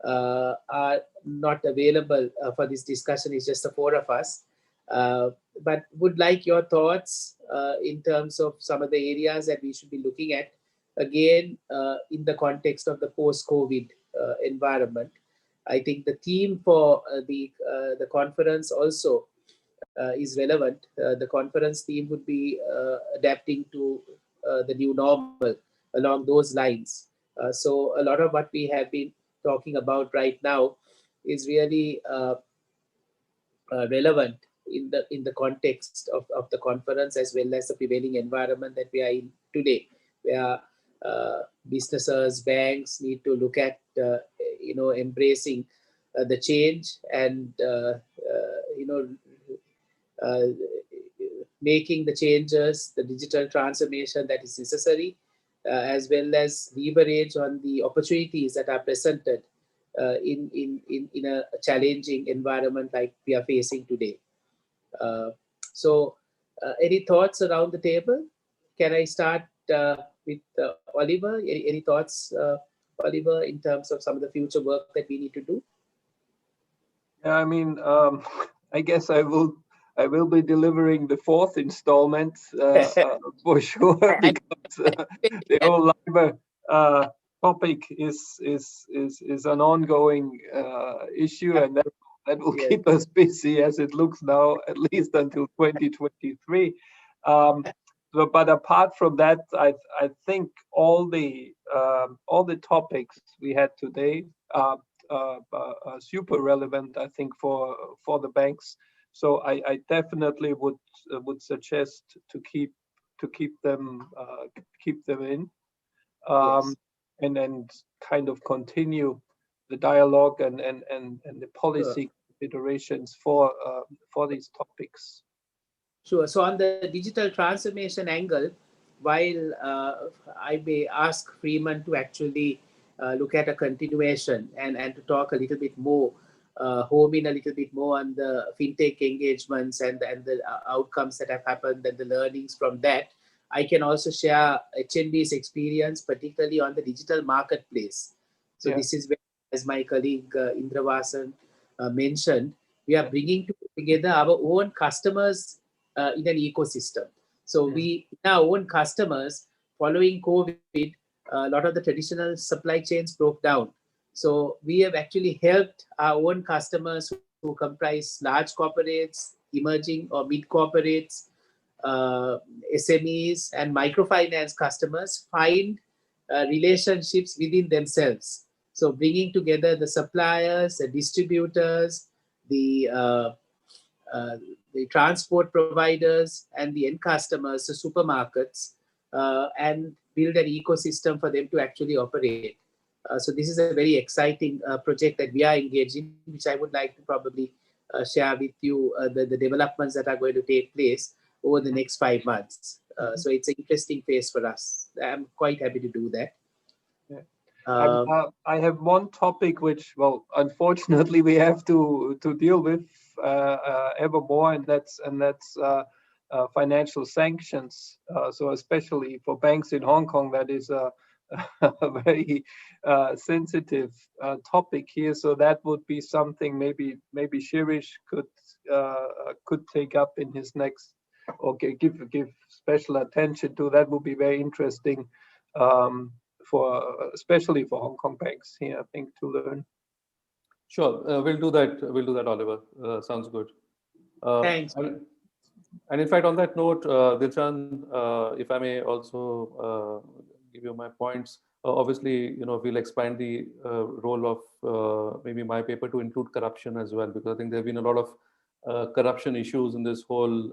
are not available for this discussion. It's just the four of us. But would like your thoughts in terms of some of the areas that we should be looking at, again, in the context of the post-COVID environment. I think the theme for the conference also is relevant. The conference theme would be adapting to the new normal along those lines. So a lot of what we have been talking about right now is really relevant in the context of the conference, as well as the prevailing environment that we are in today, where businesses, banks need to look at embracing the change and making the changes, the digital transformation that is necessary, as well as leverage on the opportunities that are presented in a challenging environment like we are facing today. So any thoughts around the table? Can I start with Oliver? Any thoughts, Oliver, in terms of some of the future work that we need to do? Yeah, I mean, I guess I will be delivering the fourth installment for sure, because the whole LIBOR topic is an ongoing issue, and that will keep us busy as it looks now, at least until 2023. But apart from that, I think all the topics we had today are super relevant, I think, for the banks. So I definitely would suggest to keep them in, and then kind of continue the dialogue and the policy considerations for these topics. Sure. So on the digital transformation angle, while I may ask Freeman to actually look at a continuation and to talk a little bit more, home in a little bit more on the fintech engagements and the outcomes that have happened and the learnings from that, I can also share HNB's experience, particularly on the digital marketplace. So this is where, as my colleague Indravasan mentioned, we are bringing together our own customers in an ecosystem. So we, our own customers, following COVID, a lot of the traditional supply chains broke down. So we have actually helped our own customers who comprise large corporates, emerging or mid corporates, SMEs and microfinance customers find relationships within themselves. So bringing together the suppliers, the distributors, the transport providers and the end customers, the supermarkets, and build an ecosystem for them to actually operate. So this is a very exciting project that we are engaged in, which I would like to probably share with you the developments that are going to take place over the next 5 months. So it's an interesting phase for us. I'm quite happy to do that. I have one topic which, well, unfortunately, we have to deal with ever more, and that's financial sanctions. So especially for banks in Hong Kong, that is a very sensitive topic here. So that would be something maybe Shirish could take up in his next, or give special attention to. That would be very interesting. Especially for Hong Kong banks here, I think, to learn. Sure, we'll do that. We'll do that, Oliver. Sounds good. Thanks. And in fact, on that note, Dilshan, if I may also give you my points. Obviously, we'll expand the role of maybe my paper to include corruption as well, because I think there have been a lot of corruption issues in this whole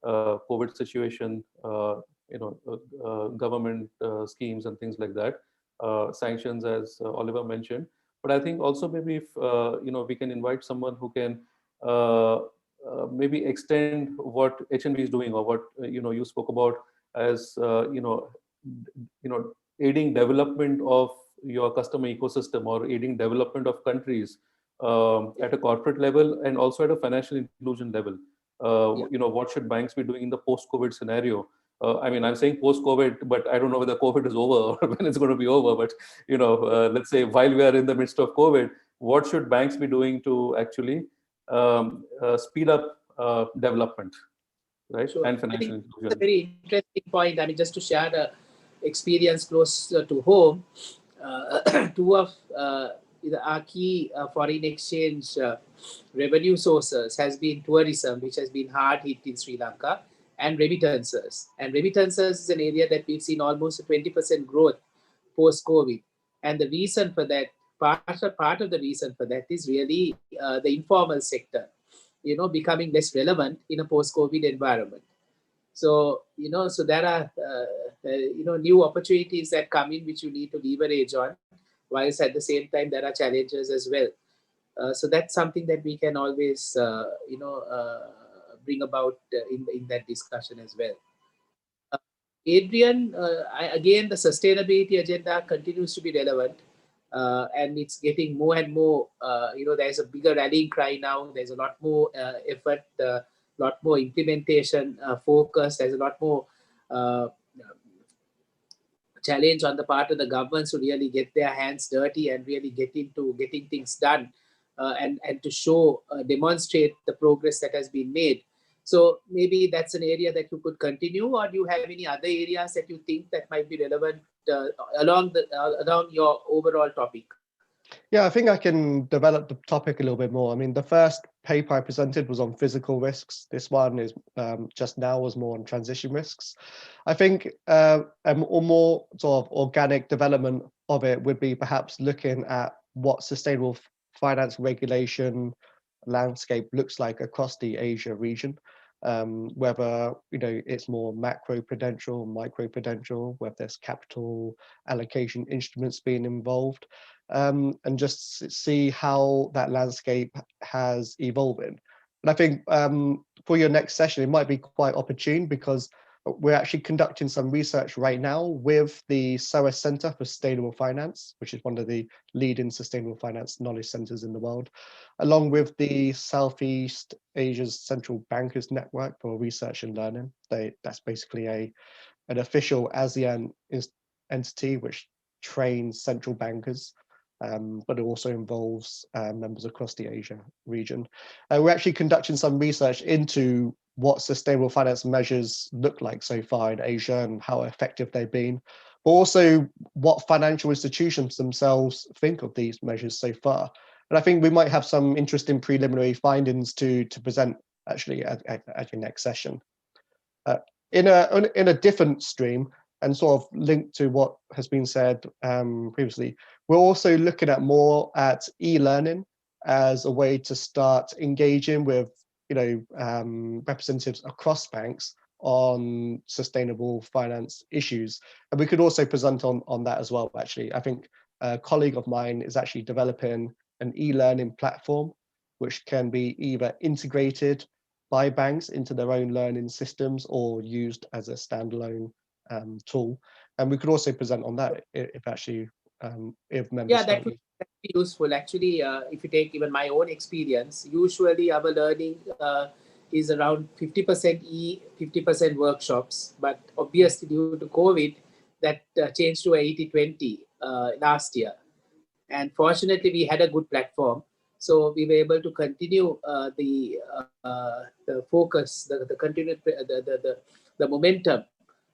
COVID situation. Government schemes and things like that, sanctions, as Oliver mentioned. But I think also maybe if we can invite someone who can maybe extend what HNB is doing, or what you spoke about as aiding development of your customer ecosystem, or aiding development of countries at a corporate level and also at a financial inclusion level. What should banks be doing in the post-COVID scenario? I mean, I'm saying post-COVID, but I don't know whether COVID is over or when it's going to be over. But, let's say while we are in the midst of COVID, what should banks be doing to actually speed up development, right? Sure. And financial inclusion. That's a very interesting point. I mean, just to share the experience close to home, two of our key foreign exchange revenue sources has been tourism, which has been hard hit in Sri Lanka, and remittances. And remittances is an area that we've seen almost a 20% growth post-COVID. And the reason for that, part of the reason for that is really the informal sector, becoming less relevant in a post-COVID environment. So, so there are, new opportunities that come in which you need to leverage on, whilst at the same time there are challenges as well. So that's something that we can always, bring about in that discussion as well. Adrian, again, the sustainability agenda continues to be relevant, and it's getting more and more, there's a bigger rallying cry now. There's a lot more effort, a lot more implementation focus. There's a lot more challenge on the part of the governments to really get their hands dirty and really get into getting things done, and to show, demonstrate the progress that has been made. So maybe that's an area that you could continue, or do you have any other areas that you think that might be relevant along your overall topic? Yeah, I think I can develop the topic a little bit more. I mean, the first paper I presented was on physical risks. This one is just now was more on transition risks. I think a more sort of organic development of it would be perhaps looking at what sustainable finance regulation landscape looks like across the Asia region, whether it's more macro-prudential, micro-prudential, whether there's capital allocation instruments being involved, and just see how that landscape has evolved. And I think for your next session, it might be quite opportune, because We're actually conducting some research right now with the SOAS Center for Sustainable Finance, which is one of the leading sustainable finance knowledge centers in the world, along with the Southeast Asia's Central Bankers Network for Research and Learning. That's basically an official ASEAN entity which trains central bankers, but it also involves members across the Asia region. We're actually conducting some research into what sustainable finance measures look like so far in Asia and how effective they've been, but also what financial institutions themselves think of these measures so far. And I think we might have some interesting preliminary findings to present actually at your next session. In a different stream, and sort of linked to what has been said previously, we're also looking at more at e-learning as a way to start engaging with representatives across banks on sustainable finance issues. And we could also present on that as well, actually. I think a colleague of mine is actually developing an e-learning platform, which can be either integrated by banks into their own learning systems or used as a standalone tool. And we could also present on that if actually, if members. Yeah, that would be useful. Actually, if you take even my own experience, usually our learning is around 50%50% workshops. But obviously, due to COVID, that changed to 80-20 last year. And fortunately, we had a good platform. So we were able to continue the focus, the momentum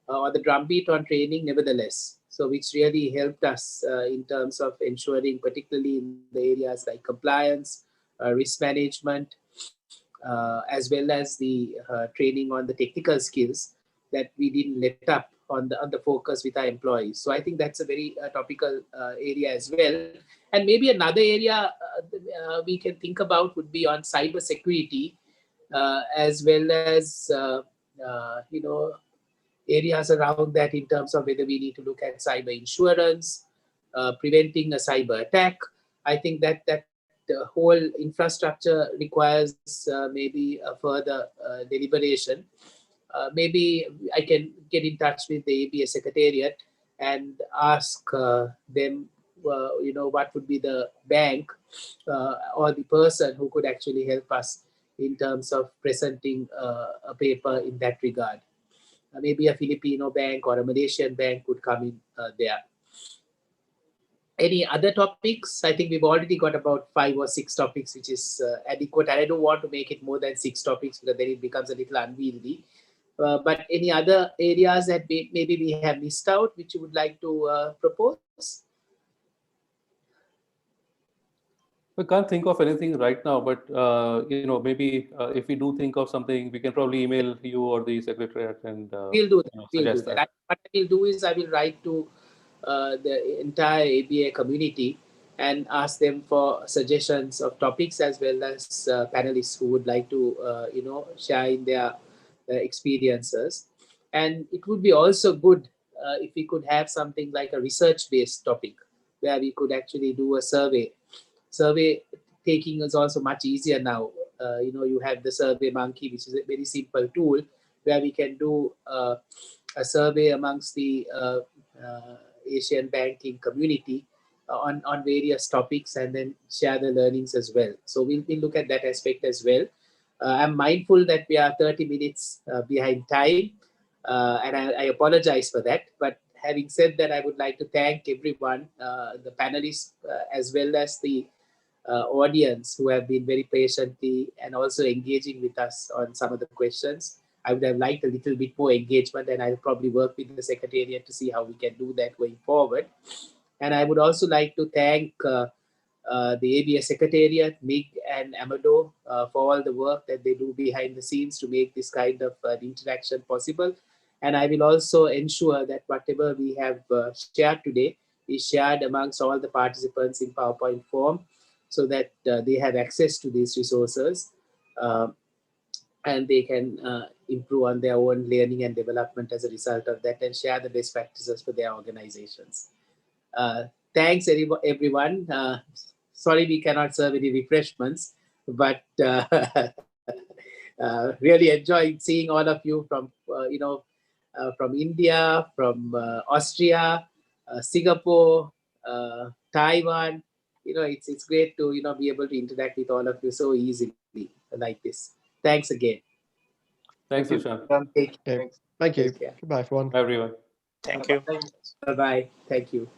or the drumbeat on training nevertheless. So which really helped us in terms of ensuring, particularly in the areas like compliance, risk management, as well as the training on the technical skills, that we didn't let up on the focus with our employees. So I think that's a very topical area as well. And maybe another area we can think about would be on cyber security, as well as areas around that in terms of whether we need to look at cyber insurance, preventing a cyber attack. I think that the whole infrastructure requires maybe a further deliberation. Maybe I can get in touch with the ABA Secretariat and ask them, what would be the bank or the person who could actually help us in terms of presenting a paper in that regard. Maybe a Filipino bank or a Malaysian bank would come in there. Any other topics? I think we've already got about 5 or 6 topics, which is adequate. And I don't want to make it more than 6 topics because then it becomes a little unwieldy. But any other areas that maybe we have missed out, which you would like to propose? We can't think of anything right now, but maybe if we do think of something, we can probably email you or the secretariat and we'll do that. We'll do that. What I will do is I will write to the entire ABA community and ask them for suggestions of topics, as well as panelists who would like to share in their experiences. And it would be also good if we could have something like a research-based topic where we could actually do a survey. Survey taking is also much easier now. You have the Survey Monkey, which is a very simple tool where we can do a survey amongst the Asian banking community on various topics and then share the learnings as well. So we'll look at that aspect as well. I'm mindful that we are 30 minutes behind time, and I apologize for that. But having said that, I would like to thank everyone, the panelists, as well as the audience who have been very patiently and also engaging with us on some of the questions. I would have liked a little bit more engagement, and I'll probably work with the Secretariat to see how we can do that going forward. And I would also like to thank the ABA Secretariat, Mig and Amado, for all the work that they do behind the scenes to make this kind of interaction possible. And I will also ensure that whatever we have shared today is shared amongst all the participants in PowerPoint form, so that they have access to these resources and they can improve on their own learning and development as a result of that, and share the best practices for their organizations. Thanks everyone. Sorry we cannot serve any refreshments, but really enjoyed seeing all of you from from India, from Austria, Singapore, Taiwan. It's great to be able to interact with all of you so easily like this. Thanks again. Thanks, Dilshan. Okay. Thank you. Take care. Goodbye, everyone. Bye, everyone. Thank you. Bye bye. Thank you.